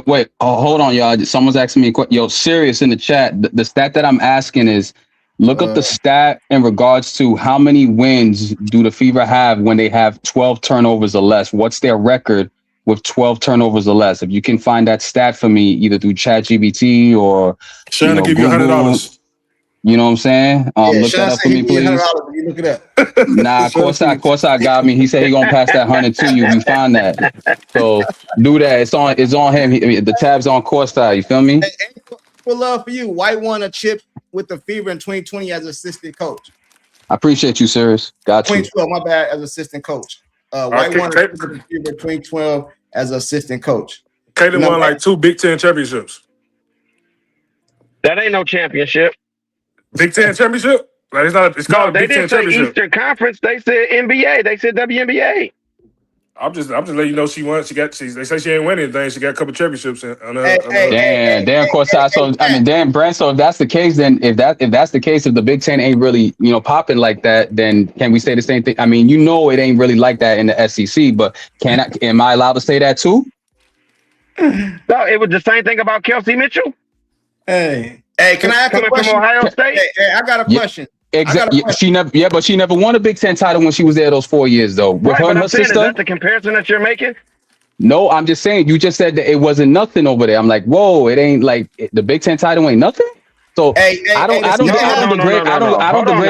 Wait. Oh, hold on, y'all. Someone's asking me a question. Yo, serious in the chat. The stat that I'm asking is, look up the stat in regards to how many wins do the Fever have when they have 12 turnovers or less? What's their record with 12 turnovers or less? If you can find that stat for me, either through ChatGPT or Sharon to give you $100. You know what I'm saying? Look that up for me, please. You look it up. Nah, Courtside got me. He said he gonna pass that 100 to you. You find that. So do that. It's on him. The tab's on Courtside. You feel me? For love for you, White won a chip with the Fever in 2020 as assistant coach. I appreciate you, sirs. Got you. 2012, my bad, as assistant coach. White won a chip with the Fever in 2012 as assistant coach. Caitlin won like 2 Big Ten championships. That ain't no championship. Big Ten championship? Like it's called Big Ten championship. Eastern Conference. They said NBA. They said WNBA. I'm just letting you know she won. They say she ain't winning anything. She got a couple championships on her. Damn, Courtside. So I mean, damn, Brent. So if that's the case, then if that's the case, if the Big Ten ain't really popping like that, then can we say the same thing? I mean, it ain't really like that in the SEC, but am I allowed to say that too? No, it was the same thing about Kelsey Mitchell. Hey, can I ask a question? From Ohio State? Hey, I got a question. Exactly. She never won a Big Ten title when she was there those 4 years though. With her and her sister. Is that the comparison that you're making? No, I'm just saying. You just said that it wasn't nothing over there. I'm like, whoa, it ain't like the Big Ten title ain't nothing. So I don't degrade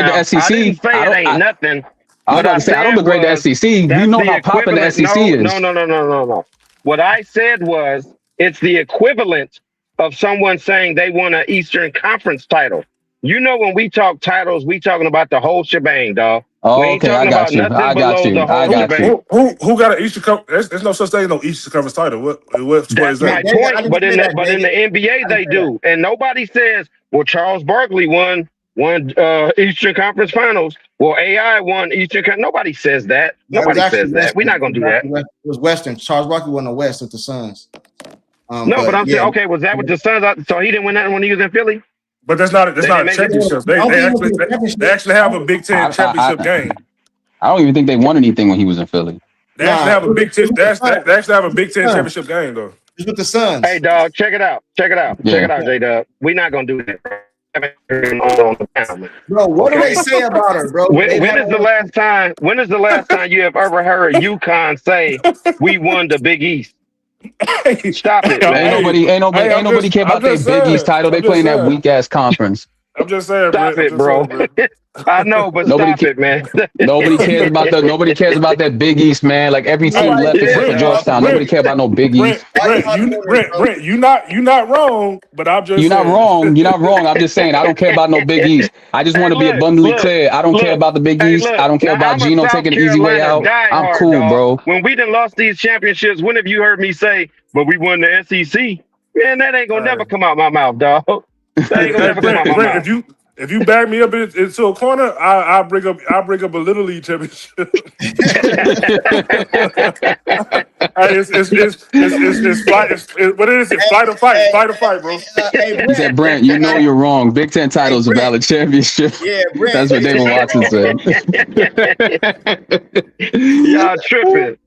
the SEC. I didn't say it ain't nothing. I don't degrade the SEC. You know how popping the SEC is. No. What I said was it's the equivalent of someone saying they won an Eastern Conference title. When we talk titles, we talking about the whole shebang, dog. Oh, okay, I got you. Who got an Eastern Conference? There's no such thing as no Eastern Conference title. What is that? My point. But in the NBA they do, and nobody says, well, Charles Barkley won Eastern Conference Finals. Well, AI won Eastern Conference. Nobody says that. Nobody says that. We're not gonna do that. It was Western. Charles Barkley won the West with the Suns. But I'm saying, okay, was that with the Suns? So he didn't win that when he was in Philly. But that's not a championship. They actually have a Big Ten championship game. I don't even think they won anything when he was in Philly. They actually have a Big Ten. They actually have a Big Ten championship game though. It's with the Suns. Hey, dog, check it out. Check it out, J-Dubb. We're not gonna do that. Bro, what do they say about her, bro? When is the last time you have ever heard UConn say we won the Big East? Stop it. Ain't nobody care about their Big East title. They playing that weak ass conference. I'm just saying, stop it, bro. I know, but stop it, man. Nobody cares about that Big East, man. Like every team left except for Georgetown. Nobody cares about no Big East. Brent, you're not wrong, but I'm just You're not wrong. I'm just saying I don't care about no Big East. I just want to be abundantly clear. I don't care about the Big East. I don't care about Geno taking the easy way out. I'm cool, bro. When we done lost these championships, when have you heard me say, but we won the SEC? Man, that ain't gonna never come out my mouth, dog. That ain't gonna never come out my mouth. If you back me up into a corner, I'll bring up a Little League championship. It's flight. What is it? Flight or fight? Flight or fight, bro. He said, Brent, you're wrong. Big Ten title is a valid championship. Yeah, Brent. That's what David Watson said. Y'all tripping.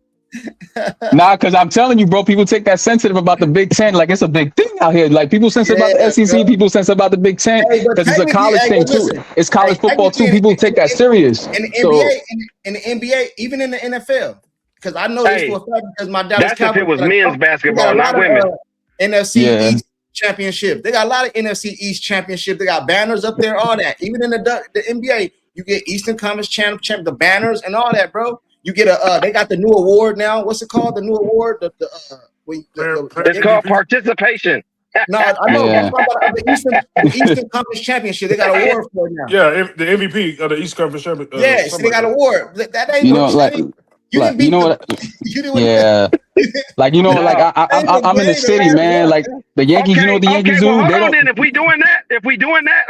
Nah, because I'm telling you, bro, people take that sensitive about the Big Ten. Like it's a big thing out here. Like people sensitive about the SEC, people sensitive about the Big Ten because it's a college thing too. It's college football too. People take that serious. In the NBA, even in the NFL, because I know this for a fact because my Dallas Cowboys. That's if it was men's basketball, not women. NFC East championship. They got a lot of NFC East championship. They got banners up there, all that. Even in the NBA, you get Eastern Conference champ, the banners and all that, bro. You get they got the new award now. What's it called? The new award? It's called participation. No, I know. Yeah. The Eastern Conference Championship. They got an award for it now. Yeah, the MVP of the East Conference Championship. Yeah, so they got an award. That ain't I'm in the city, man. Like the Yankees, what the Yankees do? Hold on, if we doing that,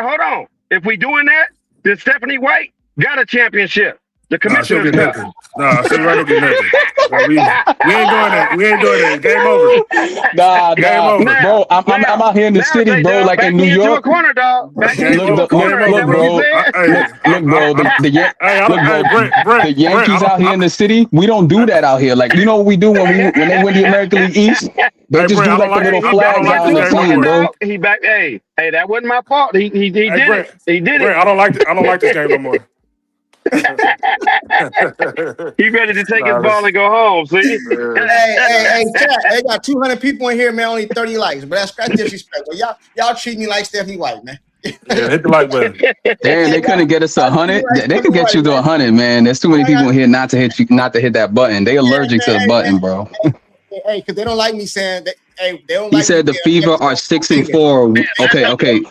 hold on. If we doing that, then Stephanie White got a championship. The commissioner's cup. Nah, she right get nothing. We ain't doing that. Game over. Game over. Bro, I'm out here in the city, bro. Like in New York. Corner, dog. Look, bro. The Yankees out here in the city. We don't do that out here. Like you know what we do when they win the American League East? They just do like the little flags out on the team, bro. He back. Hey, that wasn't my fault. He did it. He did it. I don't like this game no more. He ready to take his ball and go home. See? Hey, chat. They got 200 people in here, man. Only 30 likes, but that's disrespectful. Y'all treat me like Stephanie White, man. Yeah, hit the like button. Damn, they couldn't get us 100. They could get you to 100, man. There's too many people in here not to hit that button. They allergic to the button, bro. Hey, because they don't like me saying that. Hey, they don't. He said the Fever are 6-4. Okay.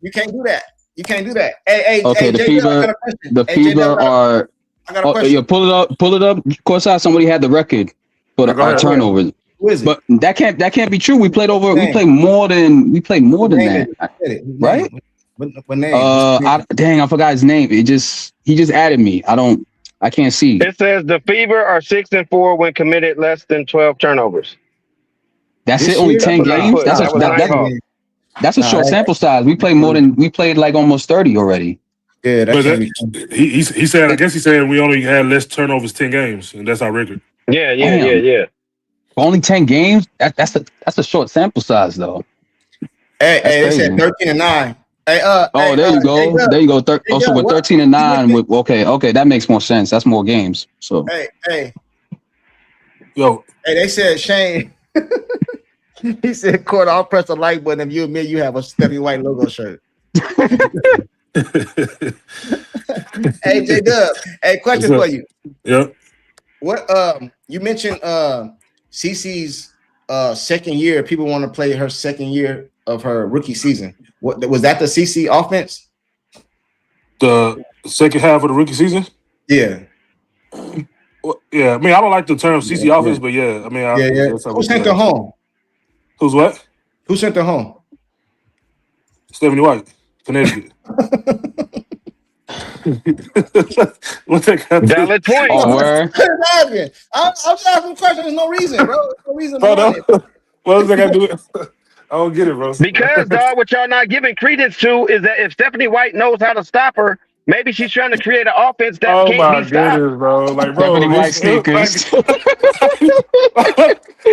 You can't do that. You can't do that. Hey, the Fever. The Fever are. Pull it up. Courtside, somebody had the record for our turnovers. Who is it? But that can't be true. We played more than that, right? What name? I forgot his name. He just added me. I don't I can't see. It says the Fever are 6-4 when committed less than 12 turnovers. That's This it. Only year? 10 That's what I games. put. That was Nighthawk. That's a short sample size. We played like almost 30 already. Yeah, that But can't be. he said, I guess he said we only had less turnovers 10 games, and that's our record. Yeah. Only 10 games. That's a short sample size though. Hey, That's they said crazy. 13-9. Hey, there you go. J-Dubb, There you go. So with what? 13-9, with okay, that makes more sense. That's more games. So Hey, Yo, they said Shane. He said, "Court, I'll press the like button if you admit you have a Stephanie White logo shirt." Hey, J-Dubb. Hey, question for you. Yeah. What you mentioned CeCe's second year. People want to play her second year of her rookie season. What was that? The CeCe offense? The second half of the rookie season? Yeah. Well, yeah. I mean, I don't like the term CC offense, but yeah. I mean, yeah. Who sent her home? Who's what? Who sent her home? Stephanie White, Connecticut. Valid point. Oh, word. I'm asking questions. There's no reason, bro. There's no reason behind it. What else I got to do? I don't get it, bro. Because, dog, what y'all not giving credence to is that if Stephanie White knows how to stop her, maybe she's trying to create an offense that can't be stopped. Goodness, bro. Like, bro, Stephanie White sneakers.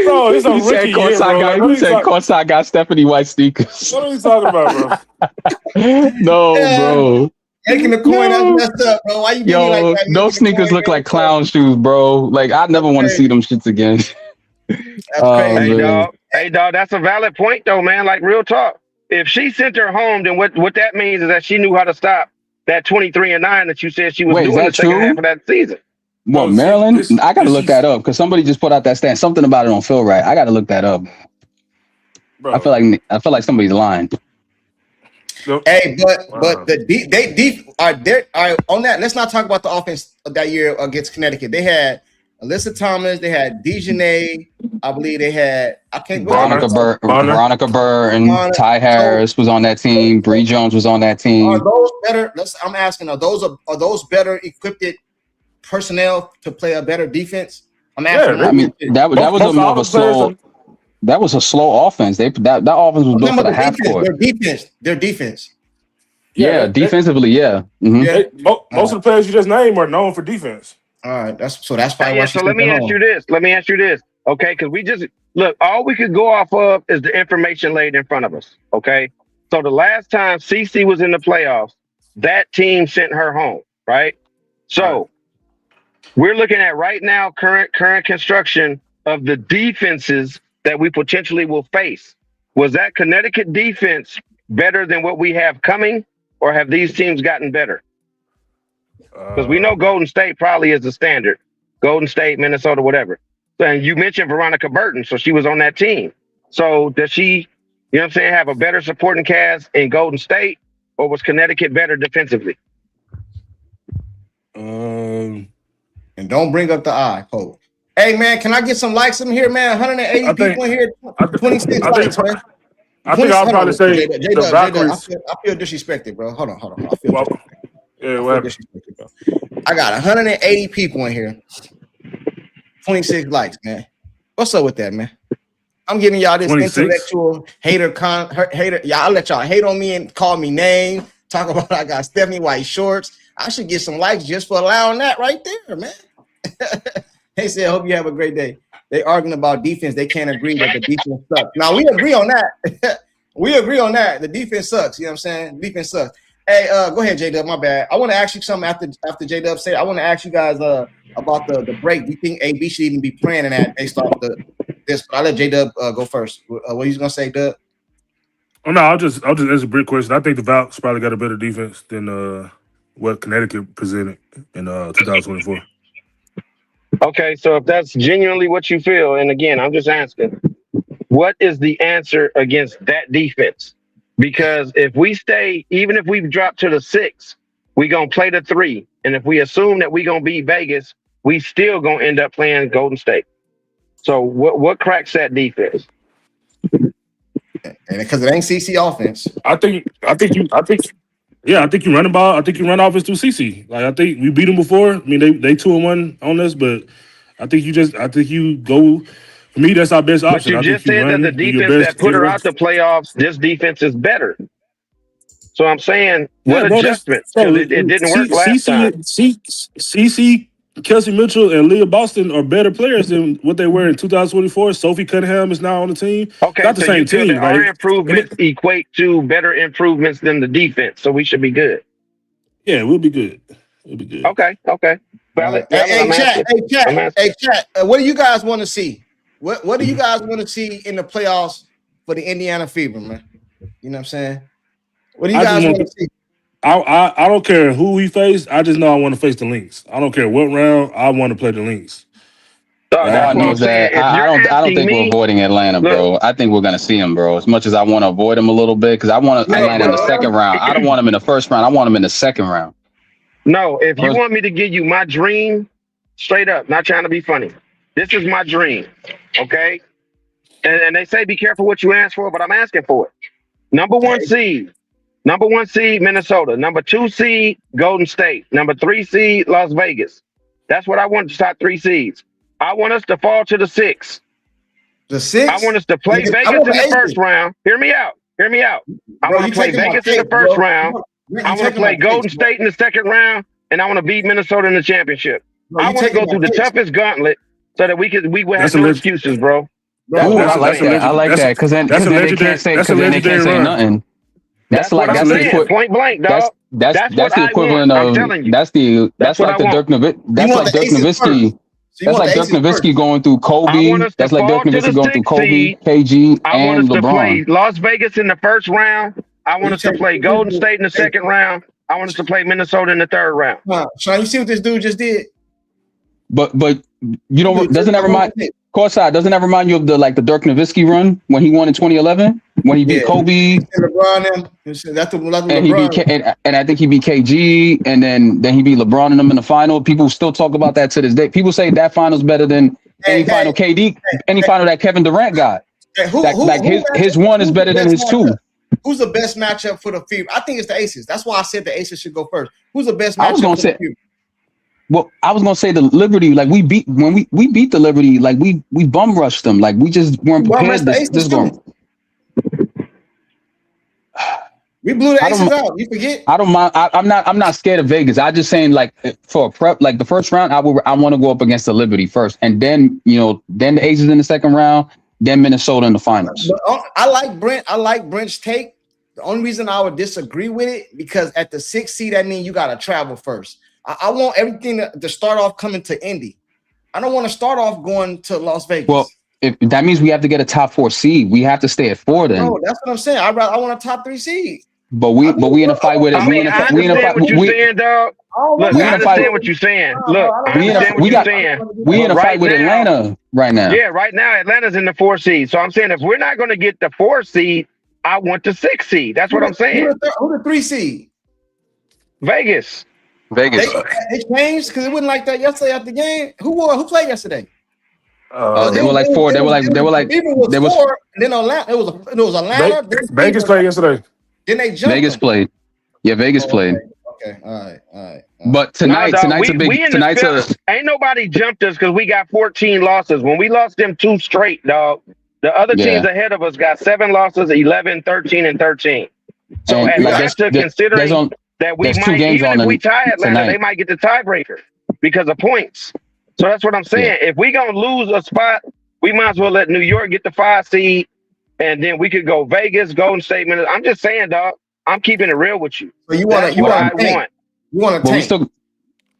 Bro, it's a He said rookie year, bro. Courtside got Stephanie White sneakers. What are you talking about, bro? No, bro. Making the coin, that's messed up, bro. Why you doing like that? Those sneakers look like clown shoes, bro. Like I never want to see them shits again. That's crazy. Hey, dog, that's a valid point, though, man. Like, real talk. If she sent her home, then what that means is that she knew how to stop that 23-9 that you said she was doing the second half of that season. Well, Maryland, I got to look that up because somebody just put out that stat. Something about it on Phil, right? I got to look that up. Bro. I feel like somebody's lying. Hey, but they are on that. Let's not talk about the offense that year against Connecticut. They had Alyssa Thomas, they had Dejanay, I believe they had Veronica Burton, Ty Harris was on that team, Bree Jones was on that team. Are those better? I'm asking, are those better equipped personnel to play a better defense? I'm asking. Yeah, I mean that was a more of a slow. That was a slow offense. That offense was built for the half court. Their defense. Yeah, defensively, yeah. Mm-hmm. Most of the players you just named are known for defense. All right, that's probably why. So let me ask you this. Okay, because we just look, all we could go off of is the information laid in front of us. Okay. So the last time CeCe was in the playoffs, that team sent her home, right? So we're looking at right now current construction of the defenses that we potentially will face. Was that Connecticut defense better than what we have coming, or have these teams gotten better? Because we know Golden State probably is the standard. Golden State, Minnesota, whatever. And you mentioned Veronica Burton, so she was on that team. So does she, you know what I'm saying, have a better supporting cast in Golden State, or was Connecticut better defensively? And don't bring up the eye, Cole. Hey, man, can I get some likes in here, man? 180 people in here, 26 likes, man. I think I'll probably say the Valkyries. I feel disrespected, bro. Hold on. I feel disrespected, bro. I got 180 people in here. 26 likes, man. What's up with that, man? I'm giving y'all this 26? Intellectual hater. Y'all let y'all hate on me and call me names. Talk about I got Stephanie White shorts. I should get some likes just for allowing that right there, man. They said, hope you have a great day. They arguing about defense. They can't agree that the defense sucks. Now, we agree on that. We agree on that. The defense sucks. You know what I'm saying? Defense sucks. Hey, go ahead, J-Dubb. My bad. I want to ask you something after J-Dubb said. I want to ask you guys about the break. Do you think AB should even be playing in that based off this? But I'll let J-Dubb go first. What are you gonna say, Dub? Oh no, I'll just answer a brick question. I think the Valks probably got a better defense than what Connecticut presented in 2024. Okay, so if that's genuinely what you feel, and again, I'm just asking, what is the answer against that defense? Because if we stay, even if we drop to the 6, we gonna play the 3, and if we assume that we gonna beat Vegas, we still gonna end up playing Golden State. So what cracks that defense? And because it ain't CC offense, I think Yeah, I think you run the ball. I think you run offense through CC. Like I think we beat them before. I mean, they 2-1 on us, but I think you go. For me, that's our best But option. you I think just you said that the run, do your defense that best, put get her run. out the playoffs, this defense is better. So I'm saying, what Yeah, bro. That's adjustments? bro. Because it didn't work last time. CC, Kelsey Mitchell, and Leah Boston are better players than what they were in 2024. Sophie Cunningham is now on the team. Okay, Not the so you same feel that team. our Like, improvements equate to better improvements than the defense, so we should be good. yeah, we'll be good. We'll be good. Okay. Valid. Hey, chat. I'm asking. Hey, chat. What do you guys want to see? What do you guys want to see in the playoffs for the Indiana Fever, man? You know what I'm saying? What do you guys want to see? I don't care who we face. I just know I want to face the Lynx. I don't care what round. I want to play the Lynx. So All that's I what know I'm is saying. that If you're I don't asking think we're me, avoiding Atlanta, look, bro. I think we're gonna see them, bro. As much as I want to avoid them a little bit, because I want Atlanta in the second round. I don't want them in the first round. I want them in the second round. no, if you want me to give you my dream, straight up, not trying to be funny. This is my dream, okay? And they say be careful what you ask for, but I'm asking for it. Number one seed, Minnesota. Number 2 seed, Golden State. Number 3 seed, Las Vegas. That's what I want to top 3 seeds. I want us to fall to the 6. The 6? I want us to play Vegas in the first round. Hear me out. I want to play Vegas in the first round. I want to play Golden State in the second round, and I want to beat Minnesota in the championship. I want to go through the toughest gauntlet so that we would have no excuses, bro. Ooh, I like that. I like that because then they can't say nothing. That's like point blank, dog. That's the equivalent of that's like Dirk Nowitzki. That's like Dirk Nowitzki going through Kobe. That's like Dirk Nowitzki going through Kobe, KG, I want and us to LeBron. play Las Vegas in the first round. I want us to play Golden State in the second round. I want us to play Minnesota in the third round. Sean, you see what this dude just did? But you don't doesn't that remind Courtside, doesn't that remind you of the Dirk Nowitzki run when he won in 2011 when he beat Kobe and LeBron and he beat and I think he beat KG and then he beat LeBron and them in the final. People still talk about that to this day. People say that final's better than any final that Kevin Durant got. His one is better than his 2. Who's the best matchup for the Fever? I think it's the Aces. That's why I said the Aces should go first. Who's the best matchup for the Fever? Well, I was gonna say the Liberty, we beat the Liberty, we bum rushed them, we just weren't prepared. This going. We blew the Aces out. You forget? I don't mind. I'm not scared of Vegas. I just saying for a prep, the first round, I want to go up against the Liberty first, and then then the Aces in the second round, then Minnesota in the finals. But I like Brent. I like Brent's take. The only reason I would disagree with it because at the 6th seed, that means you got to travel first. I want everything to start off coming to Indy. I don't want to start off going to Las Vegas. Well, if that means we have to get a top 4 seed, we have to stay at 4 then. No, that's what I'm saying. I want a top 3 seed. But we in a fight with it. I understand what you're saying, dog. Look, I understand what you're saying. Look, I understand what you're saying. We in a fight with Atlanta right now. Yeah, right now Atlanta's in the 4 seed. So I'm saying if we're not going to get the 4 seed, I want the 6 seed. That's what I'm saying. Who the 3 seed? Vegas. They changed because it wasn't like that yesterday after the game. Who played yesterday? They were like 4. They were like 4. Then Atlanta. It was Atlanta. Vegas played yesterday. Then they jumped. Vegas played. Yeah, Vegas played. Okay. All right. But tonight's a big. Ain't nobody jumped us because we got 14 losses. When we lost them 2 straight, dog. The other teams ahead of us got 7 losses, 11, 13, and 13. So considering that we might, even if we tie Atlanta, they might get the tiebreaker because of points. So that's what I'm saying. If we gonna lose a spot, we might as well let New York get the 5 seed, and then we could go Vegas, Golden State. I'm just saying, dog. I'm keeping it real with you. So you want to tank.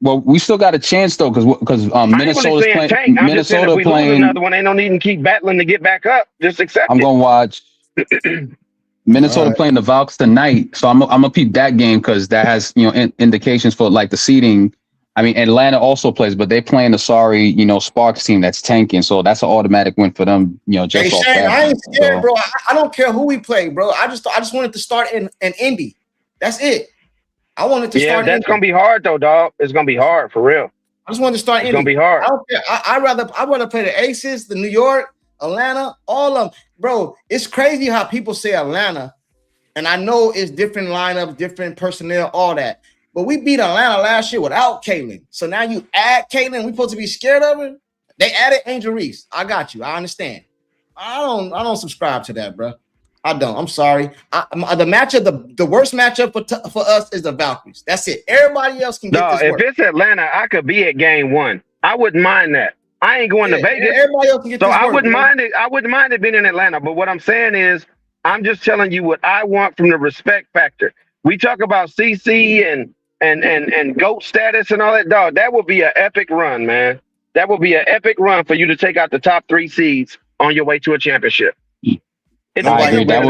We still got a chance though, because Minnesota's playing. Minnesota if playing another one. Ain't no need to keep battling to get back up. Just accept I'm gonna watch. Minnesota playing the Valks tonight, so I'm gonna peep that game because that has indications for the seeding. I mean, Atlanta also plays, but they playing the Sparks team that's tanking, so that's an automatic win for them. Just off that. I ain't scared, bro. I don't care who we play, bro. I just wanted to start in Indy. That's it. I wanted to start. Yeah, that's gonna be hard though, dog. It's gonna be hard for real. I just wanted to start. It's gonna be hard. I don't care. I'd rather play the Aces, the New York, Atlanta, all of them, bro. It's crazy how people say Atlanta And I know it's different lineups, different personnel, all that. But we beat Atlanta last year without Caitlin. So now you add Caitlin. We supposed to be scared of her? They added Angel Reese. I got you. I understand. I don't subscribe to that, bro. I don't. I'm sorry. The worst matchup for us is the Valkyries. That's it. Everybody else can get this if work. it's Atlanta, I could be at game 1. I wouldn't mind that. I ain't going to Vegas. Everybody else can get so this I work, wouldn't man. mind it. I wouldn't mind it being in Atlanta. But what I'm saying is, I'm just telling you what I want from the respect factor. We talk about CC and GOAT status and all that, dog. That would be an epic run, man. That would be an epic run for you to take out the top 3 seeds on your way to a championship. I agree. That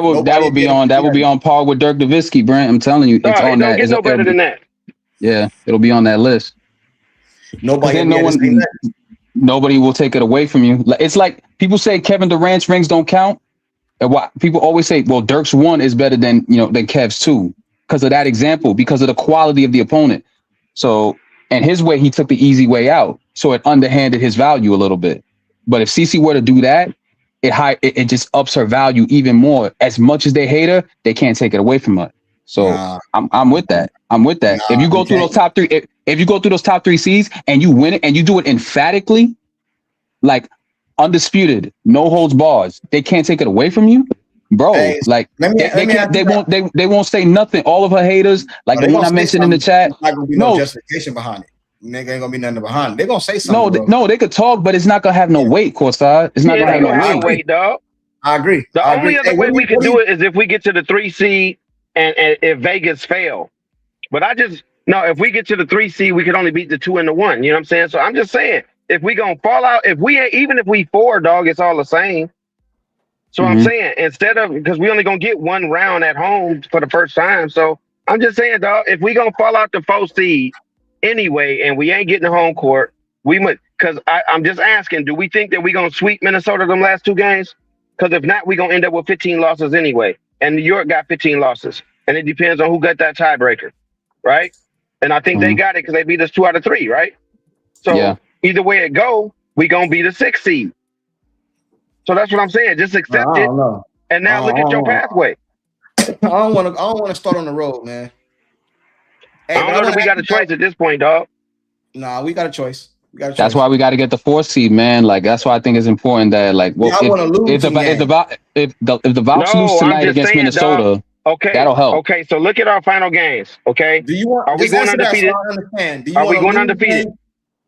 would be on par with Dirk Nowitzki, Brent. I'm telling you, it's on that. It don't get no better than that. Yeah, it'll be on that list. Nobody will take it away from you. It's like people say Kevin Durant's rings don't count. And why people always say, well, Dirk's 1 is better than Kev's 2 because of that example, because of the quality of the opponent. So, and his way, he took the easy way out. So it underhanded his value a little bit. But if CC were to do that, it just ups her value even more. As much as they hate her, they can't take it away from her. So I'm with that. If you go through those top 3, if you go through those top 3 seeds and you win it and you do it emphatically, like undisputed, no holds bars, they can't take it away from you, bro. Hey, like they won't say nothing. All of her haters, like the one I mentioned in the chat, not gonna be no justification behind it. Nigga ain't gonna be nothing behind it. They're gonna say something. No, they could talk, but it's not gonna have no weight, Courtside. It's not gonna have no weight, dog. I agree. The only other way we can do it is if we get to the 3 seed and if Vegas fail. But if we get to the 3 seed, we could only beat the 2 and the 1. You know what I'm saying? So I'm just saying, if we gonna fall out, even if we 4, dog, it's all the same. So I'm saying, instead of, because we only gonna get 1 round at home for the first time. So I'm just saying, dog, if we gonna fall out the 4 seed anyway, and we ain't getting the home court, we might. Because I'm just asking, do we think that we gonna sweep Minnesota them last 2 games? Because if not, we gonna end up with 15 losses anyway. And New York got 15 losses, and it depends on who got that tiebreaker, right? And I think they got it because they beat us 2 out of 3, right? So either way it go, we gonna be the 6th seed. So that's what I'm saying. Just accept it, and now look at your pathway. I don't want to start on the road, man. Hey, I don't know if we got a choice at this point, dog. Nah, we got a choice. That's why we got to get the 4th seed, man. Like that's why I think it's important that, like, well, if the Valks lose tonight against Minnesota, that'll help. Okay, so look at our final games. Okay, are we going undefeated? Are we going undefeated?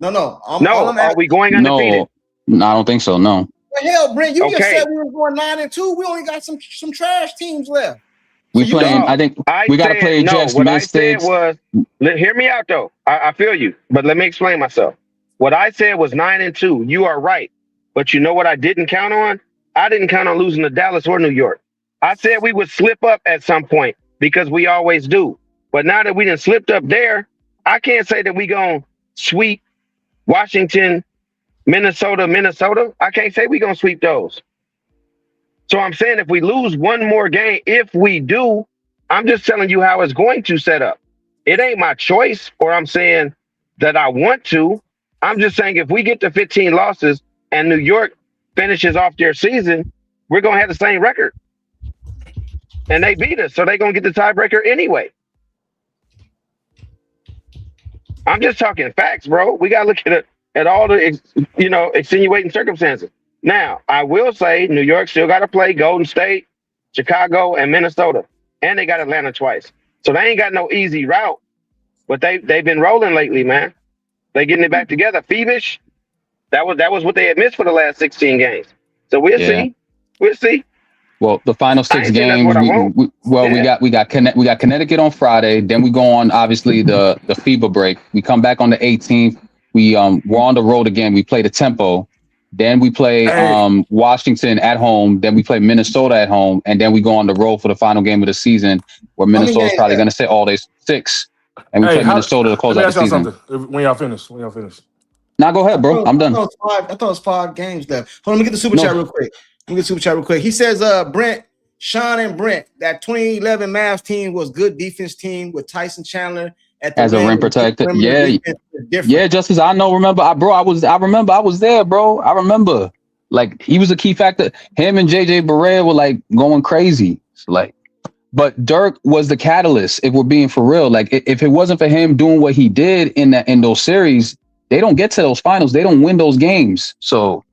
No. Are we going undefeated? No, I don't think so. No. Well, hell, Brent, you just said we were going 9-2. We only got some trash teams left. We playing. I think we got to play Jeff Smith. What I said was, hear me out though. I feel you, but let me explain myself. What I said was 9-2. You are right, but you know what I didn't count on? I didn't count on losing to Dallas or New York. I said we would slip up at some point because we always do. But now that we done slipped up there, I can't say that we gonna sweep Washington, Minnesota. I can't say we gonna sweep those. So I'm saying if we lose 1 more game, if we do, I'm just telling you how it's going to set up. It ain't my choice, or I'm saying that I want to. I'm just saying if we get to 15 losses and New York finishes off their season, we're going to have the same record. And they beat us, so they're going to get the tiebreaker anyway. I'm just talking facts, bro. We got to look at all the extenuating circumstances. Now, I will say New York still got to play Golden State, Chicago, and Minnesota. And they got Atlanta twice. So they ain't got no easy route. But they've been rolling lately, man. They getting it back together. Phoebish, that was what they had missed for the last 16 games. So we'll see. We'll see. Well, the final 6 games, we got Connecticut on Friday. Then we go on, obviously, the FIBA break. We come back on the 18th. We're on the road again. We play the Tempo. Then we play Washington at home. Then we play Minnesota at home. And then we go on the road for the final game of the season, where Minnesota's probably going to say all day 6. And we play Minnesota to close out the season. When y'all finish. Now go ahead, bro. I'm done. I thought it was 5 games left. Hold on, let me get the super chat real quick. He says, Sean and Brent, that 2011 Mavs team was good defense team with Tyson Chandler as a rim protector. Yeah, Justice. I know. Remember, I was there, bro. I remember. Like, he was a key factor. Him and JJ Barea were like going crazy. So, like, But Dirk was the catalyst. If we're being for real, like if it wasn't for him doing what he did in those series, they don't get to those finals. They don't win those games. So,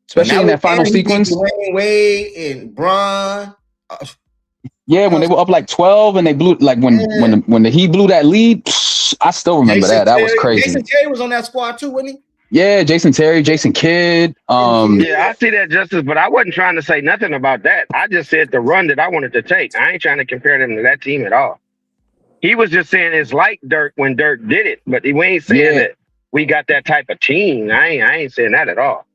especially in that final sequence, Dwayne Wade and Bron. Yeah, when they were up like 12 and they blew like when the Heat blew that lead, I still remember that. That was crazy. Jason Terry was on that squad too, wasn't he? Yeah, Jason Terry, Jason Kidd. Yeah, I see that, Justice, but I wasn't trying to say nothing about that. I just said the run that I wanted to take. I ain't trying to compare them to that team at all. He was just saying it's like Dirk when Dirk did it, but we ain't saying that we got that type of team. I ain't saying that at all.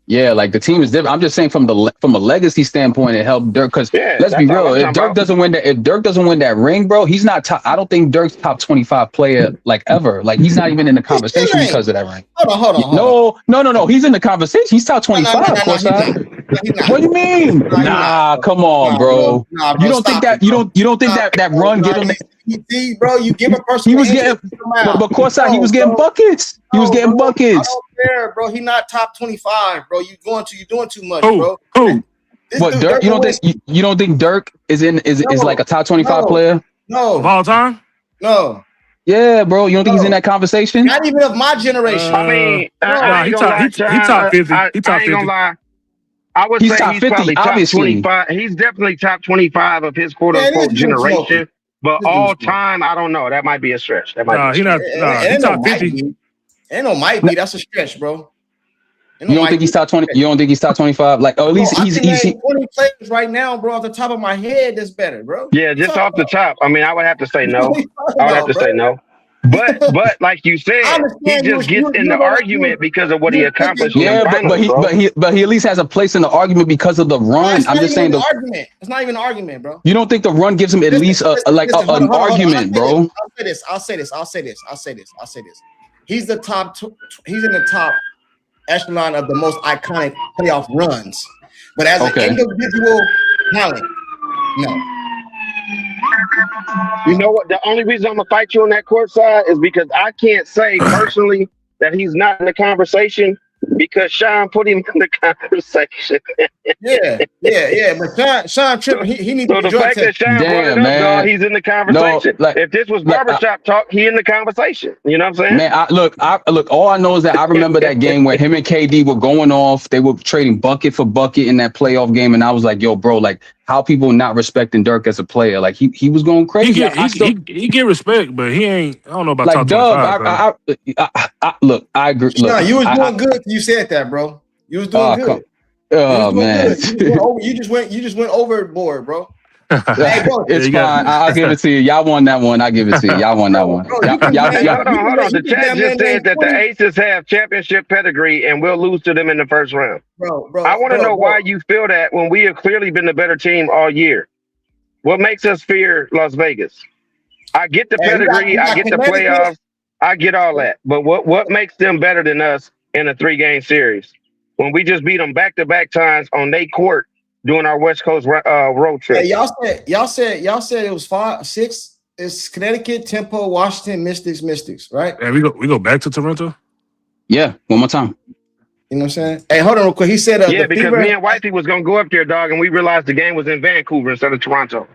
Yeah, like the team is different. I'm just saying from a legacy standpoint, it helped Dirk because let's be real. If Dirk doesn't win that ring, bro, he's not top. I don't think Dirk's top 25 player like ever. Like he's not even in the conversation because of that ring. Hold on. No. He's in the conversation. He's top 25. Of course What do you mean? Nah, come on, bro. You don't think that? You don't think that run give him? Bro, you give a person. He was getting, but Courtside, he was getting buckets. He was getting buckets. I don't care, bro. He not top 25, bro. You doing too much, bro. Who? But Dirk, you don't think Dirk is like a top 25 player? No. Of all time? No. Yeah, bro. You don't think he's in that conversation? Not even of my generation. I mean, he top 50. He top 50. I ain't gonna lie. I would say he's probably top 25. He's definitely top 25 of his quote unquote generation. But all time, I don't know. That might be a stretch. That might be a stretch. He's top 50. Ain't no might be. That's a stretch, bro. You don't think he's top 20? You don't think he's top 25? Like, at least he's 20 players right now, bro. Off the top of my head, that's better, bro. Yeah, just off the top. I mean, I would have to say no. Say no. But like you said, he just gets in the argument because of what he accomplished. Yeah, but he at least has a place in the argument because of the run. I'm just saying the argument. It's not even an argument, bro. You don't think the run gives him at least an argument, bro? I'll say this. He's the top. He's in the top echelon of the most iconic playoff runs. But as an individual talent, no. You know what? The only reason I'm gonna fight you on that court side is because I can't say personally that he's not in the conversation because Sean put him in the conversation. yeah. But Sean tripping. He needs to be the fact that Sean brought it up, dog, he's in the conversation. No, like, if this was barbershop talk, he in the conversation. You know what I'm saying? Man, look. All I know is that I remember that game where him and KD were going off. They were trading bucket for bucket in that playoff game, and I was like, "Yo, bro, like how people not respecting Dirk as a player? Like he was going crazy. He get respect, but he ain't. I don't know about like top 25. Look, I agree. Look, you was doing good. You said that, bro. You was doing good. Oh man, you just went overboard, bro. Hey, bro, it's fine. I'll give it to you. Y'all won that one. I give it to you. Y'all won that one. Hold on. The chat just said that the Aces have championship pedigree and we'll lose to them in the first round. Bro, I want to know why you feel that when we have clearly been the better team all year. What makes us fear Las Vegas? I get the pedigree. I get the playoffs. I get all that. But what makes them better than us in a 3-game series when we just beat them back-to-back times on their court during our West Coast road trip? Hey, y'all said it was 5-6. It's Connecticut, Tempo, Washington, Mystics, right? And we go back to Toronto. Yeah, one more time. You know what I'm saying? Hey, hold on real quick. He said, because me and Whitey was gonna go up there, dog, and we realized the game was in Vancouver instead of Toronto.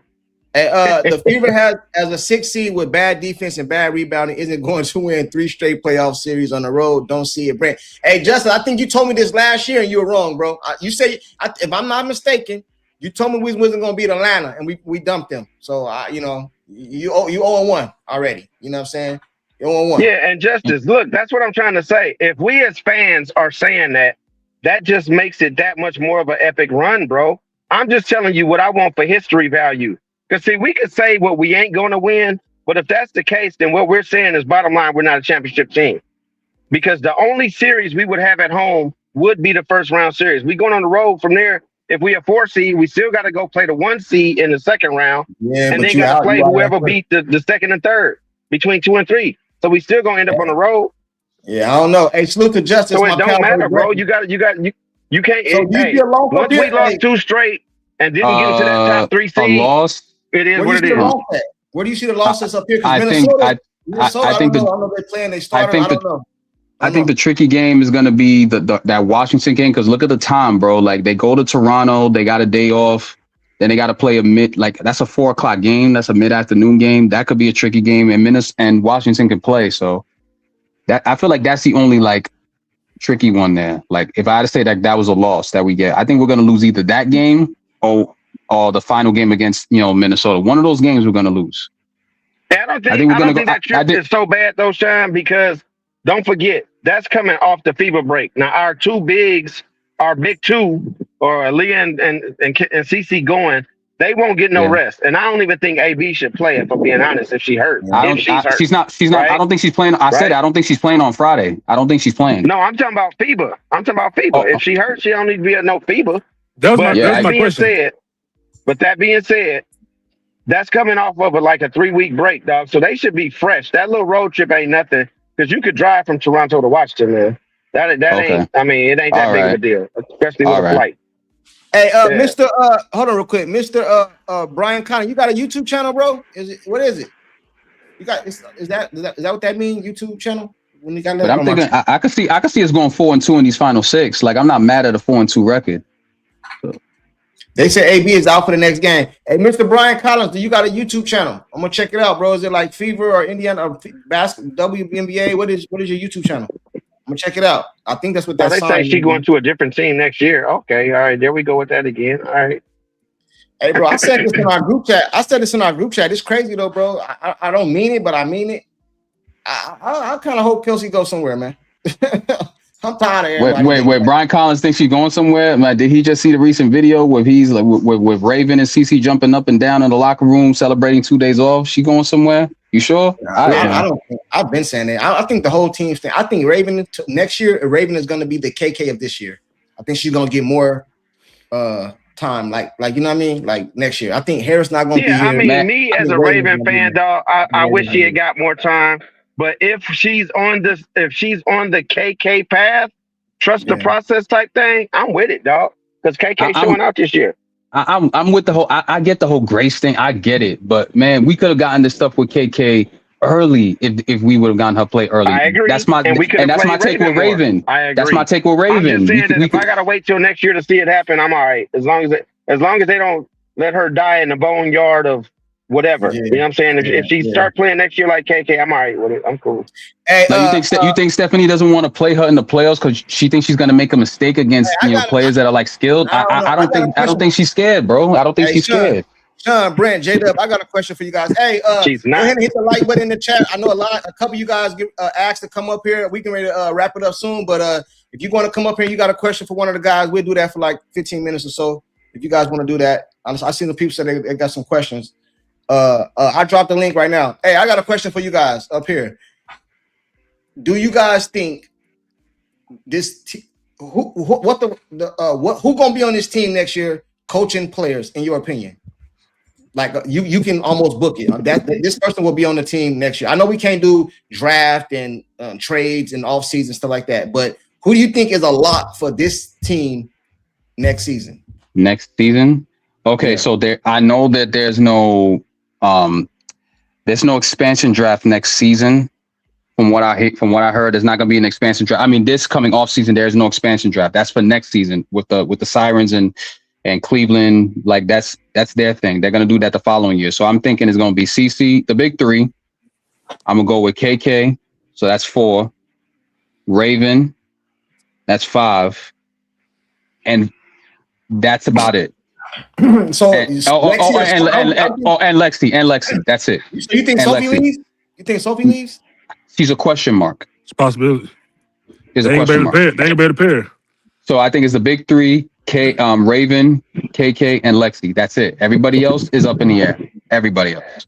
The Fever has as a 6 seed with bad defense and bad rebounding isn't going to win 3 straight playoff series on the road. Don't see it, Brent. Hey, Justin, I think you told me this last year and you were wrong, bro. You say, if I'm not mistaken, you told me we wasn't going to beat Atlanta and we dumped them. So, you 0-1 already. You know what I'm saying? You're 0-1. Yeah, and Justice, look, that's what I'm trying to say. If we as fans are saying that just makes it that much more of an epic run, bro. I'm just telling you what I want for history value. Because, see, we could say what we ain't going to win, but if that's the case, then what we're saying is bottom line, we're not a championship team. Because the only series we would have at home would be the first round series. We going on the road from there. If we have 4 seed, we still got to go play the 1 seed in the second round. Yeah, and then got to play whoever beat the second and third between 2 and 3. So we still going to end up on the road. Yeah, I don't know. Hey, salute to Justice. So it don't matter, bro. You can't. Once we lost 2 straight and didn't get into that top 3 seed. A loss. It is what it is. Where do you see the losses up here? I think the tricky game is going to be that Washington game because look at the time, bro. Like they go to Toronto, they got a day off. Then they got to play a mid, like that's a 4 o'clock game. That's a mid-afternoon game. That could be a tricky game. And Minnesota and Washington can play. So that I feel like that's the only like tricky one there. Like if I had to say that was a loss that we get, I think we're going to lose either that game or the final game against, Minnesota. One of those games we're going to lose. I don't think that trip is so bad though, Sean, because don't forget that's coming off the FIBA break. Now our two bigs, our big two, or Leah and CC going, they won't get no rest. And I don't even think AB should play, if I'm being honest, if she hurt. She's not. Right? I don't think she's playing. Said I don't think she's playing on Friday. I don't think she's playing. No, I'm talking about FIBA. If she hurt, she don't need to be at no FIBA. That was my question. But that being said, that's coming off of a 3-week break, dog. So they should be fresh. That little road trip ain't nothing because you could drive from Toronto to Washington, man. That ain't. I mean, it ain't that big of a deal, especially with a flight. Hey, Mr. Hold on real quick, Mr. Brian Connor, you got a YouTube channel, bro? What is it? You got is that what that means? YouTube channel? When you got that? But I'm thinking I could see us going 4-2 in these final 6. Like I'm not mad at a 4-2 record. So. They say AB is out for the next game. Hey, Mr. Brian Collins, do you got a YouTube channel? I'm gonna check it out, bro. Is it like Fever or Indiana or WNBA? What is your YouTube channel? I'm gonna check it out. I think that's what they say. She going to a different team next year. Okay, all right, there we go with that again. All right. Hey, bro, I said this in our group chat. It's crazy though, bro. I don't mean it, but I mean it. I kind of hope Kelsey goes somewhere, man. I'm tired of everybody. Wait. Brian Collins thinks she's going somewhere. Like, did he just see the recent video where he's like with Raven and CC jumping up and down in the locker room celebrating 2 days off? She going somewhere? You sure? I don't think, I've been saying that. I think the whole team's thing. I think Raven next year. Raven is going to be the KK of this year. I think she's going to get more time. Like you know what I mean? Like next year. I think Harris not going to be here. I mean, me as a Raven fan, dog, I wish she had got more time. But if she's on the KK path, trust the process type thing, I'm with it, dog. Because KK showing out this year. I'm with the whole. I get the whole Grace thing. I get it, but man, we could have gotten this stuff with KK early if we would have gotten her play early. I agree. That's my take with Raven. I agree. That's my take with Raven. I'm just saying that if I gotta wait till next year to see it happen, I'm all right. As long as they don't let her die in the boneyard of whatever. You know what I'm saying? If she start playing next year like KK, I'm all right with it. I'm cool. Hey, you think Stephanie doesn't want to play her in the playoffs because she thinks she's gonna make a mistake against players that are like skilled? I don't think she's scared, bro. I don't think she's scared. Sean, Brent, J-Dubb, I got a question for you guys. Hey, she's go not. ahead and hit the like button in the chat. I know a couple of you guys asked to come up here. We can ready to wrap it up soon, but if you want to come up here and you got a question for one of the guys, we'll do that for like 15 minutes or so. If you guys want to do that, I seen the people say they got some questions. I dropped the link right now. Hey, I got a question for you guys up here. Do you guys think this who gonna be on this team next year coaching players in your opinion? Like you can almost book it. That this person will be on the team next year. I know we can't do draft and trades and off season stuff like that, but who do you think is a lock for this team next season? Next season? Okay, so I know that there's no expansion draft next season. From what I heard, there's not going to be an expansion draft. I mean, this coming off season, there's no expansion draft. That's for next season with the Sirens and Cleveland. Like that's their thing. They're going to do that the following year. So I'm thinking it's going to be CC, the big three. I'm gonna go with KK. So that's 4. Raven, that's 5, and that's about it. So and Lexi. That's it. So you think Sophie leaves? You think Sophie leaves? She's a question mark. It's a possibility. Is a question mark. They ain't better pair. So I think it's the big 3: Raven, KK, and Lexi. That's it. Everybody else is up in the air. Everybody else.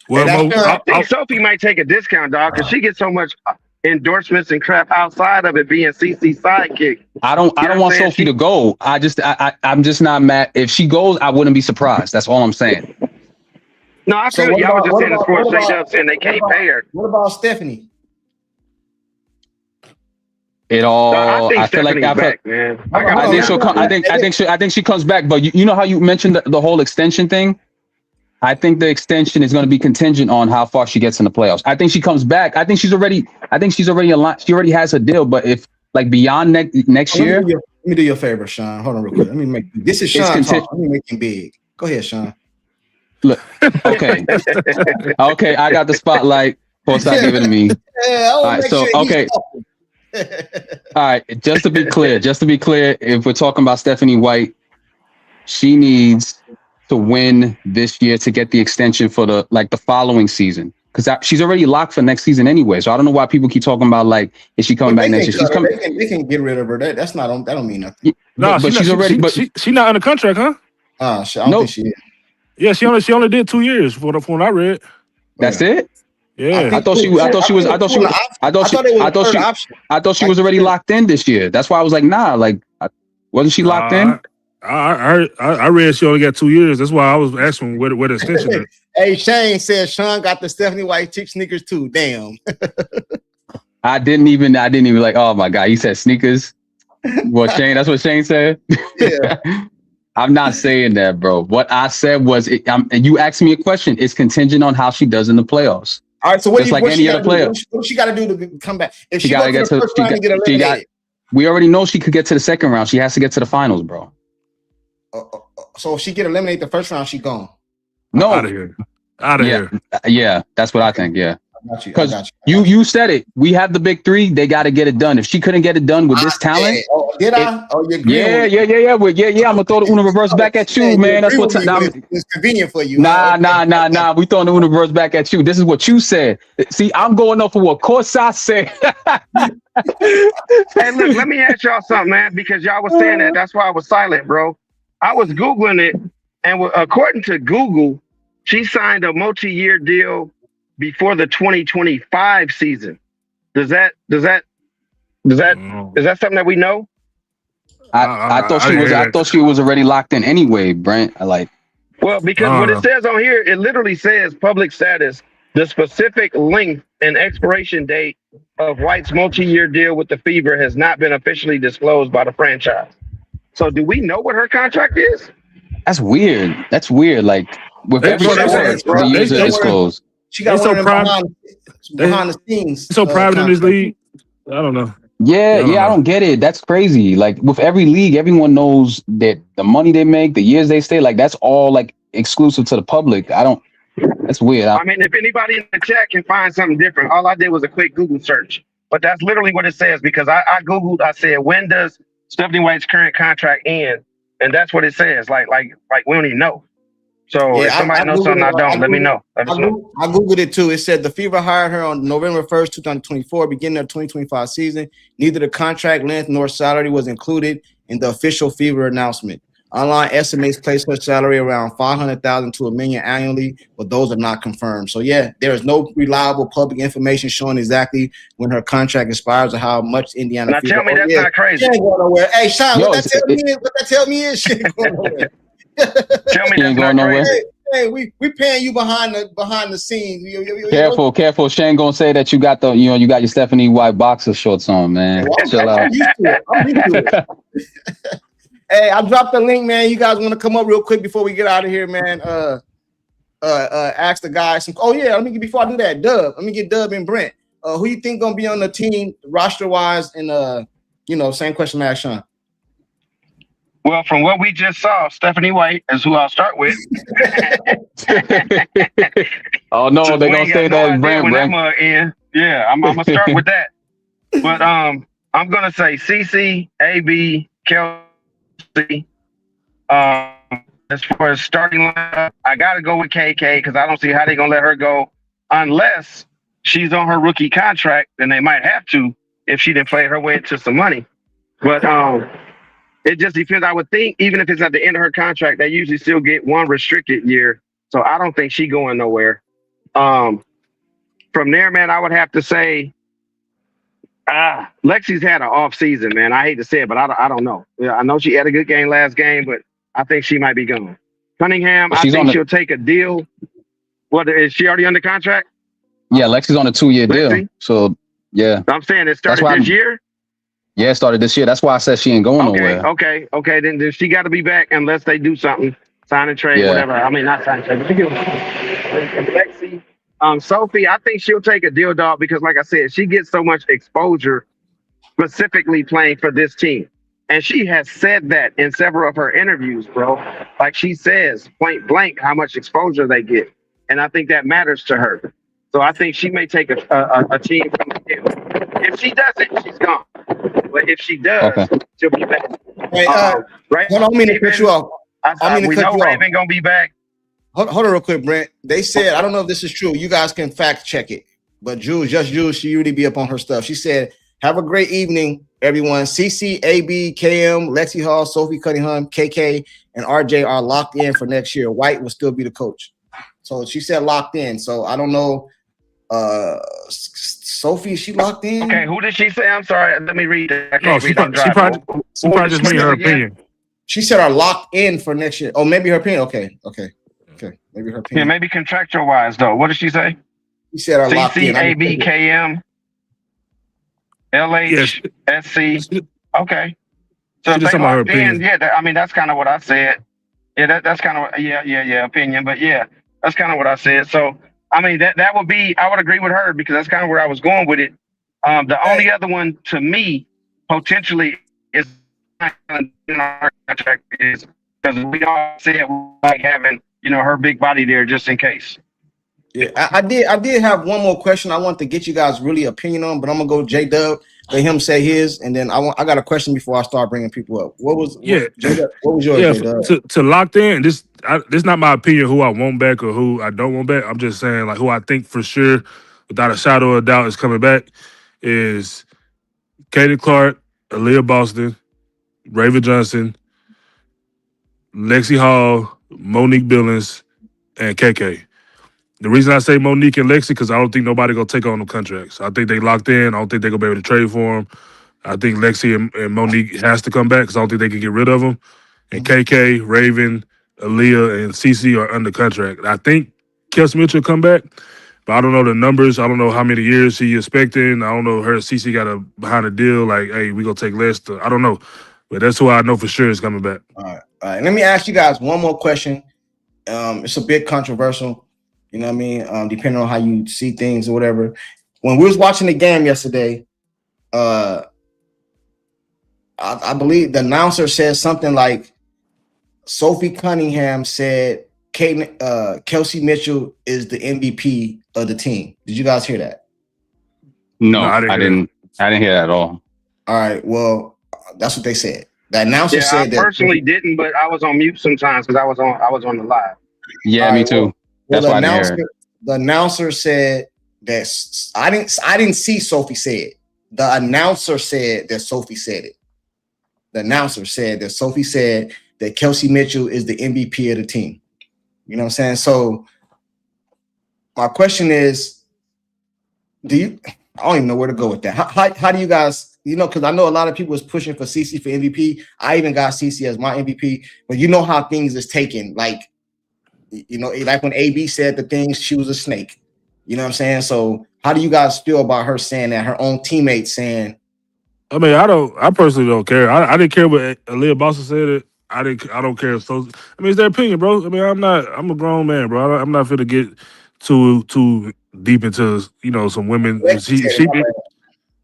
Well, I think Sophie might take a discount, dog, because she gets so much endorsements and crap outside of it being CC's sidekick. I don't want Sophie to go. I'm just not mad. If she goes, I wouldn't be surprised. That's all I'm saying. No, I feel y'all just saying the sports J-Dubb saying they can't pay her. What about Stephanie? It all. I feel like back, man. I think she'll come. I think she comes back. But you know how you mentioned the whole extension thing. I think the extension is going to be contingent on how far she gets in the playoffs. I think she comes back. I think she's already aligned. She already has a deal. But if like beyond next year, let me do you a favor, Sean. Hold on real quick. Let me make this is Sean talk. Let me make him big. Go ahead, Sean. Look, okay. Okay, I got the spotlight. Courtside give it to me. Yeah, All right, so okay. All right, just to be clear, if we're talking about Stephanie White, she needs to win this year to get the extension for the following season, because she's already locked for next season anyway. So I don't know why people keep talking about like, is she coming back next year? She's coming. They can get rid of her. That's not. That don't mean nothing. No, but she's already. She's not under contract, huh? I don't think she is. Yeah, she only did 2 years from what I read. That's it. Yeah, I thought she was already locked in this year. That's why I was like, nah, like, wasn't she locked in? I read she only got 2 years. That's why I was asking where the extension is. Hey, Shane said Sean got the Stephanie White cheap sneakers too. Damn. I didn't even like, oh my God, he said sneakers. Well, Shane, that's what Shane said. Yeah. I'm not saying that, bro. What I said was, and you asked me a question. It's contingent on how she does in the playoffs. All right, so just like any other player. What she got to do to come back? If she goes to the first round and get eliminated, we already know she could get to the second round. She has to get to the finals, bro. So if she get eliminated the first round, she gone. No, out of here. Yeah, that's what I think. Yeah. Because you said it. We have the big three. They got to get it done. If she couldn't get it done with this talent, did I? Yeah. I'm gonna throw the Uno reverse back at you, man. That's what it's convenient for you. Nah. We throwing the Uno reverse back at you. This is what you said. See, I'm going off of what Courtside said. Hey, look, let me ask y'all something, man. Because y'all was saying that. That's why I was silent, bro. I was Googling it, and according to Google, she signed a multi-year deal before the 2025 season. Is that something that we know? I thought she was already locked in anyway, Brent. Well, because what it says on here, it literally says public status, the specific length and expiration date of White's multi-year deal with the Fever has not been officially disclosed by the franchise. So do we know what her contract is? That's weird. Like with every sport, the user disclosed. She got one behind the scenes. So private in this league. I don't know. Yeah, I don't get it. That's crazy. Like with every league, everyone knows that the money they make, the years they stay, like that's all like exclusive to the public. That's weird. I mean, if anybody in the chat can find something different, all I did was a quick Google search. But that's literally what it says, because I Googled, I said, when does Stephanie White's current contract end? And that's what it says. Like we don't even know. So if somebody knows something I don't, let me know. I Googled it too. It said the Fever hired her on November 1st, 2024, beginning of 2025 season. Neither the contract length nor salary was included in the official Fever announcement. Online estimates place her salary around $500,000 to $1 million annually, but those are not confirmed. So yeah, there is no reliable public information showing exactly when her contract expires or how much Indiana. Now tell me that's not crazy. She ain't going nowhere. Hey, Sean, what that tell me is she ain't going nowhere. Tell me that's not crazy. Hey, we paying you behind the scenes. Careful. Shane gonna say that you got your Stephanie White boxer shorts on, man. Chill out. I'm used to it. Hey, I dropped the link, man. You guys want to come up real quick before we get out of here, man? Ask the guys some. Oh yeah, before I do that, Dubb. Let me get Dubb and Brent. Who you think gonna be on the team roster wise? And same question I asked Sean. Well, from what we just saw, Stephanie White is who I'll start with. Oh no, they're gonna say that Brent. Yeah, I'm gonna start with that. But I'm gonna say CC, AB, Kelsey. As far as starting lineup, I gotta go with KK because I don't see how they're gonna let her go unless she's on her rookie contract. Then they might have to if she didn't play her way into some money. But it just depends. I would think even if it's at the end of her contract, they usually still get one restricted year. So I don't think she's going nowhere. From there, man, I would have to say Lexi's had an off season, man. I hate to say it, but I don't know. Yeah, I know she had a good game last game, but I think she might be gone. Cunningham, I think she'll take a deal. What, is she already under contract? Yeah, Lexi's on a 2-year deal. So yeah. I'm saying it started this year? Yeah, it started this year. That's why I said she ain't going nowhere. Okay. Then she got to be back unless they do something, sign and trade, whatever. I mean, not sign and trade. Lexi, Sophie, I think she'll take a deal, dog, because like I said, she gets so much exposure specifically playing for this team. And she has said that in several of her interviews, bro. Like she says point blank how much exposure they get. And I think that matters to her. So I think she may take a team from the field. If she doesn't, she's gone. But if she does, Okay. she'll be back. Hey, Right? hold on, I don't mean to cut you off. We know Raven gonna be back. Hold on real quick, Brent. They said, I don't know if this is true. You guys can fact check it. But Jules, she really be up on her stuff. She said, have a great evening, everyone. CC, AB, KM, Lexi Hall, Sophie Cunningham, KK, and RJ are locked in for next year. White will still be the coach. So she said locked in. So I don't know. Sophie, is she locked in? Okay, who did she say? I'm sorry. Let me read it. I can't She probably just made her opinion. She said are locked in for next year. Oh, maybe her opinion. Okay. Maybe her opinion. Yeah, maybe contractual wise though. What did she say? She said are locked in. CCABKM LHSC. Okay. So if they locked in, I mean that's kind of what I said. Yeah, that's kind of opinion, but yeah, that's kind of what I said. So I mean that would be, I would agree with her because that's kind of where I was going with it. The only other one to me potentially is in our contract is because we all said we like having her big body there just in case. Yeah, I did have one more question I want to get you guys really opinion on, but I'm gonna go J-Dubb, let him say his, and then I got a question before I start bringing people up. What was yours, J-Dubb? To locked in, this not my opinion who I want back or who I don't want back. I'm just saying like who I think for sure, without a shadow of a doubt, is coming back is Katie Clark, Aaliyah Boston, Raven Johnson, Lexi Hall, Monique Billings, and KK. The reason I say Monique and Lexi because I don't think nobody gonna take on them contracts. I think they locked in. I don't think they're gonna be able to trade for them. I think Lexi and Monique has to come back because I don't think they can get rid of them. And KK, Raven, Aaliyah, and CC are under contract. I think Kelsey Mitchell come back, but I don't know the numbers. I don't know how many years she expecting. I don't know her. CC got a behind a deal like, hey, we gonna take less. I don't know, but that's who I know for sure is coming back. All right. Let me ask you guys one more question. It's a bit controversial. You know what I mean? Depending on how you see things or whatever. When we was watching the game yesterday, I believe the announcer said something like Sophie Cunningham said Kelsey Mitchell is the MVP of the team. Did you guys hear that? No, I didn't hear that at all. All right. Well, that's what they said. The announcer said that. I personally didn't, but I was on mute sometimes because I was on the live. Yeah, me too. Well, the announcer said that I didn't see Sophie say it. The announcer said that Sophie said it. The announcer said that Sophie said that Kelsey Mitchell is the MVP of the team. You know what I'm saying? So my question is, I don't even know where to go with that. How do you guys, because I know a lot of people is pushing for CC for MVP. I even got CC as my MVP, but you know how things is taken. Like when AB said the things, she was a snake. You know what I'm saying? So how do you guys feel about her saying that, her own teammates saying? I mean, I personally don't care. I didn't care what Aaliyah Boston said it. I don't care. So I mean, it's their opinion, bro. I mean, I'm a grown man, bro. I'm not fit to get too deep into some women.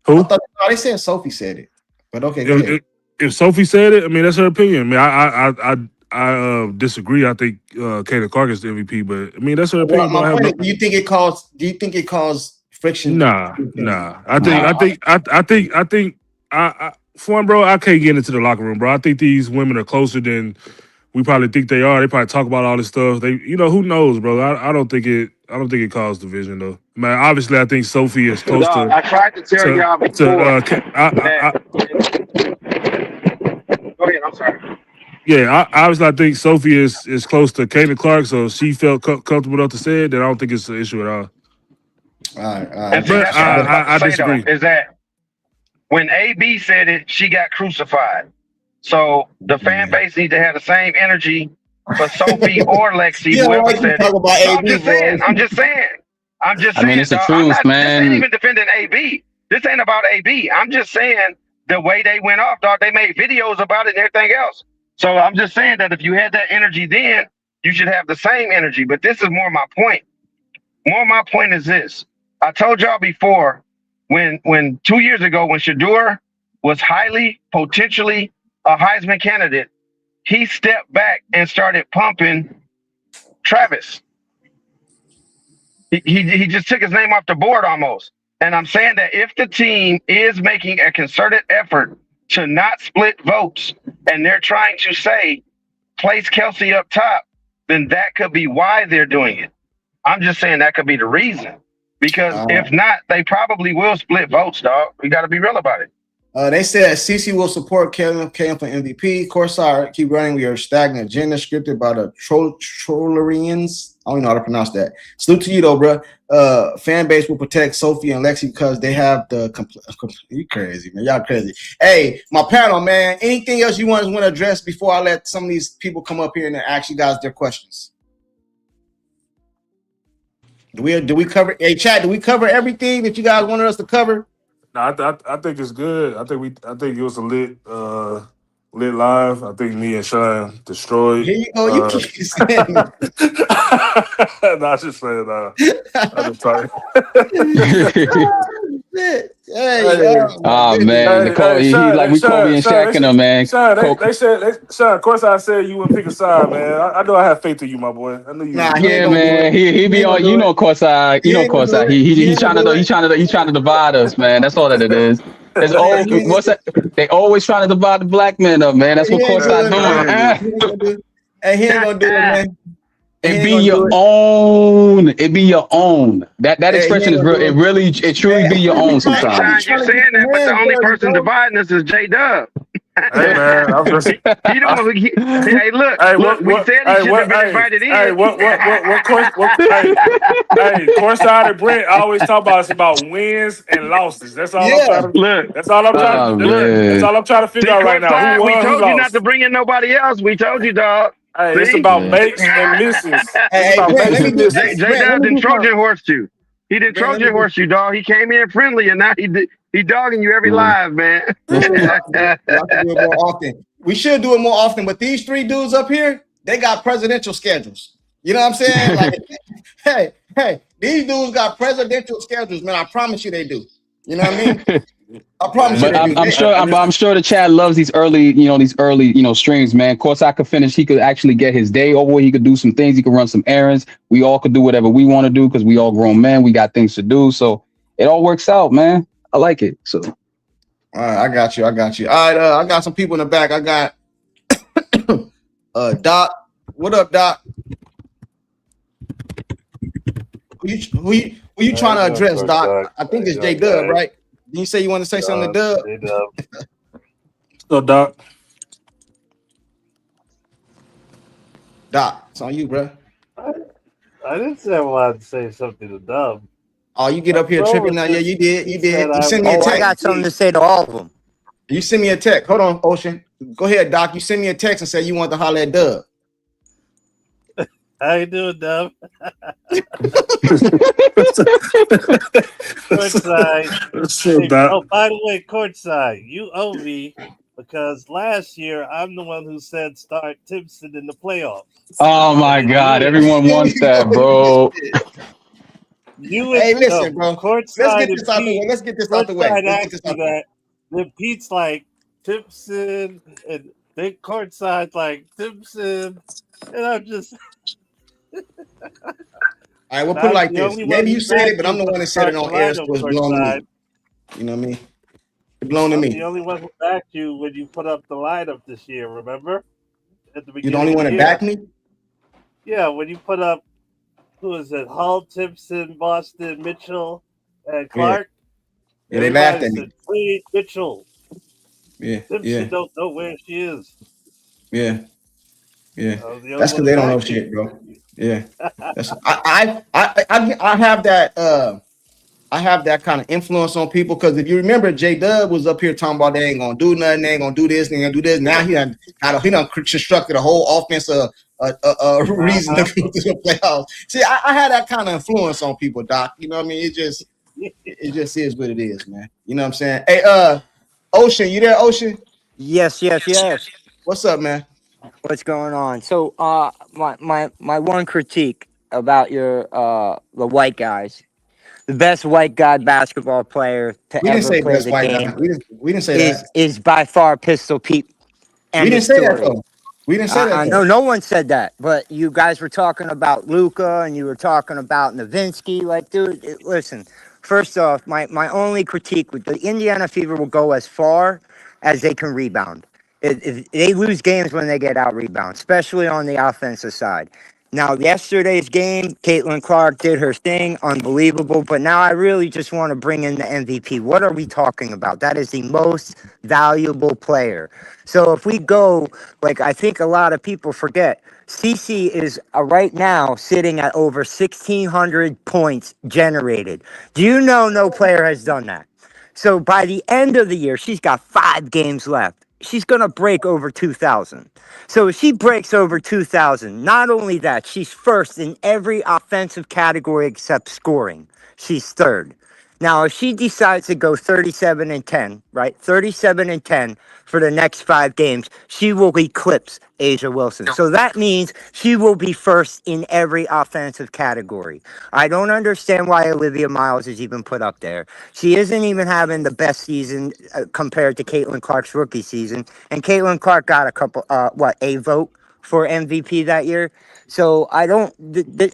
Who? They said Sophie said it, but okay. Go ahead. If Sophie said it, I mean that's her opinion. I mean, I disagree. I think Katie Clark is the MVP, but I mean that's her opinion. My point is, do you think it caused friction? Nah. I think for one, bro, I can't get into the locker room, bro. I think these women are closer than we probably think they are. They probably talk about all this stuff. They, who knows, bro? I don't think it caused division though. Man, obviously, I think Sophie is close to. I tried to tell y'all before. Go ahead. I'm sorry. Yeah, obviously, I think Sophie is close to Katie Clark, so she felt comfortable enough to say it. Then I don't think it's an issue at all. All right. But I disagree. Though, is that when AB said it, she got crucified. So the fan base needs to have the same energy for Sophie or Lexi, whoever said it. I'm just saying. I mean, it's the truth, man. This ain't even defending AB. This ain't about AB. I'm just saying the way they went off, dog. They made videos about it and everything else. So I'm just saying that if you had that energy then, you should have the same energy. But this is more my point. My point is this. I told y'all before, when 2 years ago, when Shador was highly, potentially a Heisman candidate, he stepped back and started pumping Travis. He just took his name off the board almost. And I'm saying that if the team is making a concerted effort to not split votes, and they're trying to say place Kelsey up top, then that could be why they're doing it. I'm just saying that could be the reason. Because if not, they probably will split votes, dog. We got to be real about it. They said CC will support Cam for MVP. Courtside, keep running. We are stagnant agenda scripted by the Trollerians. I don't even know how to pronounce that. Salute to you though, bro. Fan base will protect Sophie and Lexi because they have the you crazy, man. Y'all crazy. Hey, my panel, man. Anything else you want to address before I let some of these people come up here and ask you guys their questions? Do we cover? Hey, chat. Do we cover everything that you guys wanted us to cover? No, I think it's good. I think it was a lit live. I think me and Sean destroyed. Here you go. You keep saying it. No, I just saying I just talking. Oh man, we Kobe and Shaq and them, man. Sean, Sean, of course I said you wouldn't pick a side, man. I know I have faith in you, my boy. I know you. Nah, yeah, man. He be on. You know, Courtside. You know, Courtside. He's trying to divide us, man. That's all that it is. What's that? They always trying to divide the black men up, man. That's what Courtside doing. Hey, he ain't gonna do it, man. It be your own. It be your own. That expression is real. It truly be your own sometimes. You're saying that, but the only person dividing us is J-Dubb. Hey man, I'm just. Hey, look. We said he should have been invited in. Hey, Courtside and Brent always talk about wins and losses. That's all I'm trying to look. That's all I'm trying to look. That's all I'm trying to figure out right now. We told you not to bring in nobody else. We told you, dog. Hey, it's about makes and misses. J-Dubb didn't Trojan horse you. He didn't Trojan horse you, dog. He came in friendly, and now he dogging you every live, man. We do it more often. We should do it more often, but these three dudes up here, they got presidential schedules. You know what I'm saying? Like, hey, these dudes got presidential schedules, man. I promise you they do. You know what I mean? I promise you. I'm sure the chat loves these early streams, man. Of course, I could finish. He could actually get his day over. He could do some things. He could run some errands. We all could do whatever we want to do because we all grown men. We got things to do. So it all works out, man. I like it. So. All right, I got you. All right, I got some people in the back. I got Doc. What up, Doc? Who you trying to address, Doc? I think it's J-Dubb, right? You say you want to say something to Dub? J-Dubb. So, Doc. Doc, it's on you, bro. I didn't say I wanted to say something to Dub. Oh, you get up here tripping now. Yeah, you did. You send me a text. I got something to say to all of them. You send me a text. Hold on, Ocean. Go ahead, Doc. You send me a text and say you want to holler at Dub. How you doing, Dub? Courtside. Oh, by the way, Courtside, you owe me because last year I'm the one who said start Timpson in the playoffs. Oh my God! Everyone wants that, bro. Hey, listen, bro. Courtside Let's get this out the way. Then Pete's like Timpson, and then Courtside's like Timpson, and I'm just. All right, we'll put it like this. Maybe you said it, but I'm the one that said it on air, so it's blown to me. You know what I mean? It's blown to me. The only one who backed you when you put up the lineup this year, remember? At the beginning. You're the only one that backed me? Yeah, when you put up, who is it? Hull, Timpson, Boston, Mitchell, and Clark. Yeah, they laughed at me. Please, Mitchell. Yeah, Timpson don't know where she is. Yeah. That's because they don't know shit, bro. Yeah, I have that. I have that kind of influence on people because if you remember, J-Dubb was up here talking about they ain't gonna do nothing, they ain't gonna do this, they ain't gonna do this. Now he done constructed a whole offensive reason to go to the playoffs. See, I had that kind of influence on people, Doc. You know what I mean? It just is what it is, man. You know what I'm saying? Hey, Ocean, you there, Ocean? Yes. What's up, man? What's going on? So, my one critique about your the white guys, the best white guy basketball player to ever play the game. We didn't say that. Is by far Pistol Pete. We End of didn't say that story. though. We didn't say that I though. know no one said that, but you guys were talking about Luca and you were talking about Nowitzki. Like, dude, listen. First off, my only critique with the Indiana Fever will go as far as they can rebound. They lose games when they get out rebound, especially on the offensive side. Now, yesterday's game, Caitlin Clark did her thing, unbelievable. But now I really just want to bring in the MVP. What are we talking about? That is the most valuable player. So if we go, like I think a lot of people forget, CC is right now sitting at over 1,600 points generated. Do you know no player has done that? So by the end of the year, she's got 5 games left. She's going to break over 2,000. So if she breaks over 2,000, not only that, she's first in every offensive category except scoring. She's third. Now, if she decides to go 37 and 10, right? 37 and 10 for the next 5 games, she will eclipse Asia Wilson. So that means she will be first in every offensive category. I don't understand why Olivia Miles is even put up there. She isn't even having the best season compared to Caitlin Clark's rookie season. And Caitlin Clark got a vote for MVP that year. So I don't,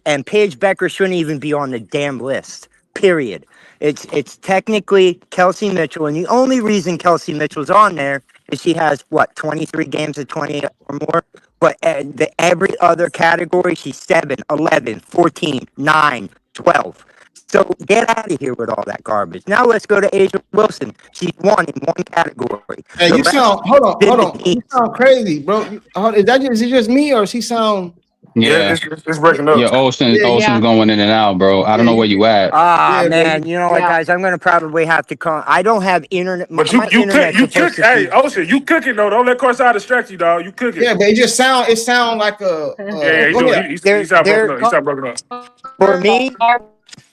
and Paige Becker shouldn't even be on the damn list, period. It's technically Kelsey Mitchell, and the only reason Kelsey Mitchell's on there is she has 23 games of 20 or more. But every other category, she's 7, 11, 14, 9, 12. So get out of here with all that garbage. Now let's go to Asia Wilson. She's won in one category. Hey, you sound hold on. You sound crazy, bro. Is it just me or she sound? Yeah, it's breaking up. Yeah, Ocean's going in and out, bro. I don't know where you at. Man, you know what, guys? I'm gonna probably have to call. I don't have internet. But you cook. Hey, Ocean, you cooking though? Don't let Courtside distract you, dog. You cooking? Yeah, but it just sound like a. He's not broken up.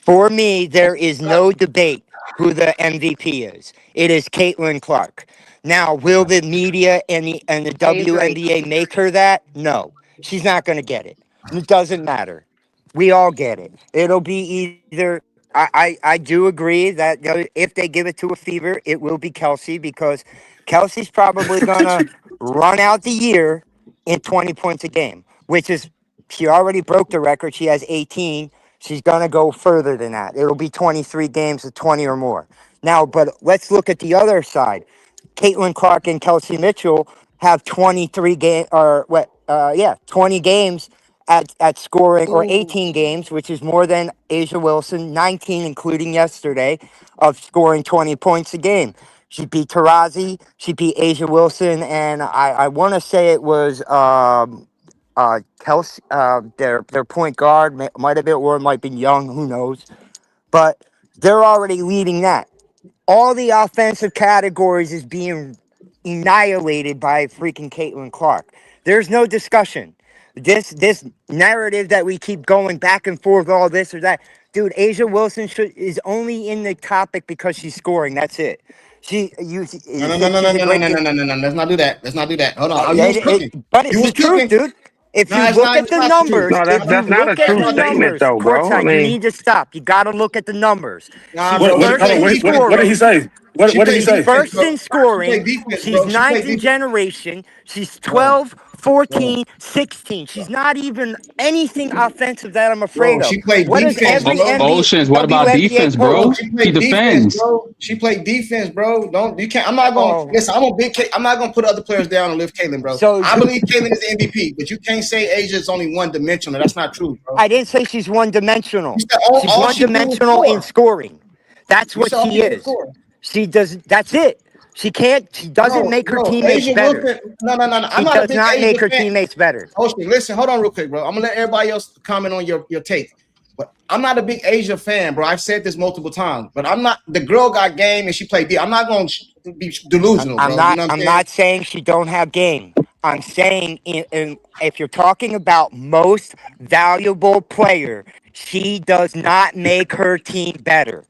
For me, there is no debate who the MVP is. It is Caitlin Clark. Now, will the media and the WNBA make her that? No, she's not going to get it. It doesn't matter. We all get it. It'll be either. I do agree that if they give it to a Fever, it will be Kelsey, because Kelsey's probably going to run out the year in 20 points a game, which is, she already broke the record. She has 18. She's going to go further than that. It'll be 23 games of 20 or more. Now, but let's look at the other side. Caitlin Clark and Kelsey Mitchell have 23 games, 20 games at scoring, or 18 games, which is more than Asia Wilson, 19, including yesterday, of scoring 20 points a game. She beat Tarazi, she beat Asia Wilson, and I want to say it was Kelsey, their point guard, might have been, or it might be Young, who knows. But they're already leading that. All the offensive categories is being annihilated by freaking Caitlin Clark. There's no discussion. This narrative that we keep going back and forth, all this or that, dude. Asia Wilson is only in the topic because she's scoring. That's it. No. Let's not do that. Hold on. But it's the truth, dude. If you look at the numbers, that's not a true statement, though, bro. Courtside, you need to stop. You got to look at the numbers. What did he say? What did he say? First in scoring. She's ninth in generation. She's 12, 14, 16. She's not even anything offensive that I'm afraid of. She played defense. Oceans, what about defense, bro? She defends. She played defense, bro. I'm not gonna listen. I'm not gonna put other players down and lift Caitlin, bro. So I believe Caitlin is the MVP, but you can't say Asia is only one dimensional. That's not true, bro. I didn't say she's one dimensional. She's one dimensional in scoring. That's what she is. She does. That's it. She can't. She doesn't make her teammates better. No. She does not make her teammates better. Ocean, listen, hold on real quick, bro. I'm gonna let everybody else comment on your take. But I'm not a big Asia fan, bro. I've said this multiple times. But I'm not. The girl got game and she played deep. I'm not gonna be delusional, bro. I'm not saying she don't have game. I'm saying if you're talking about most valuable player, she does not make her team better.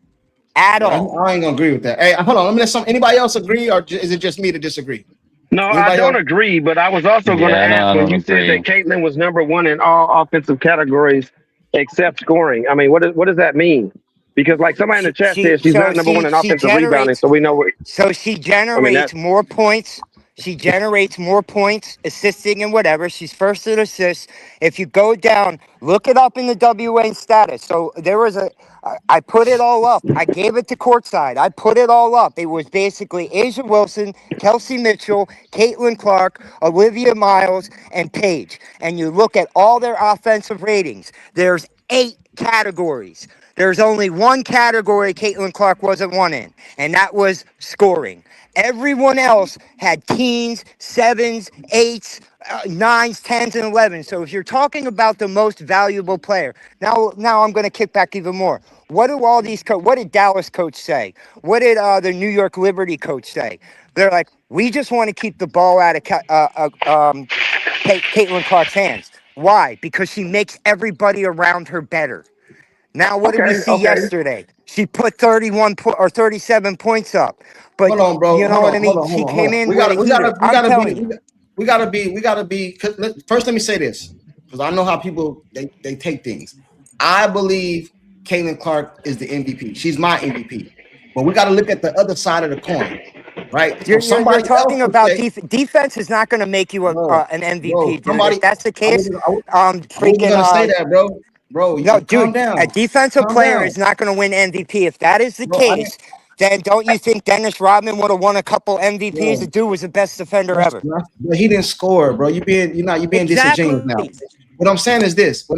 At all. I ain't gonna agree with that. Hey, hold on. Let me let anybody else agree, or is it just me to disagree? No, I don't agree, but I was also going to ask when you said that Caitlin was number one in all offensive categories except scoring. I mean, what does that mean? Because like somebody in the chat says she's not number one in offensive rebounding, so we know. So she generates more points. She generates more points, assisting and whatever. She's first in assists. If you go down, look it up in the WA status. So there was I put it all up. I gave it to Courtside. I put it all up. It was basically Asia Wilson, Kelsey Mitchell, Caitlin Clark, Olivia Miles, and Paige. And you look at all their offensive ratings. There's 8 categories. There's only one category Caitlin Clark wasn't one in, and that was scoring. Everyone else had teens, 7s, 8s, 9s, 10s, and 11s. So if you're talking about the most valuable player, now I'm going to kick back even more. What do all these what did Dallas coach say? What did the New York Liberty coach say? They're like, we just want to keep the ball out of Caitlin Clark's hands. Why? Because she makes everybody around her better. Now, what did we see yesterday? She put 31 or 37 points up. But hold on, bro. You know what I mean? She came in. We gotta be. First, let me say this, because I know how people they take things. I believe Caitlin Clark is the MVP. She's my MVP. But we got to look at the other side of the coin, right? You're talking about defense is not going to make you an MVP, dude. If that's the case, I wasn't gonna say that, bro. Bro, no, dude, calm down. A defensive player is not going to win MVP. If that is the case, then don't you think Dennis Rodman would have won a couple MVPs? The dude was the best defender ever. But he didn't score, bro. You're being disingenuous now. What I'm saying is this.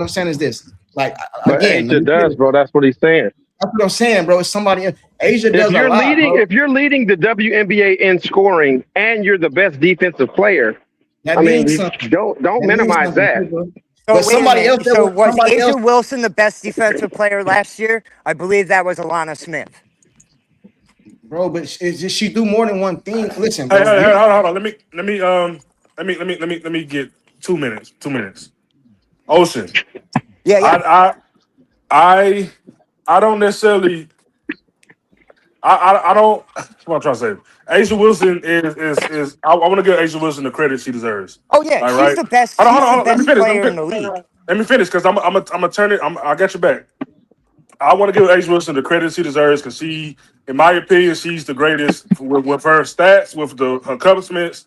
Like, again, Asia does, bro. That's what he's saying. That's what I'm saying, bro. It's somebody. Asia does. If you're leading the WNBA in scoring and you're the best defensive player, that means something. Don't minimize that. But somebody else. So was Asia Wilson the best defensive player last year? I believe that was Alana Smith. Bro, but she do more than one thing. Listen, bro. Hey, hold on. Let me get 2 minutes. 2 minutes. Ocean. Yeah. I don't necessarily. I don't. What I'm trying to say. Asia Wilson is. I want to give Asia Wilson the credit she deserves. Oh yeah, she's the best. She's the best player in the league. Let me finish, because I'm gonna turn it. I got your back. I want to give Asia Wilson the credit she deserves, because she, in my opinion, she's the greatest with her stats, with her accomplishments.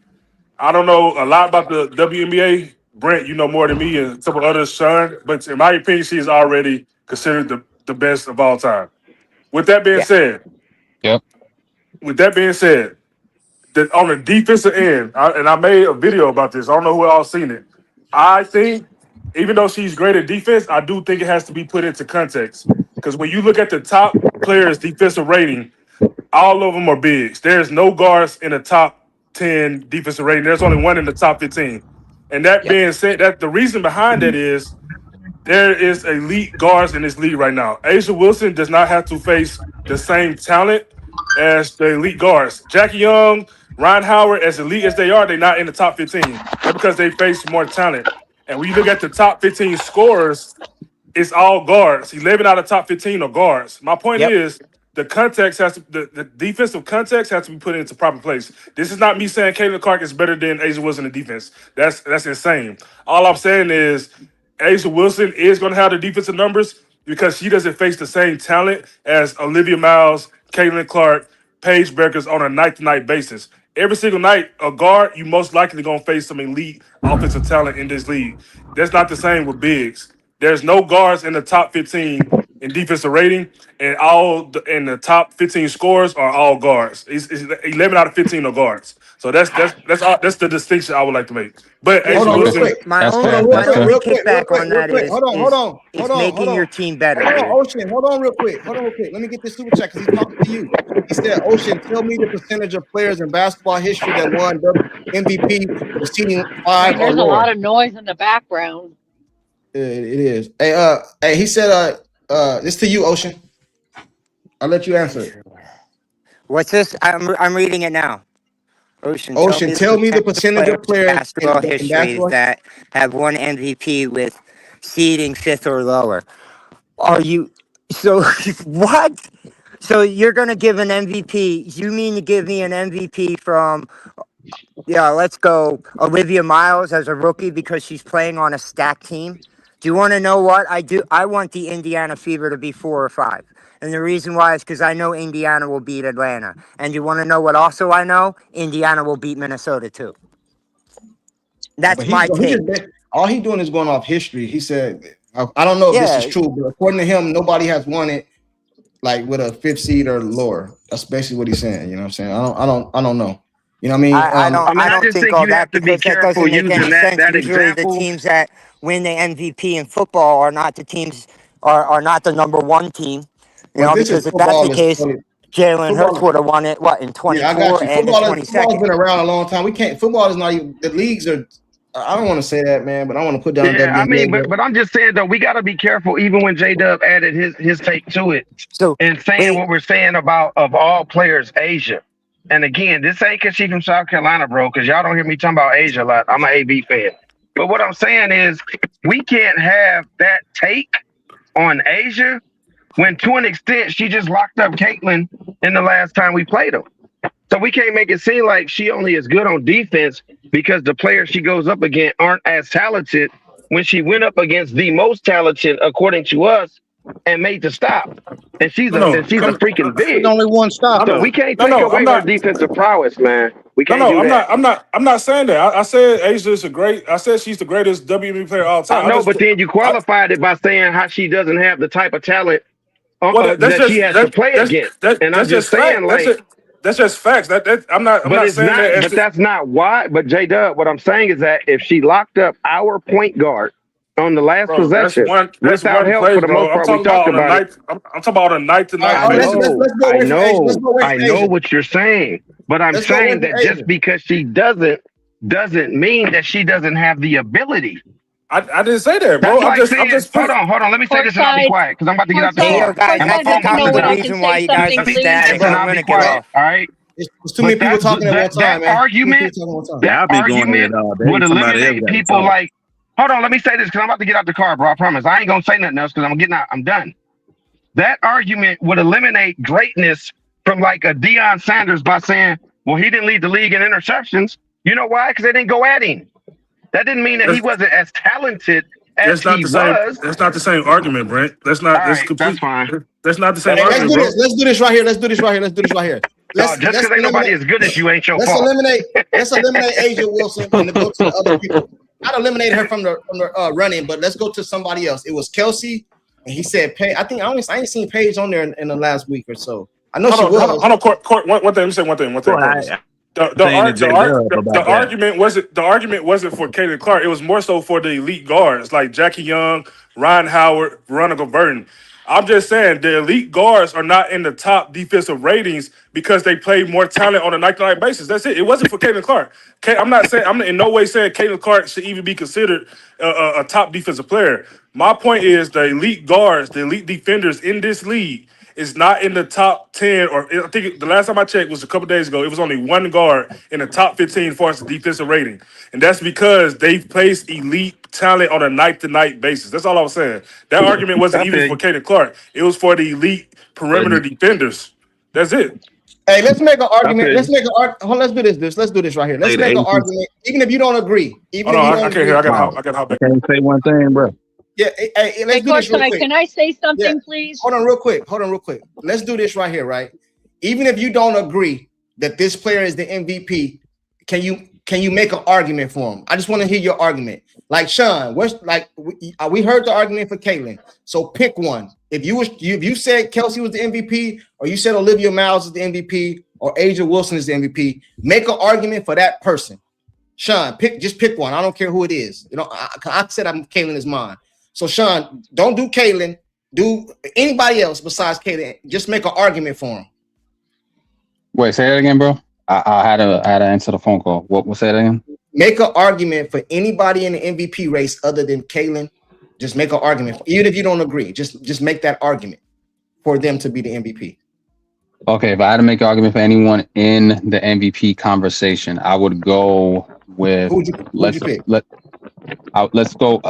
I don't know a lot about the WNBA. Brent, you know more than me and a couple others, Sean. But in my opinion, she is already considered the best of all time. With that being said, With that being said, that on the defensive end, I made a video about this. I don't know who all seen it. I think, even though she's great at defense, I do think it has to be put into context. Because when you look at the top players' defensive rating, all of them are bigs. There's no guards in the top 10 defensive rating. There's only one in the top 15. And that being said, that the reason behind that is there is elite guards in this league right now. Asia Wilson does not have to face the same talent as the elite guards. Jackie Young, Ryan Howard, as elite as they are, they're not in the top 15. That's because they face more talent. And when you look at the top 15 scorers, it's all guards. 11 out of top 15 are guards. My point is, the context has to, the defensive context has to be put into proper place. This is not me saying Caitlin Clark is better than Asia Wilson in defense. That's insane. All I'm saying is Asia Wilson is going to have the defensive numbers because she doesn't face the same talent as Olivia Miles, Caitlin Clark, Paige Beckers on a night-to-night basis. Every single night, a guard, you most likely going to face some elite offensive talent in this league. That's not the same with bigs. There's no guards in the top 15 in defensive rating, and the top 15 scores are all guards. It's 11 out of 15 are guards. So that's the distinction I would like to make. But hold on, real quick. My only kickback on that is making your team better. Hold on, real quick. Let me get this super chat because he's talking to you. He said, "Ocean, tell me the percentage of players in basketball history that won MVP exceeding 5 or more." There's a lot of noise in the background. It is. Hey, he said, this to you, Ocean. I'll let you answer it. What's this? I'm reading it now. Ocean, tell me the percentage of players in basketball history that have won MVP with seeding 5th or lower. Are you so what? So you're gonna give an MVP? You mean to give me an MVP from? Yeah, let's go. Olivia Miles as a rookie because she's playing on a stacked team. Do you want to know what I do? I want the Indiana Fever to be 4 or 5. And the reason why is because I know Indiana will beat Atlanta. And you want to know what also I know? Indiana will beat Minnesota too. That's But my take. all he doing is going off history. He said, I don't know if this is true, but according to him, nobody has won it like with a 5th seed or lower. That's basically what he's saying. You know what I'm saying? I don't know. You know what I mean? I don't think all that because that doesn't make any sense. That Usually example. the teams that win the MVP in football are not the teams are not the number one team. You know, because if that's the case, Jalen Hurts would have won it in 24 and in 22nd. Football's been around a long time. Football is not even, the leagues are, I don't want to say that, man, but I want to put down. Yeah, I mean, but I'm just saying though, we got to be careful. Even when J-Dubb added his take to it, and saying what we're saying about of all players, Asia. And again, this ain't because she's from South Carolina, bro. Because y'all don't hear me talking about Asia a lot. I'm an AB fan, but what I'm saying is we can't have that take on Asia when, to an extent, she just locked up Caitlin in the last time we played them. So we can't make it seem like she only is good on defense because the players she goes up against aren't as talented when she went up against the most talented, according to us, and made the stop. And she's a freaking big. Only one stop. So we can't take away her defensive prowess, man. We can't do that. I'm not saying that. I said Asia is I said she's the greatest WNBA player of all time. I know, but then you qualified it by saying how she doesn't have the type of talent that she has to play against. And I'm just saying, that's just facts. I'm not saying that. But that's not why. But J-Dubb, what I'm saying is that if she locked up our point guard on the last possession without help for the most part, we talked about it. I'm talking about a night-to-night. I know what you're saying, but I'm saying that just because she doesn't mean that she doesn't have the ability. I didn't say that, bro. I'm just hold on. Let me say this and I'll be quiet because I'm about to get out the door. That's the reason why you guys are static. I'm gonna get off. All right. There's too many people talking at one time, man. That argument would eliminate people like. Hold on, let me say this because I'm about to get out the car, bro. I promise. I ain't gonna say nothing else because I'm getting out. I'm done. That argument would eliminate greatness from like a Deion Sanders by saying, well, he didn't lead the league in interceptions. You know why? Because they didn't go at him. That didn't mean that he wasn't as talented as he was. That's not the same argument, Brent. That's not. That's fine. That's not the same argument, bro. Let's do this right here. Let's do this right here. Just because ain't nobody as good as you ain't your fault. Let's eliminate Asia Wilson and go to the other people. Not eliminate her from the running, but let's go to somebody else. It was Kelsey, and he said Paige. I ain't seen Paige on there in the last week or so. I know she was. Hold on, Court. One thing. Let me say one thing. The argument wasn't for Caitlin Clark. It was more so for the elite guards like Jackie Young, Ryan Howard, Veronica Burton. I'm just saying the elite guards are not in the top defensive ratings because they play more talent on a night-to-night basis. That's it. It wasn't for Caitlin Clark. I'm in no way saying Caitlin Clark should even be considered a top defensive player. My point is the elite guards, the elite defenders in this league is not in the top 10, or I think the last time I checked was a couple days ago. It was only one guard in the top 15 as far as the defensive rating. And that's because they place elite talent on a night-to-night basis. That's all I was saying. That argument wasn't even for Caitlin Clark. It was for the elite perimeter defenders. That's it. Hey, let's make an argument. Let's do this. Let's do this right here. Let's make an argument, even if you don't agree. I can't hear. I got to hop back. Can I say one thing, bro? Yeah, hey, let's do this real quick. Can I say something, please? Hold on real quick. Let's do this right here, right? Even if you don't agree that this player is the MVP, can you make an argument for him? I just want to hear your argument. Like Sean, we heard the argument for Caitlin. So pick one. If you said Kelsey was the MVP, or you said Olivia Miles is the MVP, or Asia Wilson is the MVP, make an argument for that person. Sean, just pick one. I don't care who it is. You know, I said Caitlin is mine. So Sean, don't do Caitlin. Do anybody else besides Caitlin. Just make an argument for him. Wait, say that again, bro. I had to answer the phone call. What say that again? Make an argument for anybody in the MVP race other than Caitlin. Just make an argument, even if you don't agree. Just make that argument for them to be the MVP. Okay, if I had to make an argument for anyone in the MVP conversation, I would go with. Who'd you pick? Let's go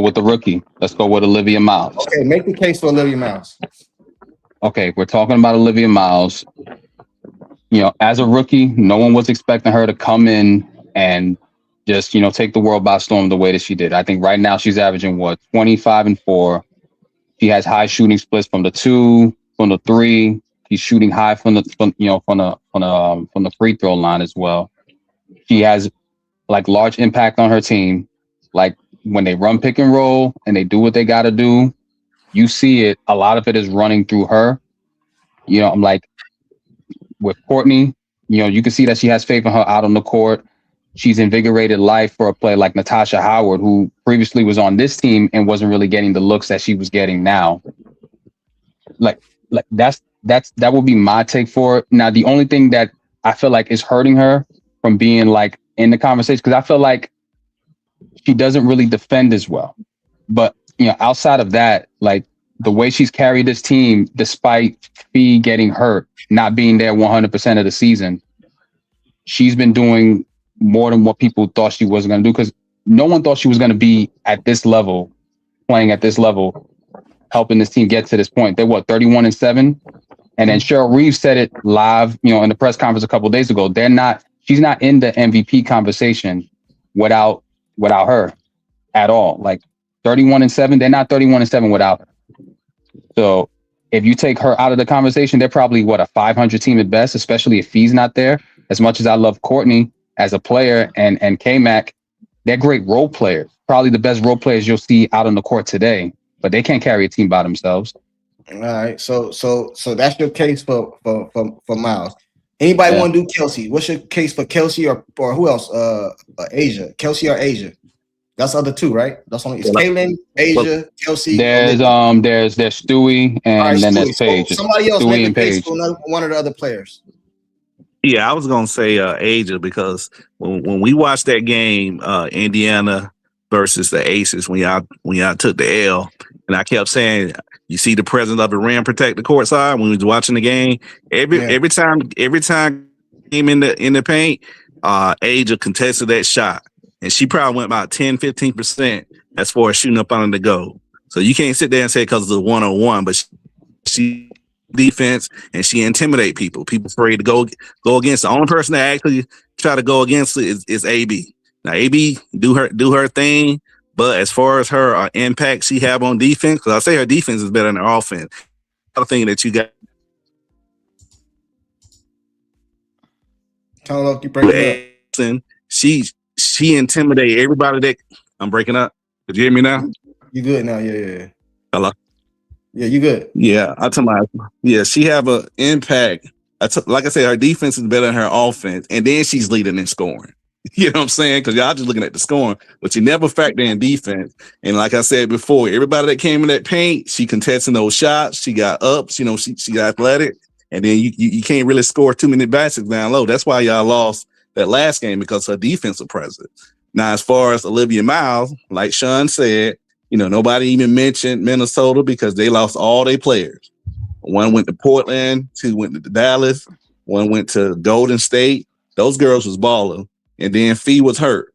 with the rookie. Let's go with Olivia Miles. Okay, make the case for Olivia Miles. Okay, we're talking about Olivia Miles. You know, as a rookie, no one was expecting her to come in and just, take the world by storm the way that she did. I think right now she's averaging 25 and 4. She has high shooting splits from the 2, from the three. He's shooting high from the free throw line as well. She has like large impact on her team. Like when they run pick and roll and they do what they got to do, you see it. A lot of it is running through her. I'm like with Courtney. You can see that she has faith in her out on the court. She's invigorated life for a player like Natasha Howard, who previously was on this team and wasn't really getting the looks that she was getting now. Like that would be my take for it. Now, the only thing that I feel like is hurting her from being like in the conversation, because I feel like she doesn't really defend as well. But outside of that, like the way she's carried this team, despite Fee getting hurt, not being there 100% of the season, she's been doing more than what people thought she was going to do, because no one thought she was going to be at this level, playing at this level, helping this team get to this point. They're 31-7. And then Cheryl Reeves said it live, in the press conference a couple of days ago. She's not in the MVP conversation without her at all. Like 31-7, they're not 31-7 without her. So if you take her out of the conversation, they're probably a 500 team at best, especially if Fee's not there. As much as I love Courtney as a player and K-Mac, they're great role players. Probably the best role players you'll see out on the court today, but they can't carry a team by themselves. All right. So that's your case for Miles. Anybody want to do Kelsey? What's your case for Kelsey or who else? Asia. Kelsey or Asia? That's other two, right? That's only Kaylin, Asia, Kelsey. There's Stewie and right, then Stewie. there's Paige. Somebody else Stewie make a and case Paige. for one of the other players. Yeah, I was gonna say Asia, because when we watched that game, Indiana versus the Aces, when y'all took the L, and I kept saying, you see the presence of the rim protect the court side when we was watching the game. Every time came in the paint, Asia contested that shot, and she probably went about 10-15% as far as shooting up on the goal. So you can't sit there and say because it's a 1-on-1, but she defense and she intimidate people. People afraid to go against. The only person that actually try to go against it is AB. Now AB do her thing, but as far as her impact she have on defense, because I say her defense is better than her offense. Other thing that you got. Tell her you break it up. She intimidate everybody that I'm breaking up. Did you hear me now? You good now? Yeah. Hello. Yeah, you good. Yeah, she have an impact. Like I said, her defense is better than her offense, and then she's leading in scoring. You know what I'm saying? Because y'all just looking at the scoring, but you never factor in defense. And like I said before, everybody that came in that paint, she contesting those shots. She got ups. She got athletic, and then you can't really score too many baskets down low. That's why y'all lost that last game, because her defensive presence. Now, as far as Olivia Miles, like Sean said, nobody even mentioned Minnesota because they lost all their players. One went to Portland, two went to Dallas, one went to Golden State. Those girls was balling. And then Fee was hurt.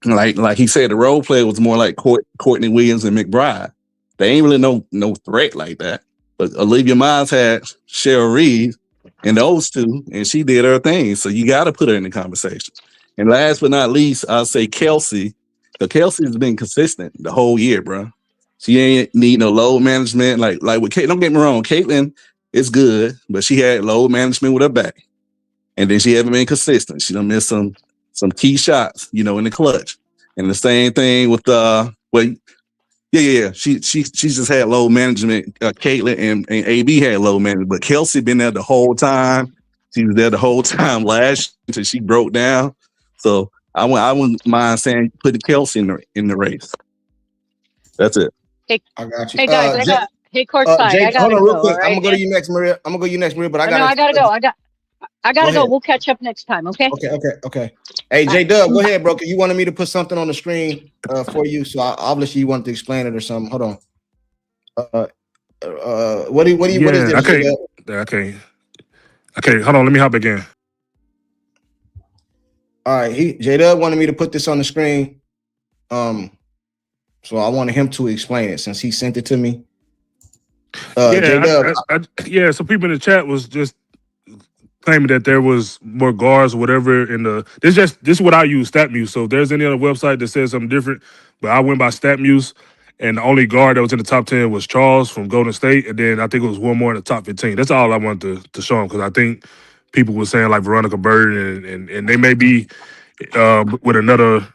Like he said, the role player was more like Courtney Williams and McBride. They ain't really no threat like that. But Olivia Miles had Cheryl Reeves and those two, and she did her thing. So you got to put her in the conversation. And last but not least, I'll say Kelsey. Because Kelsey has been consistent the whole year, bro. She ain't need no load management. Like with Caitlin, don't get me wrong, Caitlin is good, but she had load management with her back. And then she haven't been consistent. She done missed some key shots, in the clutch. And the same thing with She just had load management. Caitlin and AB had load management, but Kelsey been there the whole time. She was there the whole time last year until she broke down. So I wouldn't mind saying put Kelsey in the race. That's it. Hey, I got you. hey guys, hey Courtside, Jake, I gotta hold on real go. quick. Right? I'm gonna go to you next, Maria. But I gotta go. I gotta go. We'll catch up next time. Okay. Okay. Hey, J-Dub, go ahead, bro. You wanted me to put something on the screen for you, so obviously you wanted to explain it or something. Hold on. What is this? Okay. Hold on. Let me hop again. All right. J-Dub wanted me to put this on the screen. So I wanted him to explain it since he sent it to me. J-Dub. So people in the chat was just claiming that there was more guards or whatever in the this is what I use, StatMuse. So if there's any other website that says something different, but I went by StatMuse, And the only guard that was in the top 10 was Charles from Golden State. And then I think it was one more in the top 15. That's all I wanted to show him because I think people were saying like Veronica Bird and they may be with another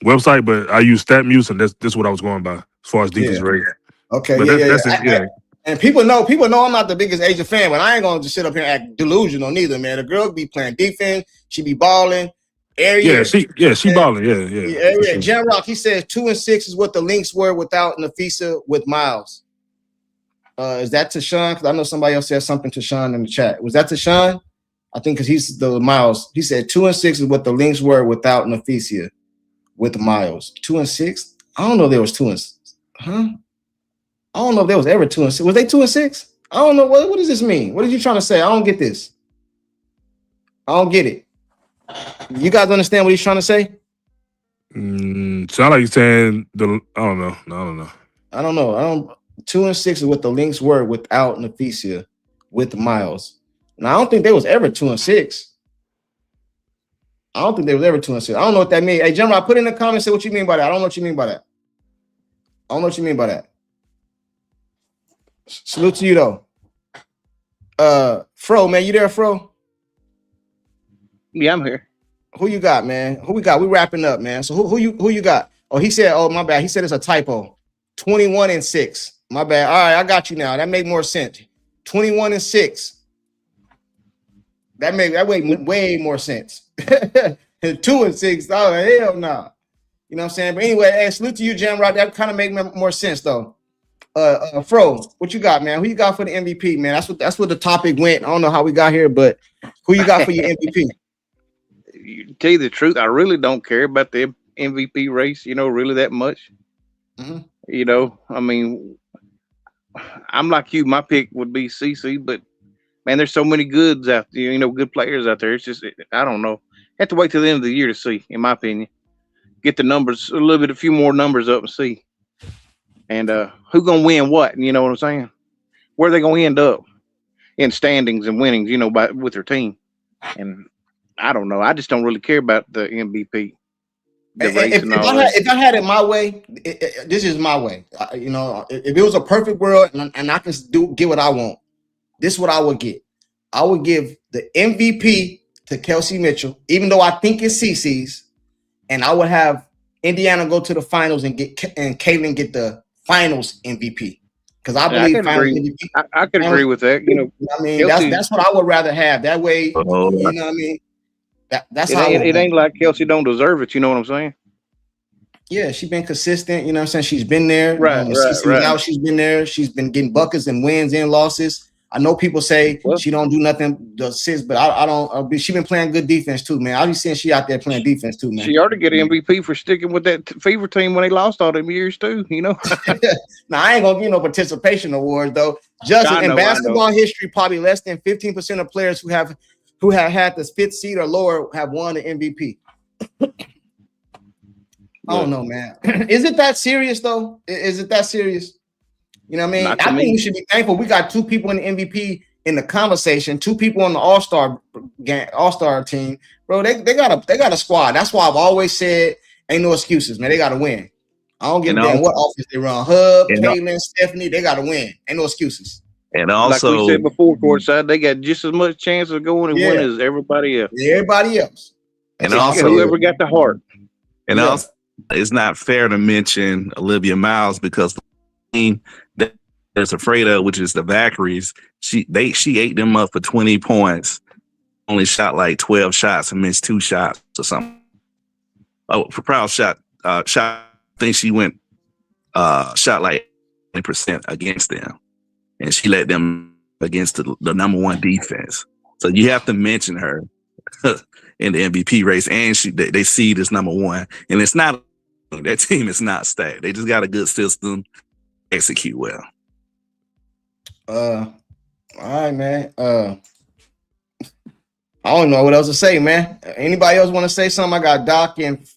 website, but I use StatMuse and that's what I was going by as far as defense rate. Okay, but that's it. And people know I'm not the biggest Asia fan, but I ain't gonna just sit up here and act delusional neither, man. The girl be playing defense, she be balling. She balling. Yeah. Jam Rock, he says 2 and 6 is what the Lynx were without Nafisa with Miles. Is that to Sean? Because I know somebody else said something to Sean in the chat. Was that to Sean? I think because he's the Miles. He said 2 and 6 is what the Lynx were without Nafisa with Miles. 2 and 6? I don't know if there was 2 and 6. Huh? I don't know if there was ever 2 and 6. Was they 2 and 6? I don't know. What does this mean? What are you trying to say? I don't get this. I don't get it. You guys understand what he's trying to say? Sound like he's saying I don't know. I don't know. 2 and 6 is what the Lynx were without Nafisa with Miles. And I don't think there was ever 2 and 6. I don't think there was ever 2 and 6. I don't know what that means. Hey, General, put in the comments, say what you mean by that. I don't know what you mean by that. I don't know what you mean by that. Salute to you though. Fro, man, you there, Fro? Yeah, I'm here. Who you got, man? Who we got? We wrapping up, man. So who you got? Oh, he said, oh, my bad. He said it's a typo. 21 and 6. My bad. All right, I got you now. That made more sense. 21 and 6. That made way more sense. 2 and 6. Oh, hell no. Nah. You know what I'm saying? But anyway, hey, salute to you, Jam Rock. That kind of make more sense though. Fro, what you got, man? Who you got for the MVP, man? That's what the topic went. I don't know how we got here, but who you got for your MVP? To tell you the truth, I really don't care about the MVP race, really that much. Mm-hmm. I mean, I'm like you. My pick would be CC, but man, there's so many goods out there, good players out there. It's just, I don't know. Have to wait till the end of the year to see, in my opinion. Get the numbers, a few more numbers up and see. And who gonna win what? You know what I'm saying? Where are they gonna end up in standings and winnings? With their team. And I don't know. I just don't really care about the MVP. If I had it my way, this is my way. If it was a perfect world and I can get what I want, this is what I would get. I would give the MVP to Kelsey Mitchell, even though I think it's CC's, and I would have Indiana go to the finals and Caitlin get the finals MVP. Because I believe finals MVP. I could agree with that. I mean, that's what I would rather have. That way, you know what I mean? That's how it ain't like Kelsey don't deserve it. You know what I'm saying? Yeah, she's been consistent. You know what I'm saying? She's been there. Right. Now she's been there. She's been getting buckets and wins and losses. I know people say she don't do nothing to assist, but I don't. She been playing good defense too, man. I be seeing she out there playing defense too, man. She ought to get an MVP for sticking with that Fever team when they lost all them years too. Now I ain't gonna give no participation awards though. Just in basketball history, probably less than 15% of players who have had the 5th seed or lower have won the MVP. I don't know, man. Is it that serious though? Is it that serious? You know what I mean? I think we should be thankful. We got 2 people in the MVP in the conversation, 2 people on the All-Star team. Bro, they got a squad. That's why I've always said ain't no excuses, man. They gotta win. I don't give a damn what offense they run. Hub, Caitlin, Stephanie, they gotta win. Ain't no excuses. And also, like we said before, Courtside, they got just as much chance of going and winning as everybody else. Everybody else. And also, whoever got the heart. And also, it's not fair to mention Olivia Miles because the team that's afraid of, which is the Valkyries, she ate them up for 20 points, only shot like 12 shots and missed 2 shots or something. Oh, for proud shot, I think she went shot like 20% against them, and she let them against the number 1 defense. So you have to mention her in the MVP race, and they see this number 1, and it's not that team is not stacked. They just got a good system, execute well. All right, man. I don't know what else to say, man. Anybody else want to say something? I got Doc and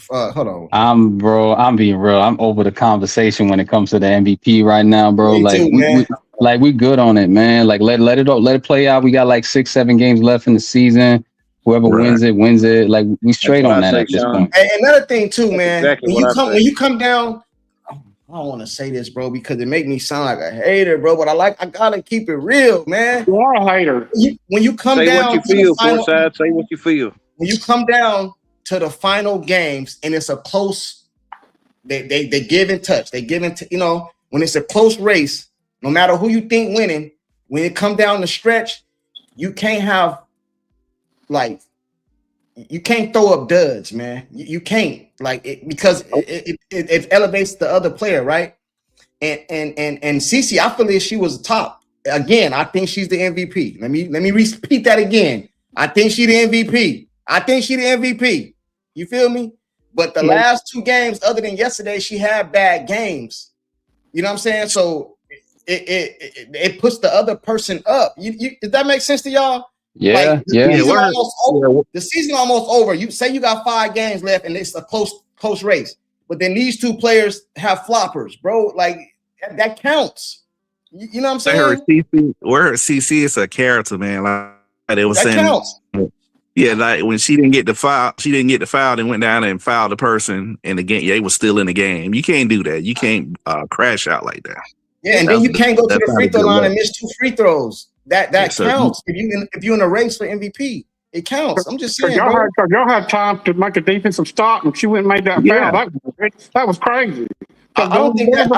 hold on. I'm being real. I'm over the conversation when it comes to the MVP right now, bro. We good on it, man. Like let it play out. We got like 6-7 games left in the season. Whoever wins it. Like we straight on that at this point. And another thing too, man. exactly When you come down, I don't want to say this, bro, because it make me sound like a hater, bro. But I gotta keep it real, man. You are a hater. When you come Say down what you feel, Courtside. Say what you feel. When you come down to the final games and it's a close, they give and touch. They give and when it's a close race, no matter who you think winning, when it come down the stretch, you can't have you can't throw up duds, man. You can't because it elevates the other player, right? And Cece, I feel like she was top. Again, I think she's the MVP. Let me repeat that again. I think she the MVP. You feel me? But the last two games, other than yesterday, she had bad games. You know what I'm saying? So it puts the other person up. Does that make sense to y'all? Yeah, The season almost over. You say you got 5 games left, and it's a close race. But then these two players have floppers, bro. Like that counts. You know what I'm saying? Her CC is a character, man. Like they were saying. Counts. Yeah, like when she didn't get the foul, and went down and fouled the person in the game. They was still in the game. You can't do that. You can't crash out like that. Yeah, and then you can't go to the free throw line and miss 2 free throws. That counts. If you're in a race for MVP, it counts. I'm just saying, y'all had time to make a defensive stop, and she went and made that foul. That was crazy. I don't think that.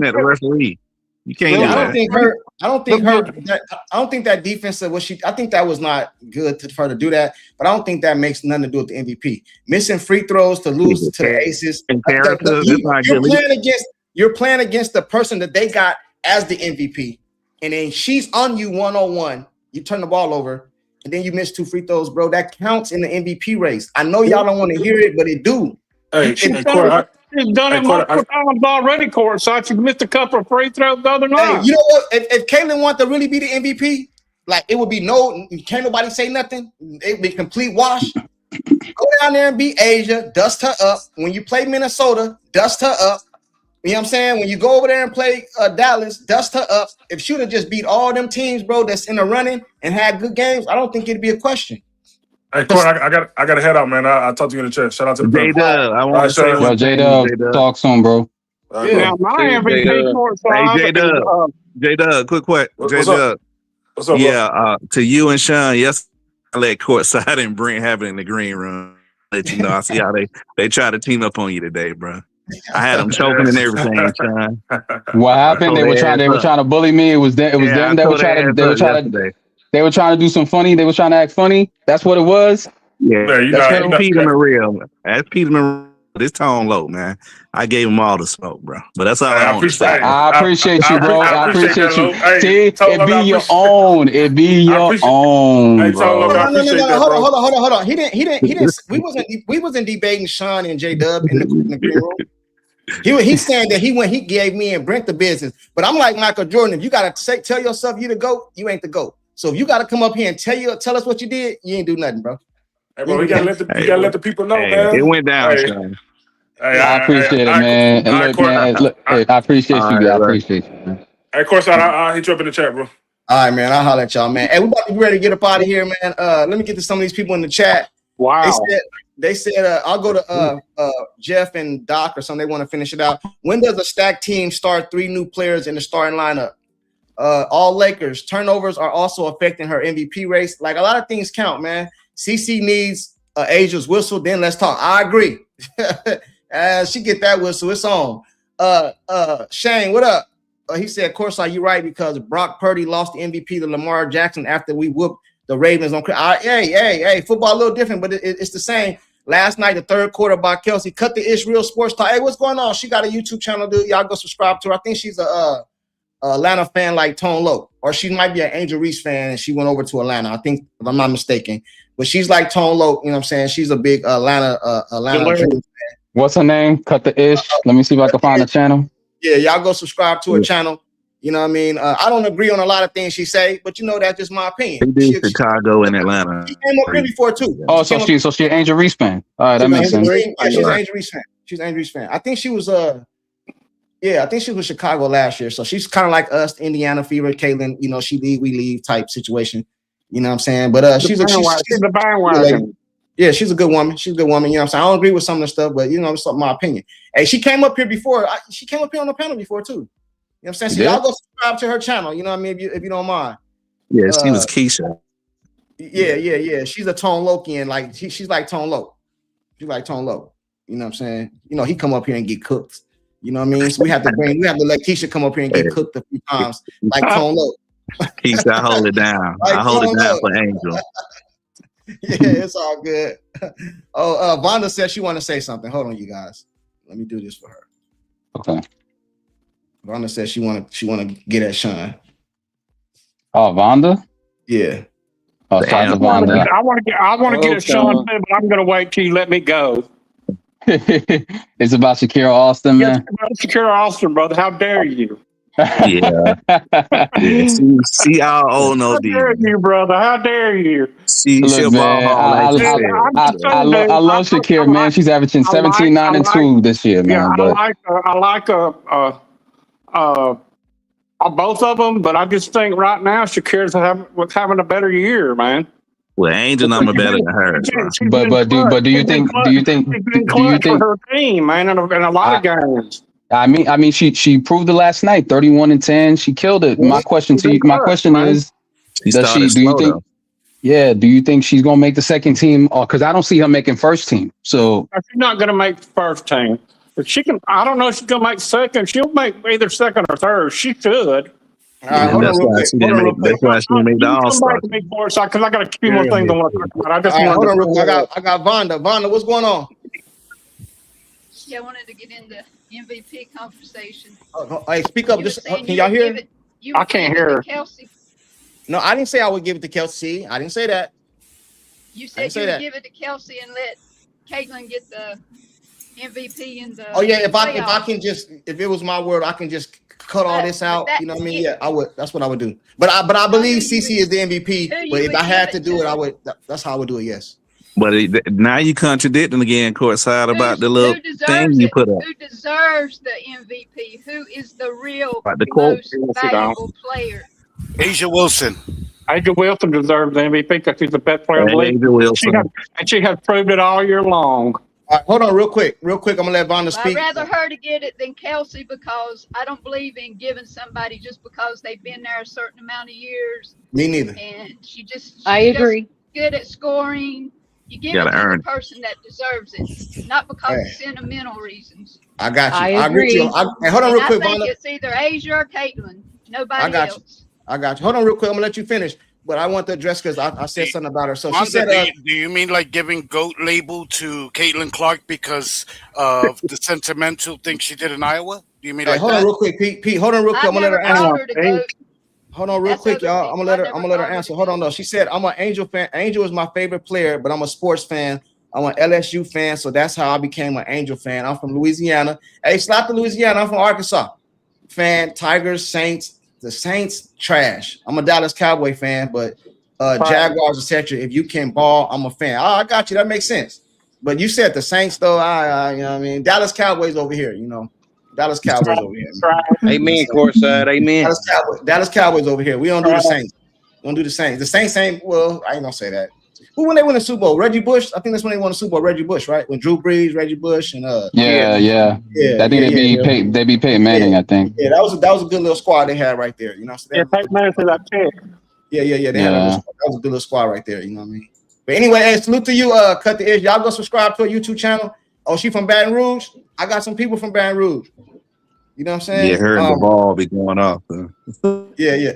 At the referee. You can't. I don't think that defensive was she. I think that was not good for her to do that. But I don't think that makes nothing to do with the MVP. Missing free throws to lose to the Aces. You're playing against the person that they got as the MVP, and then she's on you 1-on-1. You turn the ball over, and then you miss 2 free throws, bro. That counts in the MVP race. I know y'all don't want to hear it, but it do. She's done it multiple times already, Courtside. She missed a couple of free throws the other night. Hey, you know what? If Caitlin wanted to really be the MVP, like it would be can't nobody say nothing. It'd be complete wash. Go down there and beat Asia, dust her up. When you play Minnesota, dust her up. You know what I'm saying? When you go over there and play Dallas, dust her up. If she would have just beat all them teams, bro, that's in the running and had good games, I don't think it'd be a question. Hey, Court, I got to head out, man. I'll talk to you in the chat. Shout out to the J-Dubb. I want to say J-Dubb, talk soon, bro. Yeah, my MVP Courtside. J-Dubb, quick. J-Dubb. What's up, bro? To you and Sean, yes, I let Courtside and Brent have it in the green room. Let you know, I see how they try to team up on you today, bro. I had them choking and everything, Sean. What happened? They were trying to bully me. It was them that were trying to. They were trying to do some funny. They were trying to act funny. That's what it was. Yeah, that's Peter Maria. That's Peter Maria. This tone low, man. I gave him all the smoke, bro. But that's all I want to say. I appreciate you, bro. I appreciate you. See, it be your own. It be your own. No. Hold on. He didn't. We wasn't debating Sean and J-Dubb in the green room. He's saying that he gave me and Brent the business. But I'm like Michael Jordan. If you gotta tell yourself you the GOAT, you ain't the GOAT. So if you gotta come up here and tell us what you did, you ain't do nothing, bro. Hey, bro, you gotta let the people know, man. It went down, Sean. I appreciate it, man. And look, man, I appreciate you. I appreciate you, man. Hey, Courtside, I'll hit you up in the chat, bro. All right, man. I'll holler at y'all, man. Hey, we about to be ready to get up out of here, man. Let me get to some of these people in the chat. Wow. They said I'll go to Jeff and Doc or something. They want to finish it out. When does a stacked team start 3 new players in the starting lineup? All Lakers. Turnovers are also affecting her MVP race. Like a lot of things count, man. CC needs Asia's whistle. Then let's talk. I agree. She get that whistle. It's on. Shane, what up? He said, of course, are you right? Because Brock Purdy lost the MVP to Lamar Jackson after we whooped the Ravens on. Hey, football a little different, but it's the same. Last night, the third quarter by Kelsey. Cut the Ish Real Sports Talk. Hey, what's going on? She got a YouTube channel, dude. Y'all go subscribe to her. I think she's a Atlanta fan like Tone Loc, or she might be an Angel Reese fan and she went over to Atlanta. I think, if I'm not mistaken, but she's like Tone Loc. You know what I'm saying? She's a big Atlanta fan. What's her name? Cut the Ish. Let me see if I can find the channel. Yeah, y'all go subscribe to her channel. You know what I mean? I don't agree on a lot of things she say, but that's just my opinion. She did Chicago and Atlanta. She came up here before too. Oh, so she's an Angel Reese fan. All right, that makes sense. Yeah, she's an Angel Reese fan. She's an Angel Reese fan. I think she was I think she was Chicago last year. So she's kind of like us, Indiana Fever, Caitlin. She leave, we leave type situation. You know what I'm saying? But she's a bandwagon. Yeah, she's a good woman. She's a good woman. You know what I'm saying? I don't agree with some of the stuff, but you know, it's my opinion. Hey, she came up here before. She came up here on the panel before too. You know what I'm saying? So y'all go subscribe to her channel. You know what I mean? If you don't mind. Yeah, she was Keisha. Yeah. She's a Tone Loki, and like she's like Tone Loc. She's like Tone Loc. You know what I'm saying? You know, he come up here and get cooked. You know what I mean? So we have to let Keisha come up here and get cooked a few times, like Tone Loc. Keisha, I hold it down. Like I hold it down Loc. for Angel. Yeah, it's all good. Oh, Vonda said she want to say something. Hold on, you guys. Let me do this for her. Okay. Vonda said she want to get at Sean. Oh, Vonda? Yeah. Oh, shout out to Vonda. I want to get at Sean, but I'm going to wait till you let me go. It's about Shakira Austin, man. It's about Shakira Austin, brother. How dare you? Yeah. See our old no D. How dare you, brother? How dare you? Look, man, I love Shakira, man. She's averaging 17, 9, and 2 this year, man. Yeah, but I like both of them, but I just think right now Shakira's having a better year, man. Well, Angel number better than hers. But do you think for her team, man, and a lot of games. I mean, she proved it last night, 31 and 10. She killed it. My question is, do you think she's gonna make the second team? Or because I don't see her making first team. So she's not gonna make first team. But she can. I don't know if she's gonna make second. She'll make either second or third. She could. That's why she didn't make the All-Star. Because I got a few more things I want to talk about. I just hold on real quick. I got Vonda. Vonda, what's going on? Yeah, I wanted to get into MVP conversation. Hey, speak up. Just can y'all hear? I can't hear. Kelsey. No, I didn't say I would give it to Kelsey. I didn't say that. You said you would give it to Kelsey and let Caitlin get the MVP in the. Oh yeah, if I can just, if it was my word, I can just cut all this out. You know what I mean? Yeah, I would. That's what I would do. But I believe CC is the MVP. But if I had to do it, I would. That's how I would do it. Yes. But now you contradicting again, Courtside, about the little thing you put up. Who deserves the MVP? Who is the real most valuable player? A'ja Wilson. A'ja Wilson deserves the MVP because she's the best player in the league. A'ja Wilson. She has proved it all year long. All right, hold on real quick. I'm gonna let Vonda speak. I'd rather her to get it than Kelsey because I don't believe in giving somebody just because they've been there a certain amount of years. Me neither. And she I agree. Good at scoring. You give it to the person that deserves it, not because of sentimental reasons. I got you. I agree. Hold on real quick, I think Vonda. it's either A'ja or Caitlin. Nobody else. I got you. Hold on real quick. I'm gonna let you finish, but I want to address because I said something about her. So she said, do you mean like giving GOAT label to Caitlin Clark because of the sentimental thing she did in Iowa? Do you mean like hold that? on real quick, Pete. Hold on real quick. I'm gonna let her answer. Hold on real quick, y'all. I'm gonna let her answer. Hold on, though. She said, "I'm an Angel fan. Angel is my favorite player, but I'm a sports fan. I'm an LSU fan, so that's how I became an Angel fan. I'm from Louisiana. Hey, slap to Louisiana. I'm from Arkansas. Fan, Tigers, Saints. The Saints trash. I'm a Dallas Cowboy fan, but Jaguars, etc. If you can ball, I'm a fan. Oh, I got you. That makes sense. But you said the Saints, though. You know what I mean? Dallas Cowboys over here. You know, Dallas Cowboys over here. Amen, Courtside. Amen. Dallas Cowboys over here. We don't do the Saints. We don't do the Saints. The Saints ain't. Well, I ain't gonna say that. Who when they win the Super Bowl? Reggie Bush. I think that's when they won the Super Bowl. Reggie Bush, right? When Drew Brees, Reggie Bush, and I think they beat Peyton Manning. I think. Yeah, that was a good little squad they had right there. You know, so Peyton Manning for that pick. Yeah. That was a good little squad right there. You know what I mean? But anyway, hey, salute to you. Cut the Edge. Y'all go subscribe to her YouTube channel. Oh, she from Baton Rouge. I got some people from Baton Rouge. You know what I'm saying? Yeah, her and the ball be going off. Yeah.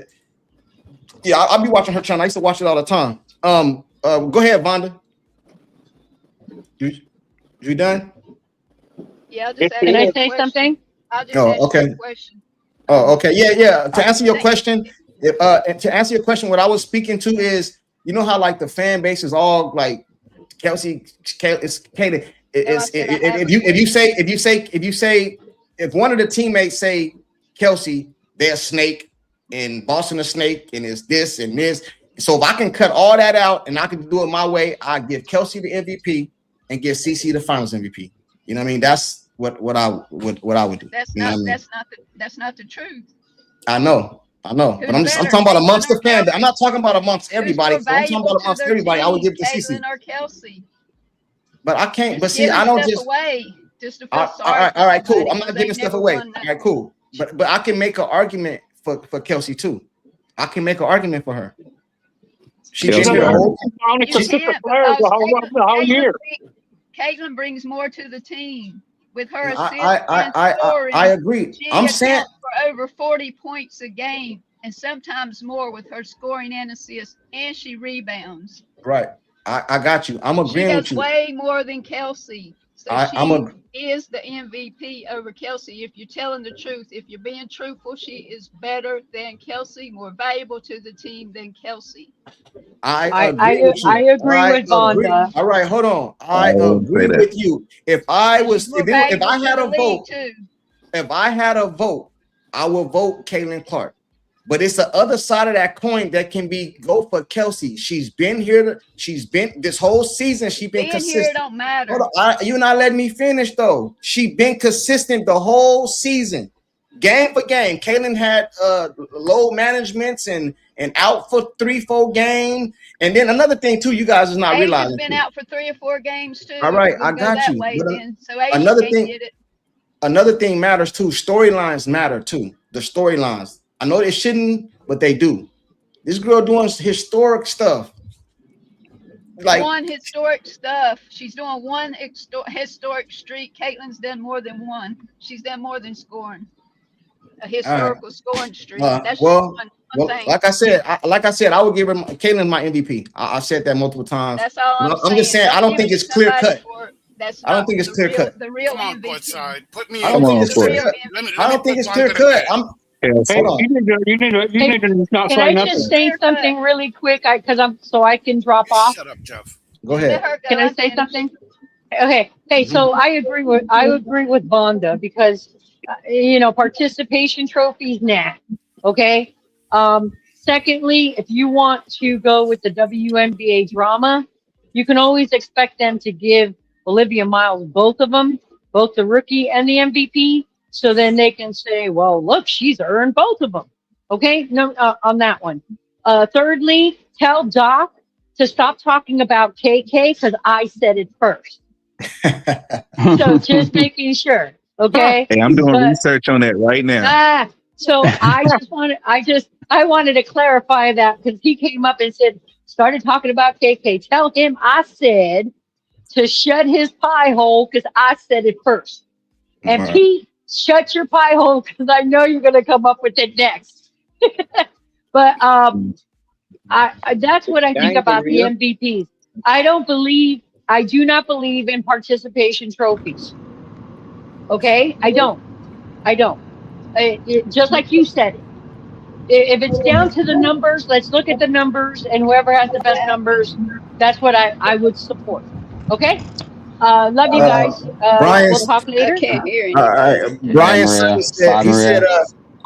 I'll be watching her channel. I used to watch it all the time. Go ahead, Vonda. You done? Yeah, I'll just Can I say something? I'll just ask you a question. Oh, okay. Yeah. To answer your question, what I was speaking to is, you know how like the fan base is all like Kelsey, it's Katie. If one of the teammates say Kelsey, they're a snake, and Boston a snake, and it's this and this. So if I can cut all that out and I can do it my way, I give Kelsey the MVP and give CC the Finals MVP. You know what I mean? That's what I would do. That's not the truth. I know. I know, but I'm Who's better, talking about amongst Caitlin or the fan. I'm Kelsey? not talking about amongst Who's everybody. more So I'm talking valuable about to amongst their everybody. I would team, give it to CC. Caitlin or Kelsey? But I can't. But Just see, I giving don't stuff just. away just to feel All sorry right, for all right, cool. somebody I'm because not they giving stuff never away. won All nothing. right, cool. But I can make an argument for Kelsey too. I can make an argument for her. She's been here the whole. only You consistent can't player because the whole year. Caitlin brings more to the team with her assists I and scoring. agree. She I'm accounts saying for over 40 points a game and sometimes more with her scoring and assists, and she rebounds. right. I got you. I'm She agreeing with does you. way more than Kelsey. So I'm is the MVP over Kelsey. If you're telling the truth, if you're being truthful, she is better than Kelsey, more valuable to the team than Kelsey. I agree with you. I agree with Vonda. All right, hold on. I wouldn't say agree that. with you. If I was, She's more if valuable I to had the a vote, league, too. if I had a vote, I would vote Caitlin Clark. But it's the other side of that coin that can be go for Kelsey. She's been here. She's been this whole season. She's been Being consistent. here don't matter. Hold on, you're not letting me finish though. She been consistent the whole season, game for game. Caitlin had low managements and out for 3-4 games. And then another thing too, you guys is not realizing. Asia's been out for 3 or 4 games too. All right, We'll I got you. Way, then. So Asia another can't thing, get it. Another thing matters too. Storylines matter too. The storylines. I know they shouldn't, but they do. This girl doing historic stuff. Like one historic stuff. She's doing one historic streak. Caitlin's done more than one. She's done more than scoring. A historical scoring streak. That's well, one thing. like I said, I would give her Caitlin my MVP. I've said that multiple times. That's all I'm saying. Just saying. I don't think it's clear cut. I don't think it's clear cut. The real Come on, MVP. Courtside. Put me I don't think it's clear cut. I don't think it's clear cut. You need to not Can say I nothing. just say something really quick? So I can drop off. Shut up, Jeff. Go ahead. Can I say something? Okay. Hey, so I agree with Vonda because participation trophies, nah. Okay. Secondly, if you want to go with the WNBA drama, you can always expect them to give Olivia Miles both of them, both the rookie and the MVP. So then they can say, well, look, she's earned both of them. Okay. No, on that one. Thirdly, tell Doc to stop talking about KK because I said it first. So just making sure. Okay. Hey, I'm doing research on that right now. So I wanted to clarify that because he came up and started talking about KK. Tell him I said to shut his pie hole because I said it first. And Pete, shut your pie hole because I know you're going to come up with it next. But that's what I think about the MVPs. I do not believe in participation trophies. Okay? I don't. Just like you said, if it's down to the numbers, let's look at the numbers, and whoever has the best numbers, that's what I would support. Okay? Love you guys. We'll talk later. I can't hear you. Brian said,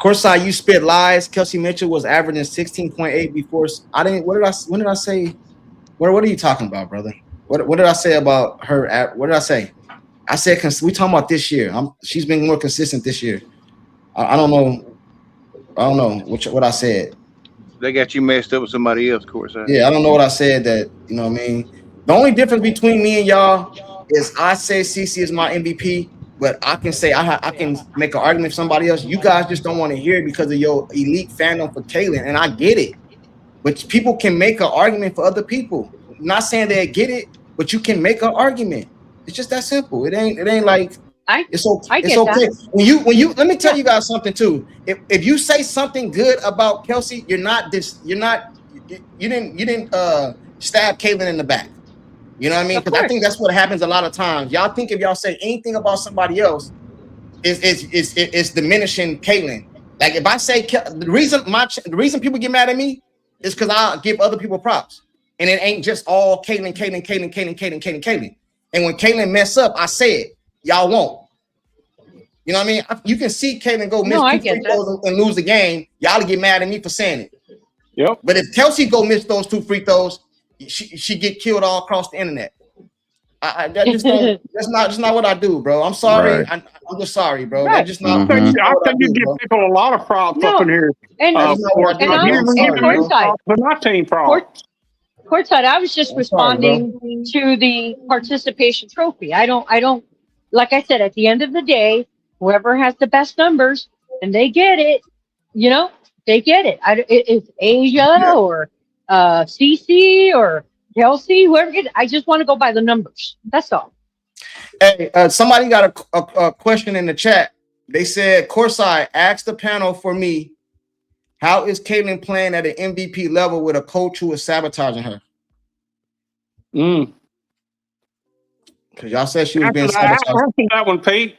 Courtside, you spit lies. Kelsey Mitchell was averaging 16.8 before. When did I say? What are you talking about, brother? What did I say about her? What did I say? I said, we talking about this year. She's been more consistent this year. I don't know what I said. They got you messed up with somebody else, Courtside. Yeah, I don't know what I said that, you know what I mean? The only difference between me and y'all is I say CC is my MVP, but I can say I can make an argument for somebody else. You guys just don't want to hear it because of your elite fandom for Caitlin, and I get it. But people can make an argument for other people. I'm not saying they get it, but you can make an argument. It's just that simple. It ain't like it's okay. That. When you let me tell you guys something too. If you say something good about Kelsey, you didn't stab Caitlin in the back. You know what I mean? Because I think that's what happens a lot of times. Y'all think if y'all say anything about somebody else, it's diminishing Caitlin. Like if I say the reason people get mad at me is because I give other people props, and it ain't just all Caitlin. And when Caitlin mess up, I say it. Y'all won't. You know what I mean? You can see Caitlin go miss 2 free throws and lose the game. Y'all get mad at me for saying it. Yep. But if Kelsey go miss those 2 free throws, she get killed all across the internet. That's not what I do, bro. I'm sorry. Right. I'm just sorry, bro. Right. That's just not. I That's not what I think you do, give bro. people a lot of props up in here. And That's not what I do, and bro. I'm I'm and sorry, bro. Courtside. But my team props. Courtside, I was just I'm sorry, bro. responding to the participation trophy. I don't, like I said, at the end of the day, whoever has the best numbers and they get it, they get it. It's Asia Yeah. or CC or Kelsey, whoever gets it. I just want to go by the numbers. That's all. Hey, somebody got a question in the chat. They said, Courtside, ask the panel for me, how is Caitlin playing at an MVP level with a coach who is sabotaging her? Because y'all said she was being sabotaged. Answer that one, Pete.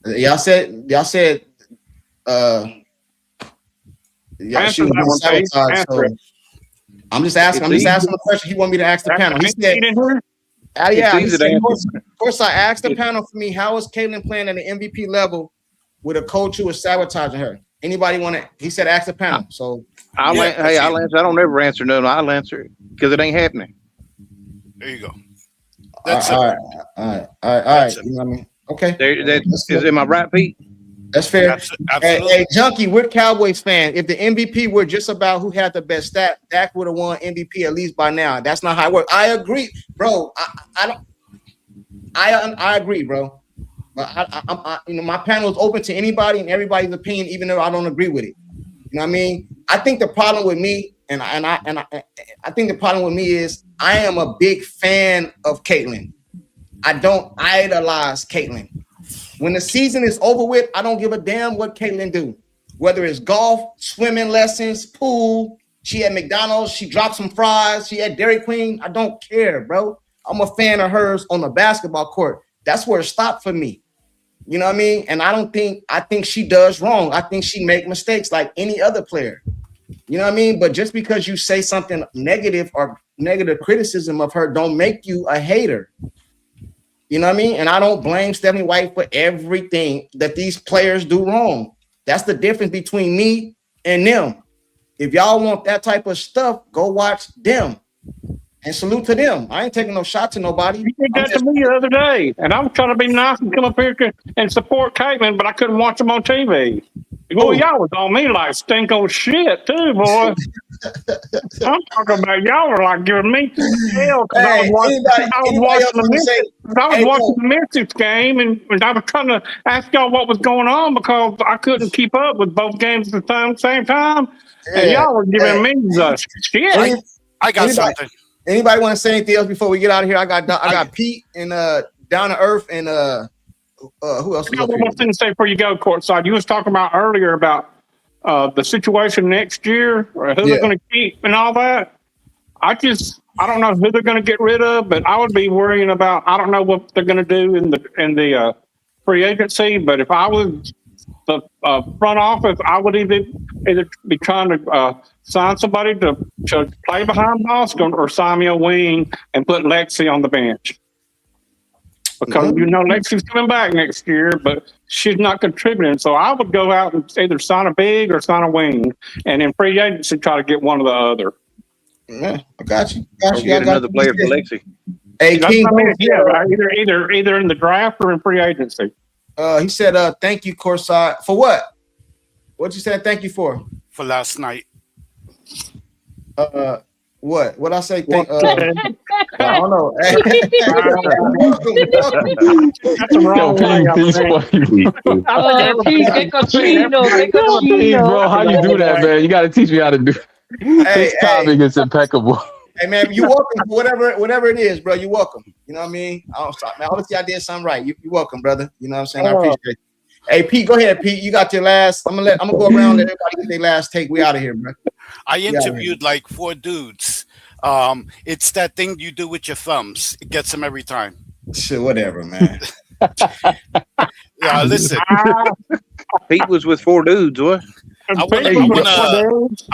Y'all said she was being sabotaged. So I'm just asking the question he want me to ask the panel. He said, Courtside, ask the panel for me, how is Caitlin playing at an MVP level with a coach who is sabotaging her? Anybody want to? He said, ask the panel. So I'll answer. I don't ever answer nothing. I'll answer it because it ain't happening. There you go. That's all right. You know what I mean? Okay. Am I right, Pete? That's fair. Absolutely. Hey, Junkie, we're Cowboys fan. If the MVP were just about who had the best stat, Dak would have won MVP at least by now. That's not how it works. I agree, bro. I agree, bro. But I my panel is open to anybody and everybody's opinion, even though I don't agree with it. You know what I mean? I think the problem with me, I think the problem with me is I am a big fan of Caitlin. I don't idolize Caitlin. When the season is over with, I don't give a damn what Caitlin do. Whether it's golf, swimming lessons, pool, she at McDonald's, she dropped some fries, she at Dairy Queen. I don't care, bro. I'm a fan of hers on the basketball court. That's where it stopped for me. You know what I mean? And I think she does wrong. I think she make mistakes like any other player. You know what I mean? But just because you say something negative or negative criticism of her don't make you a hater. You know what I mean? And I don't blame Stephanie White for everything that these players do wrong. That's the difference between me and them. If y'all want that type of stuff, go watch them. And salute to them. I ain't taking no shot to nobody. You did that to me the other day, and I was trying to be nice and come up here and support Caitlin, but I couldn't watch them on TV. Boy, y'all was on me like stink on shit too, boy. I'm talking about y'all were like giving me hell because I was watching the Memphis game, and I was trying to ask y'all what was going on because I couldn't keep up with both games at the same time, and y'all were giving me the shit. I got something. Anybody want to say anything else before we get out of here? I got Pete and Down to Earth and who else? I got one more thing to say before you go, Courtside. You was talking about earlier about the situation next year, or who they're going to keep and all that. I don't know who they're going to get rid of, but I would be worrying about. I don't know what they're going to do in the free agency. But if I was the front office, I would either be trying to sign somebody to play behind Boston or sign me a wing and put Lexi on the bench. Because Lexi's coming back next year, but she's not contributing. So I would go out and either sign a big or sign a wing, and in free agency try to get one or the other. Yeah, I got you. Get another player for Lexi. Hey, King, either in the draft or in free agency. He said, "Thank you, Courtside, for what? What you said? Thank you for? For last night. What? What I say? I don't know. That's the wrong way. Bro, how you do that, man? You got to teach me how to do. This timing is impeccable. Hey, man, you're welcome for whatever it is, bro. You're welcome. You know what I mean? Obviously, I did something right. You're welcome, brother. You know what I'm saying? I appreciate it. Hey, Pete, go ahead, Pete. You got your last. I'm gonna go around. Let everybody get their last take. We out of here, bro. I interviewed like 4 dudes. It's that thing you do with your thumbs. It gets them every time. Shit, whatever, man. Yeah, listen. Pete was with 4 dudes, what? I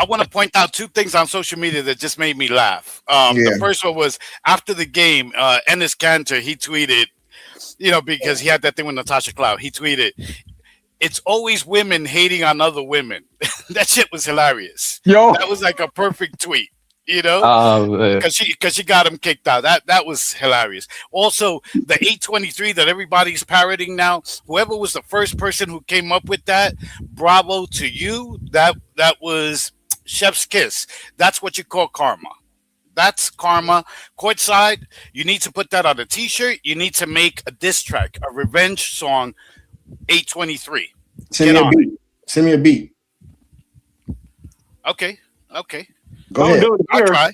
want to point out 2 things on social media that just made me laugh. The first one was after the game, Ennis Cantor, he tweeted, because he had that thing with Natasha Cloud. He tweeted, "It's always women hating on other women." That shit was hilarious. Yo, that was like a perfect tweet. You know, because she got him kicked out. That was hilarious. Also, the 823 that everybody's parroting now. Whoever was the first person who came up with that, bravo to you. That was chef's kiss. That's what you call karma. That's karma. Courtside, you need to put that on a T-shirt. You need to make a diss track, a revenge song. 823. Send me a beat. Send me a beat. Okay. Go ahead. I'll try.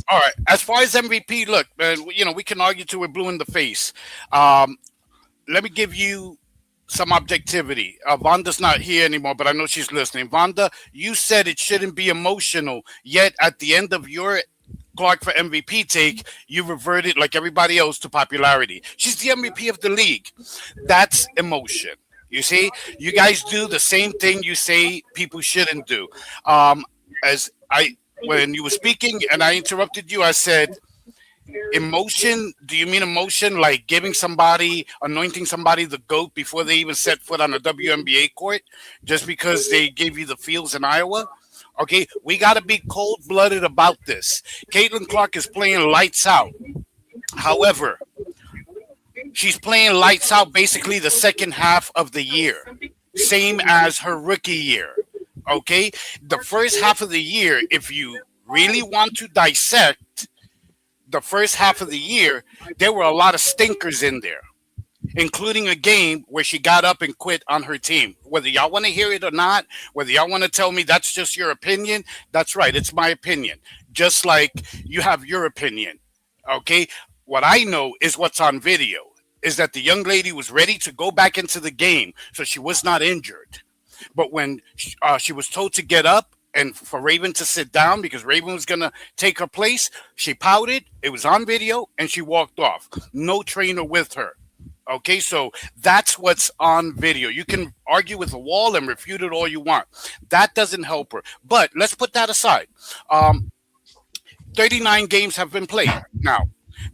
All right. As far as MVP, look, man, we can argue till we're blue in the face. Let me give you some objectivity. Vonda's not here anymore, but I know she's listening. Vonda, you said it shouldn't be emotional, yet at the end of your Clark for MVP take, you reverted like everybody else to popularity. She's the MVP of the league. That's emotion. You see, you guys do the same thing you say people shouldn't do. When you were speaking and I interrupted you, I said, emotion, do you mean emotion like anointing somebody the GOAT before they even set foot on a WNBA court just because they gave you the feels in Iowa? Okay, we got to be cold-blooded about this. Caitlin Clark is playing lights out. However, she's playing lights out basically the second half of the year, same as her rookie year. Okay, the first half of the year, if you really want to dissect the first half of the year, there were a lot of stinkers in there, including a game where she got up and quit on her team. Whether y'all want to hear it or not, whether y'all want to tell me that's just your opinion, that's right, it's my opinion. Just like you have your opinion. Okay, what I know is what's on video, is that the young lady was ready to go back into the game, so she was not injured. But when she was told to get up and for Raven to sit down because Raven was going to take her place, she pouted. It was on video, and she walked off. No trainer with her. Okay, so that's what's on video. You can argue with the wall and refute it all you want. That doesn't help her. But let's put that aside. 39 games have been played. Now,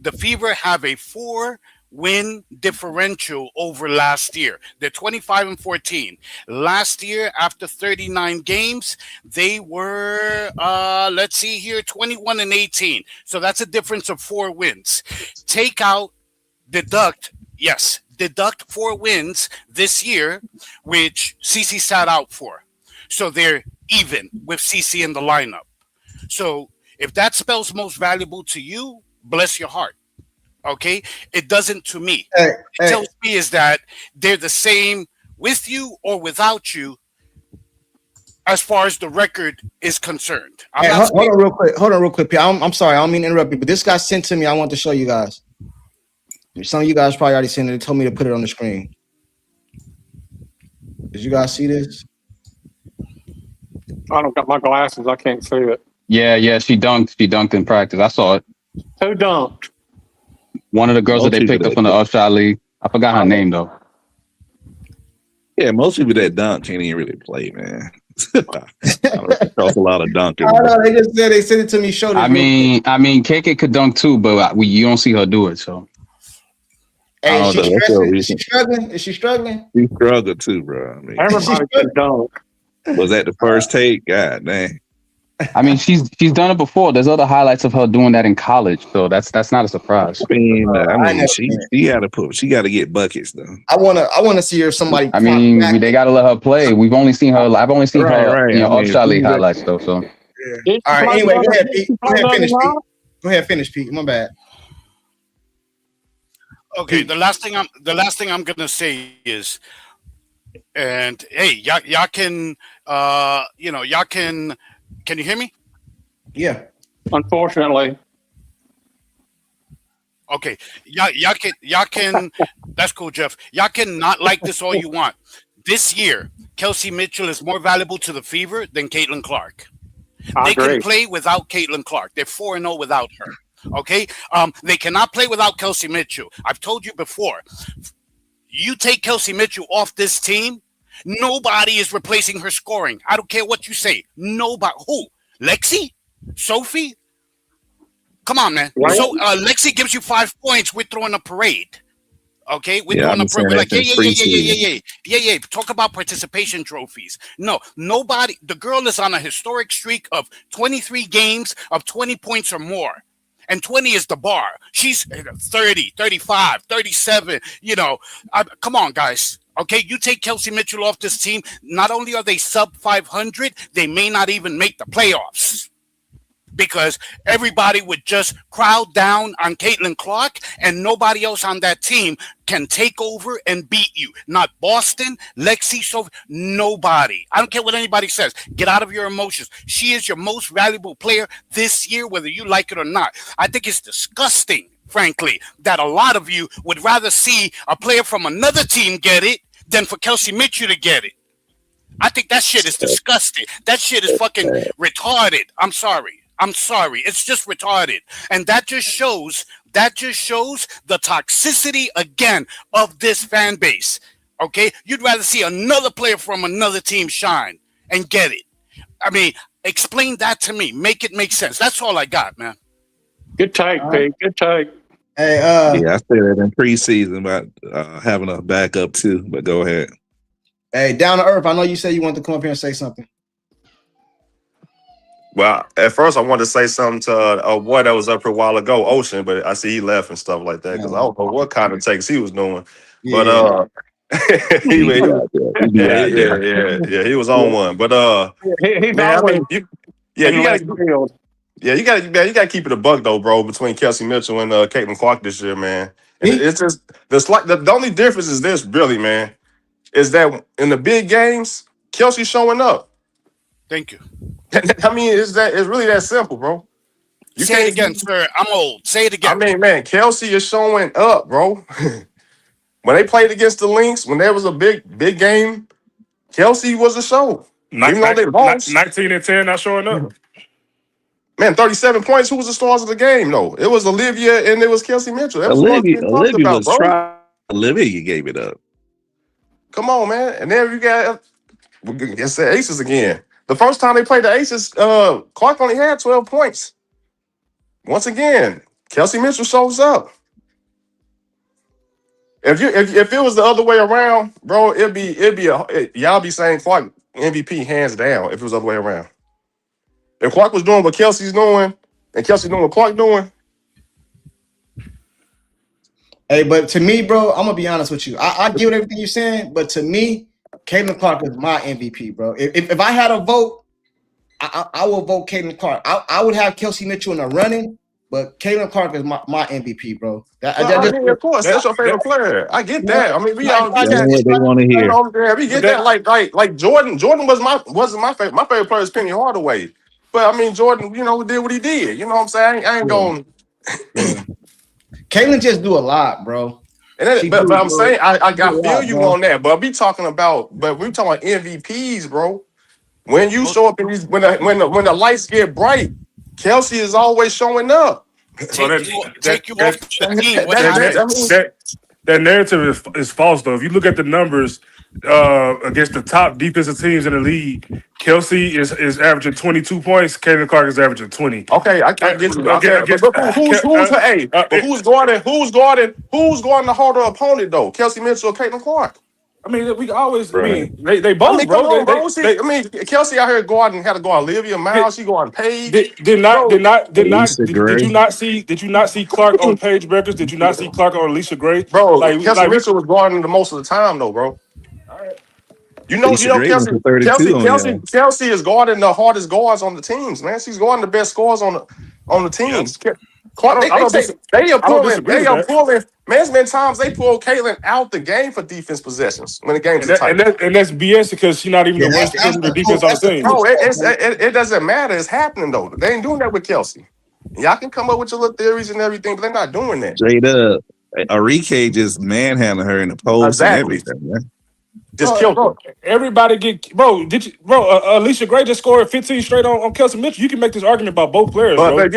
the Fever have a 4-win differential over last year. They're 25-14. Last year, after 39 games, they were, 21-18. So that's a difference of 4 wins. Deduct 4 wins this year, which CC sat out for. So they're even with CC in the lineup. So if that spells most valuable to you, bless your heart. Okay, it doesn't to me. It tells me is that they're the same with you or without you, as far as the record is concerned. Hold on real quick. I'm sorry, I don't mean to interrupt you, but this got sent to me. I want to show you guys. Some of you guys probably already seen it. They told me to put it on the screen. Did you guys see this? I don't got my glasses. I can't see it. Yeah. She dunked in practice. I saw it. Who dunked? One of the girls that they picked up from the Upshot League. I forgot her name though. Yeah, most people that dunk can't even really play, man. Across a lot of dunking. I know, they just said they sent it to me. Showed it. I mean, KK could dunk too, but you don't see her do it. So, hey, is she struggling? Is she struggling? She struggled too, bro. I mean, everybody can dunk. Was that the first take? God dang. I mean, she's done it before. There's other highlights of her doing that in college, so that's not a surprise. I mean, she got to get buckets though. I wanna see her. Somebody. I mean, they got to let her play. I've only seen her. Upshot League highlights though. So. Yeah. All right. Anyway, go ahead, Pete. Go ahead, finish, Pete. My bad. Okay. The last thing I'm gonna say is, and hey, y'all can, Can you hear me? Yeah. Unfortunately. Okay. Y'all can that's cool, Jeff. Y'all can not like this all you want. This year, Kelsey Mitchell is more valuable to the Fever than Caitlin Clark. They can play without Caitlin Clark. They're 4-0 without her. Okay? They cannot play without Kelsey Mitchell. I've told you before. You take Kelsey Mitchell off this team, nobody is replacing her scoring. I don't care what you say. Nobody. Who? Lexi? Sophie? Come on, man. Right. So Lexi gives you 5 points. We're throwing a parade. Okay, we're doing a break. We're like, yeah. Talk about participation trophies. No, nobody. The girl is on a historic streak of 23 games of 20 points or more. And 20 is the bar. She's 30, 35, 37. Come on, guys. Okay, you take Kelsey Mitchell off this team. Not only are they sub 500, they may not even make the playoffs. Because everybody would just crowd down on Caitlin Clark, and nobody else on that team can take over and beat you. Not Boston, Lexi, Sophie, nobody. I don't care what anybody says. Get out of your emotions. She is your most valuable player this year, whether you like it or not. I think it's disgusting, frankly, that a lot of you would rather see a player from another team get it than for Kelsey Mitchell to get it. I think that shit is disgusting. That shit is fucking retarded. I'm sorry. It's just retarded. And that just shows the toxicity again of this fan base. Okay? You'd rather see another player from another team shine and get it. I mean, explain that to me. Make it make sense. That's all I got, man. Good take, Pete. Good take. Hey, I said that in preseason about having a backup too, but go ahead. Hey, down to earth. I know you said you wanted to come up here and say something. Well, at first I wanted to say something to a boy that was up here a while ago, Ocean, but I see he left and stuff like that because I don't know what kind of takes he was doing. But he was on one. But he's man, always you gotta keep it a buck though, bro, between Kelsey Mitchell and Caitlin Clark this year, man. And it's just the only difference is this, really, man, is that in the big games, Kelsey's showing up. Thank you. I mean, it's really that simple, bro. Say it again, sir. I'm old. Say it again. I mean, man, Kelsey is showing up, bro. When they played against the Lynx, when there was a big game, Kelsey was a show. Even though they lost. 19 and 10, not showing up. Man, 37 points. Who was the stars of the game? No, it was Olivia and it was Kelsey Mitchell. That was Olivia about, was bro. trying. Olivia gave it up. Come on, man. And then you got it's the Aces again. The first time they played the Aces, Clark only had 12 points. Once again, Kelsey Mitchell shows up. If it was the other way around, bro, y'all be saying Clark MVP hands down. If it was the other way around, if Clark was doing what Kelsey's doing and Kelsey doing what Clark doing. Hey, but to me, bro, I'm gonna be honest with you. I get everything you're saying, but to me, Caitlin Clark is my MVP, bro. If I had a vote, I will vote Caitlin Clark. I would have Kelsey Mitchell in the running, but Caitlin Clark is my MVP, bro. Of course, that's your favorite player. I get that. I mean, that's what they want to hear. We get that. Like Jordan. Jordan wasn't my favorite. My favorite player is Penny Hardaway. But I mean, Jordan, did what he did. You know what I'm saying? I ain't going. Caitlin just do a lot, bro. And but I'm saying I feel you on that. But we talking about MVPs, bro. When you show up in these, when the lights get bright, Kelsey is always showing up. Take you off the team. That narrative is false, though. If you look at the numbers against the top defensive teams in the league, Kelsey is averaging 22 points. Caitlin Clark is averaging 20. Okay, I get you. Who's guarding the harder opponent though? Kelsey Mitchell or Caitlin Clark? I mean, we always. Right. I mean, they both, bro. Kelsey out here guarding had to go on Olivia Miles. She go on Paige. Did you not see Clark on Paige Beckers? Did you not see Clark on Alicia Gray? Bro, Kelsey Mitchell was guarding the most of the time though, bro. All right. Kelsey is guarding the hardest guards on the teams, man. She's guarding the best scores on the teams. Yep. Clark, they are pulling. Man, there's been times they pull Caitlin out the game for defense possessions when the game's tight. And that's BS because she's not even the worst defense on the team. Bro, it doesn't matter. It's happening though. They ain't doing that with Kelsey. Y'all can come up with your little theories and everything, but they're not doing that. J-Dubb, Arike just manhandling her in the post and everything, man. Just killed her. Everybody Alicia Gray just scored 15 straight on Kelsey Mitchell. You can make this argument about both players, bro.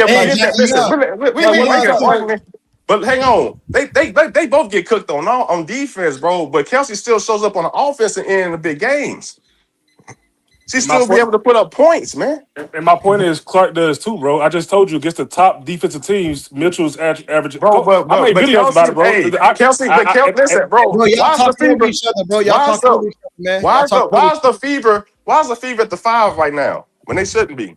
But hang on, they both get cooked on defense, bro. But Kelsey still shows up on the offensive end in the big games. she still be able to put up points, man. And my point is, Clark does too, bro. I just told you against the top defensive teams, Mitchell's average. Bro, I made videos about it, bro. Hey, Kelsey, listen, bro. Bro, y'all talking over each other, bro. Y'all talking over each other, man. Why is the fever at the 5 right now when they shouldn't be?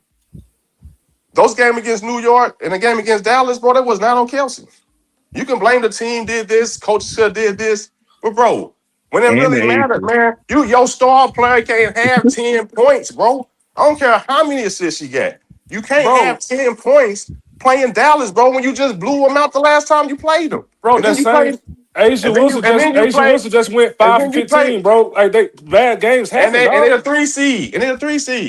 Those games against New York and the game against Dallas, bro, that was not on Kelsey. You can blame the team did this, coach should did this, but bro, when it really mattered, man, your star player can't have 10 points, bro. I don't care how many assists she got. You can't have 10 points playing Dallas, bro, when you just blew them out the last time you played them. Bro, that's same. Asia Wilson just went 5 for 15, bro. Like bad games happen. And they're a 3 seed.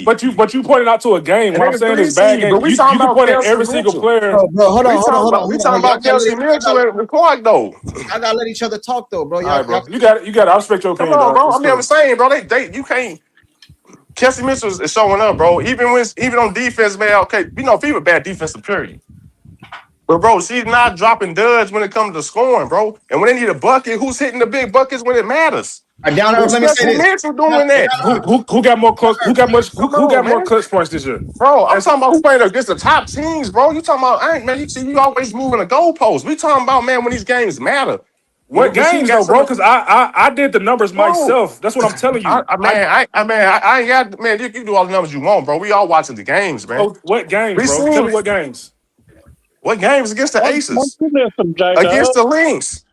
But you pointed out to a game. What I'm saying is bad games. But we talking about point at every single player. Bro, hold on. We talking about Kelsey Mitchell and Clark, though. I gotta let each other talk, though, bro. All right, bro. You got it. I respect your opinion. Come on, bro. I'm never saying, bro. You can't. Kelsey Mitchell is showing up, bro. Even on defense, man. Okay, we know FIBA bad defensive period. But bro, she's not dropping duds when it comes to scoring, bro. And when they need a bucket, who's hitting the big buckets when it matters? Down there, let me say this. Doing that. Who got more close? Who got more clutch points this year? Bro, I'm talking about who playing against the top teams, bro. You talking about, man? You always moving the goalposts. We talking about, man, when these games matter. What games though, bro? Because I did the numbers myself. That's what I'm telling you. I ain't got, man. You do all the numbers you want, bro. We all watching the games, man. Oh, what games, bro? Tell me what games. What games against the Aces? Against the Lynx.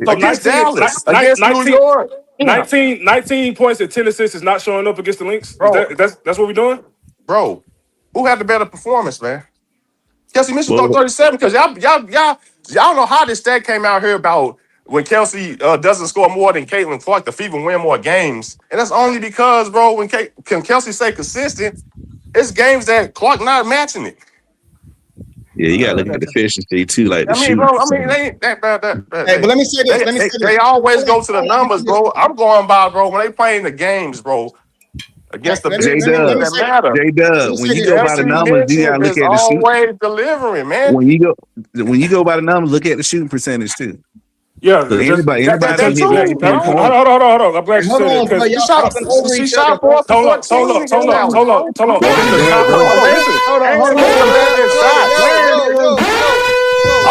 Against Dallas. Against New York. 19 points and 10 assists is not showing up against the Lynx? That's what we're doing? Bro, who had the better performance, man? Kelsey Mitchell threw 37 because y'all know how this stat came out here about when Kelsey doesn't score more than Caitlin Clark, the FIBA win more games. And that's only because, bro, when Kelsey stay consistent, it's games that Clark not matching it. Yeah, you gotta look at the efficiency too. Like, they ain't that. Hey, but let me say this. They always go to the numbers, bro. I'm going by, bro, when they playing the games, bro. Against the J-Dubb, when you go by the numbers, you gotta look at the shooting. Always delivering, man. When you go by the numbers, look at the shooting percentage too. Yeah, anybody hold on. I'm glad you said it because she shot 4 for 14. Hold on. I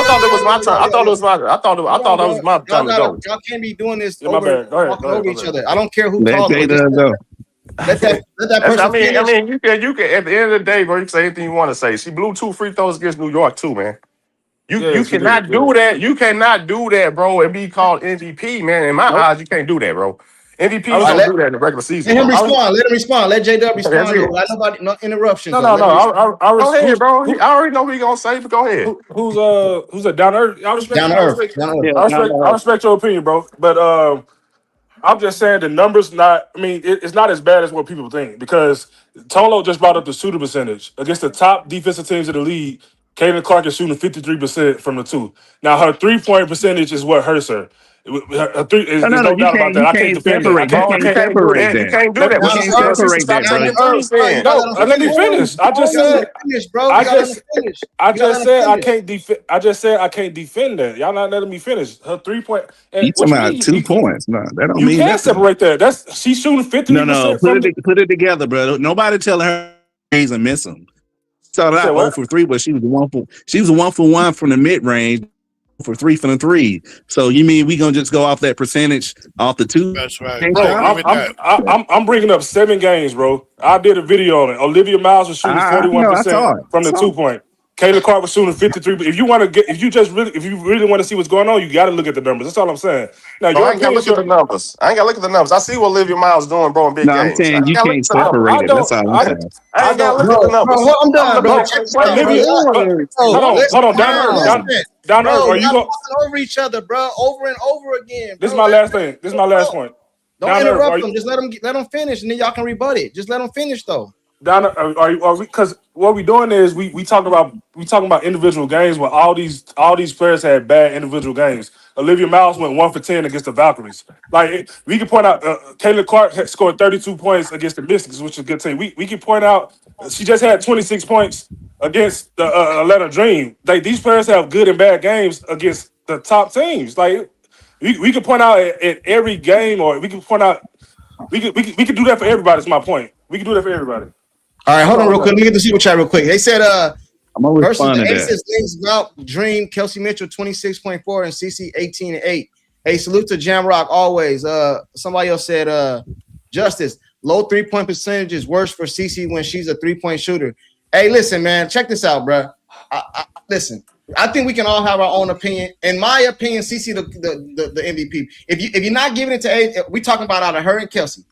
thought it was my turn. I thought that was my time to go. Y'all can't be doing this over each other. I don't care who calls. Let that person. I mean, you can. At the end of the day, bro, you can say anything you want to say. She blew 2 free throws against New York too, man. You cannot do that. You cannot do that, bro, and be called MVP, man. In my eyes, you can't do that, bro. MVP don't do that in the regular season. Let him respond. Let J-Dubb respond. Let nobody, no interruptions. No. Go ahead, bro. I already know what he's gonna say, but go ahead. Who's a down earth? I respect your opinion, bro. But I'm just saying the numbers it's not as bad as what people think because Tolo just brought up the shooting percentage against the top defensive teams of the league. Caitlin Clark is shooting 53% from the 2. Now her 3-point percentage is what hurts her. Her 3 is no doubt about that. I can't defend it. You can't do that. No, let me finish. I just said I can't defend that. Y'all not letting me finish. Her 3-point. You talking about 2 points? No, that don't mean you can't separate that. She's shooting 50%. No. Put it together, bro. Nobody telling her and miss them. Started out 0 for 3, but she was 1 for 1 from the mid range, for 3 from the 3. So you mean we gonna just go off that percentage off the 2? That's right, bro. I'm bringing up 7 games, bro. I did a video on it. Olivia Miles was shooting 41% from the 2-point. Caitlin Clark was shooting 53%. If you really want to see what's going on, you got to look at the numbers. That's all I'm saying. Now I ain't got to look at the numbers. I see what Olivia Miles doing, bro, in big games. I'm saying you can't separate it. That's all I'm saying. I ain't got to look at the numbers. Bro, I'm done, bro. Hold on, down there. Are you going over each other, bro? Over and over again. This is my last thing. This is my last point. Don't interrupt them. Just let them finish, and then y'all can rebut it. Just let them finish, though. Are we? Because what we're doing is we talking about individual games where all these players had bad individual games. Olivia Miles went 1 for 10 against the Valkyries. Like we can point out, Caitlin Clark had scored 32 points against the Mystics, which is a good team. We can point out she just had 26 points against the Atlanta Dream. Like these players have good and bad games against the top teams. Like we can point out at every game, or we can point out We could do that for everybody. That's my point. We can do that for everybody. All right, hold on real quick. Let me get the super chat real quick. They said I'm gonna versus respond the to that. Aces, James Mount, Dream, Kelsey Mitchell 26.4 and CC 18-8. Hey, salute to Jamrock always. Somebody else said Justice, low 3-point percentage is worse for CC when she's a 3-point shooter. Hey, listen, man, check this out, bro. Listen, I think we can all have our own opinion. In my opinion, CC the MVP. If you're not giving it to A, we talking about out of her and Kelsey.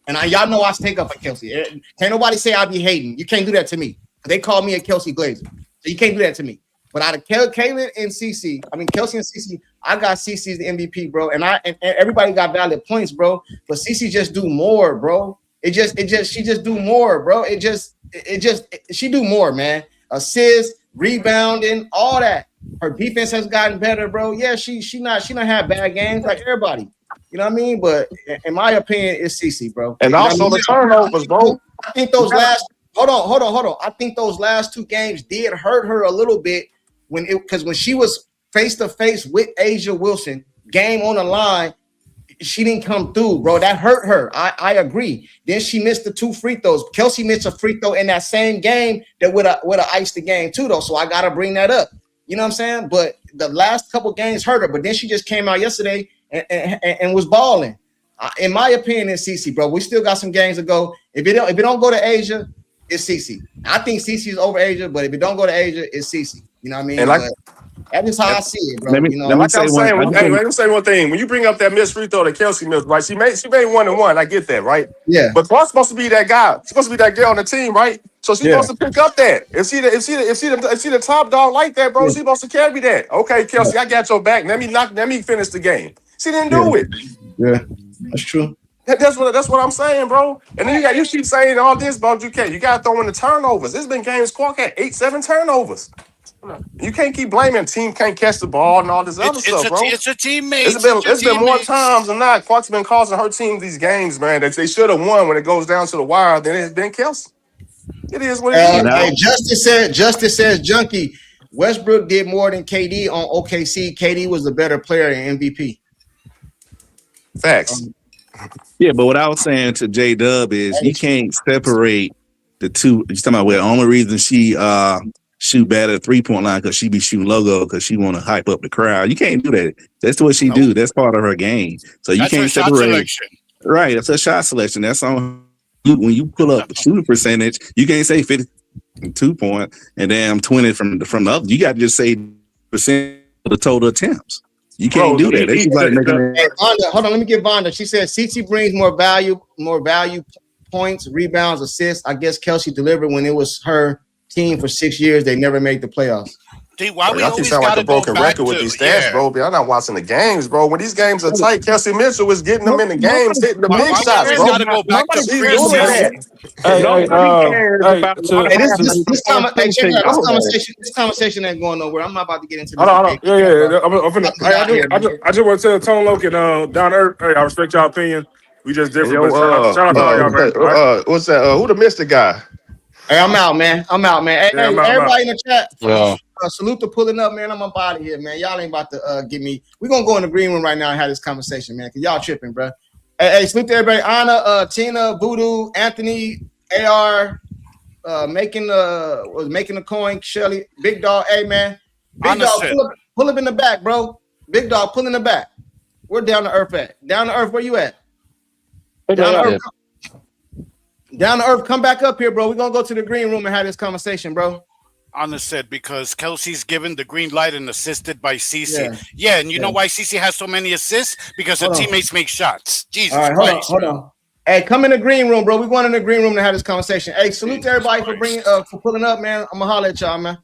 And y'all know I take up for Kelsey. Can't nobody say I be hating. You can't do that to me. They call me a Kelsey Glazer. So you can't do that to me. But out of Kaylin and CC, I mean Kelsey and CC, I got CC's the MVP, bro. And everybody got valid points, bro. But CC just do more, bro. She just do more, bro. She do more, man. Assists, rebounding, all that. Her defense has gotten better, bro. Yeah, she not have bad games like everybody. You know what I mean? But in my opinion, it's CC, bro. And also the turnovers, bro. I think those last hold on. I think those last 2 games did hurt her a little bit because when she was face to face with Asia Wilson, game on the line, she didn't come through, bro. That hurt her. I agree. Then she missed the 2 free throws. Kelsey missed a free throw in that same game that would have iced the game too, though. So I gotta bring that up. You know what I'm saying? But the last couple games hurt her. But then she just came out yesterday and was balling. In my opinion, it's CC, bro. We still got some games to go. If it don't go to Asia, it's CC. I think CC is over Asia, but if it don't go to Asia, it's CC. You know what I mean? And that's just how I see it, bro. Let me say one thing. When you bring up that missed free throw that Kelsey missed, right? She made 1-1. I get that, right? Yeah. But Clark's supposed to be that guy. She's supposed to be that girl on the team, right? So she's supposed to pick up that. If she the top dog like that, bro, she's supposed to carry that. Okay, Kelsey, I got your back. Let me finish the game. She didn't do it. Yeah, that's true. That's what I'm saying, bro. And then you keep saying all this, bro. You got to throw in the turnovers. There's been games Clark had 8-7 turnovers. You can't keep blaming team can't catch the ball and all this other stuff, bro. It's a teammate. It's been more times than not. Clark's been causing her team these games, man. That they should have won when it goes down to the wire. Then it's been Kelsey. It is what it is. Hey, Justice says, Junkie, Westbrook did more than KD on OKC. KD was the better player in MVP. Facts. Yeah, but what I was saying to J-Dubb is you can't separate the two. You're talking about the only reason she shoot better at 3-point line because she be shooting logo because she want to hype up the crowd. You can't do that. That's what she do. That's part of her game. So you can't separate. Right, that's a shot selection. That's on when you pull up the shooting percentage. You can't say 52 point and then 20 from the other. You got to just say percent of the total attempts. You can't do that. Hey, Vonda, hold on, let me get Vonda. She said CC brings more value, points, rebounds, assists. I guess Kelsey delivered when it was her team for 6 years. They never made the playoffs. See, why we y'all always sound like a broken record with these stats, bro. Y'all not watching the games, bro. When these games are tight, Kelsey Mitchell was getting them in the games, hitting the big shots, bro. Gotta go back to This conversation ain't going nowhere. I'm not about to get into this. Hold on. Yeah. I just want to tell Tone Loke and Down Earth, hey, I respect y'all opinion. We just different. Shout out to all y'all, man. What's that? Who the Mr. guy? Hey, I'm out, man. Hey, everybody in the chat. Yeah. Salute to pulling up, man. I'm up out of here, man. Y'all ain't about to get me. We're gonna go in the green room right now and have this conversation, man. Cause y'all tripping, bro. Hey, salute to everybody. Anna, Tina, Voodoo, Anthony, AR, making a coin, Shelly, Big Dog. Hey, man. Big Dog, pull up in the back, bro. Big Dog, pull in the back. Where Down to Earth at? Down to Earth, where you at? Down to Earth, come back up here, bro. We're gonna go to the green room and have this conversation, bro. Anna said because Kelsey's given the green light and assisted by CC. Yeah, and you know why CC has so many assists? Because her teammates make shots. Jesus Christ. Hold on. Hey, come in the green room, bro. We're going in the green room to have this conversation. Hey, salute to everybody for pulling up, man. I'm gonna holler at y'all, man.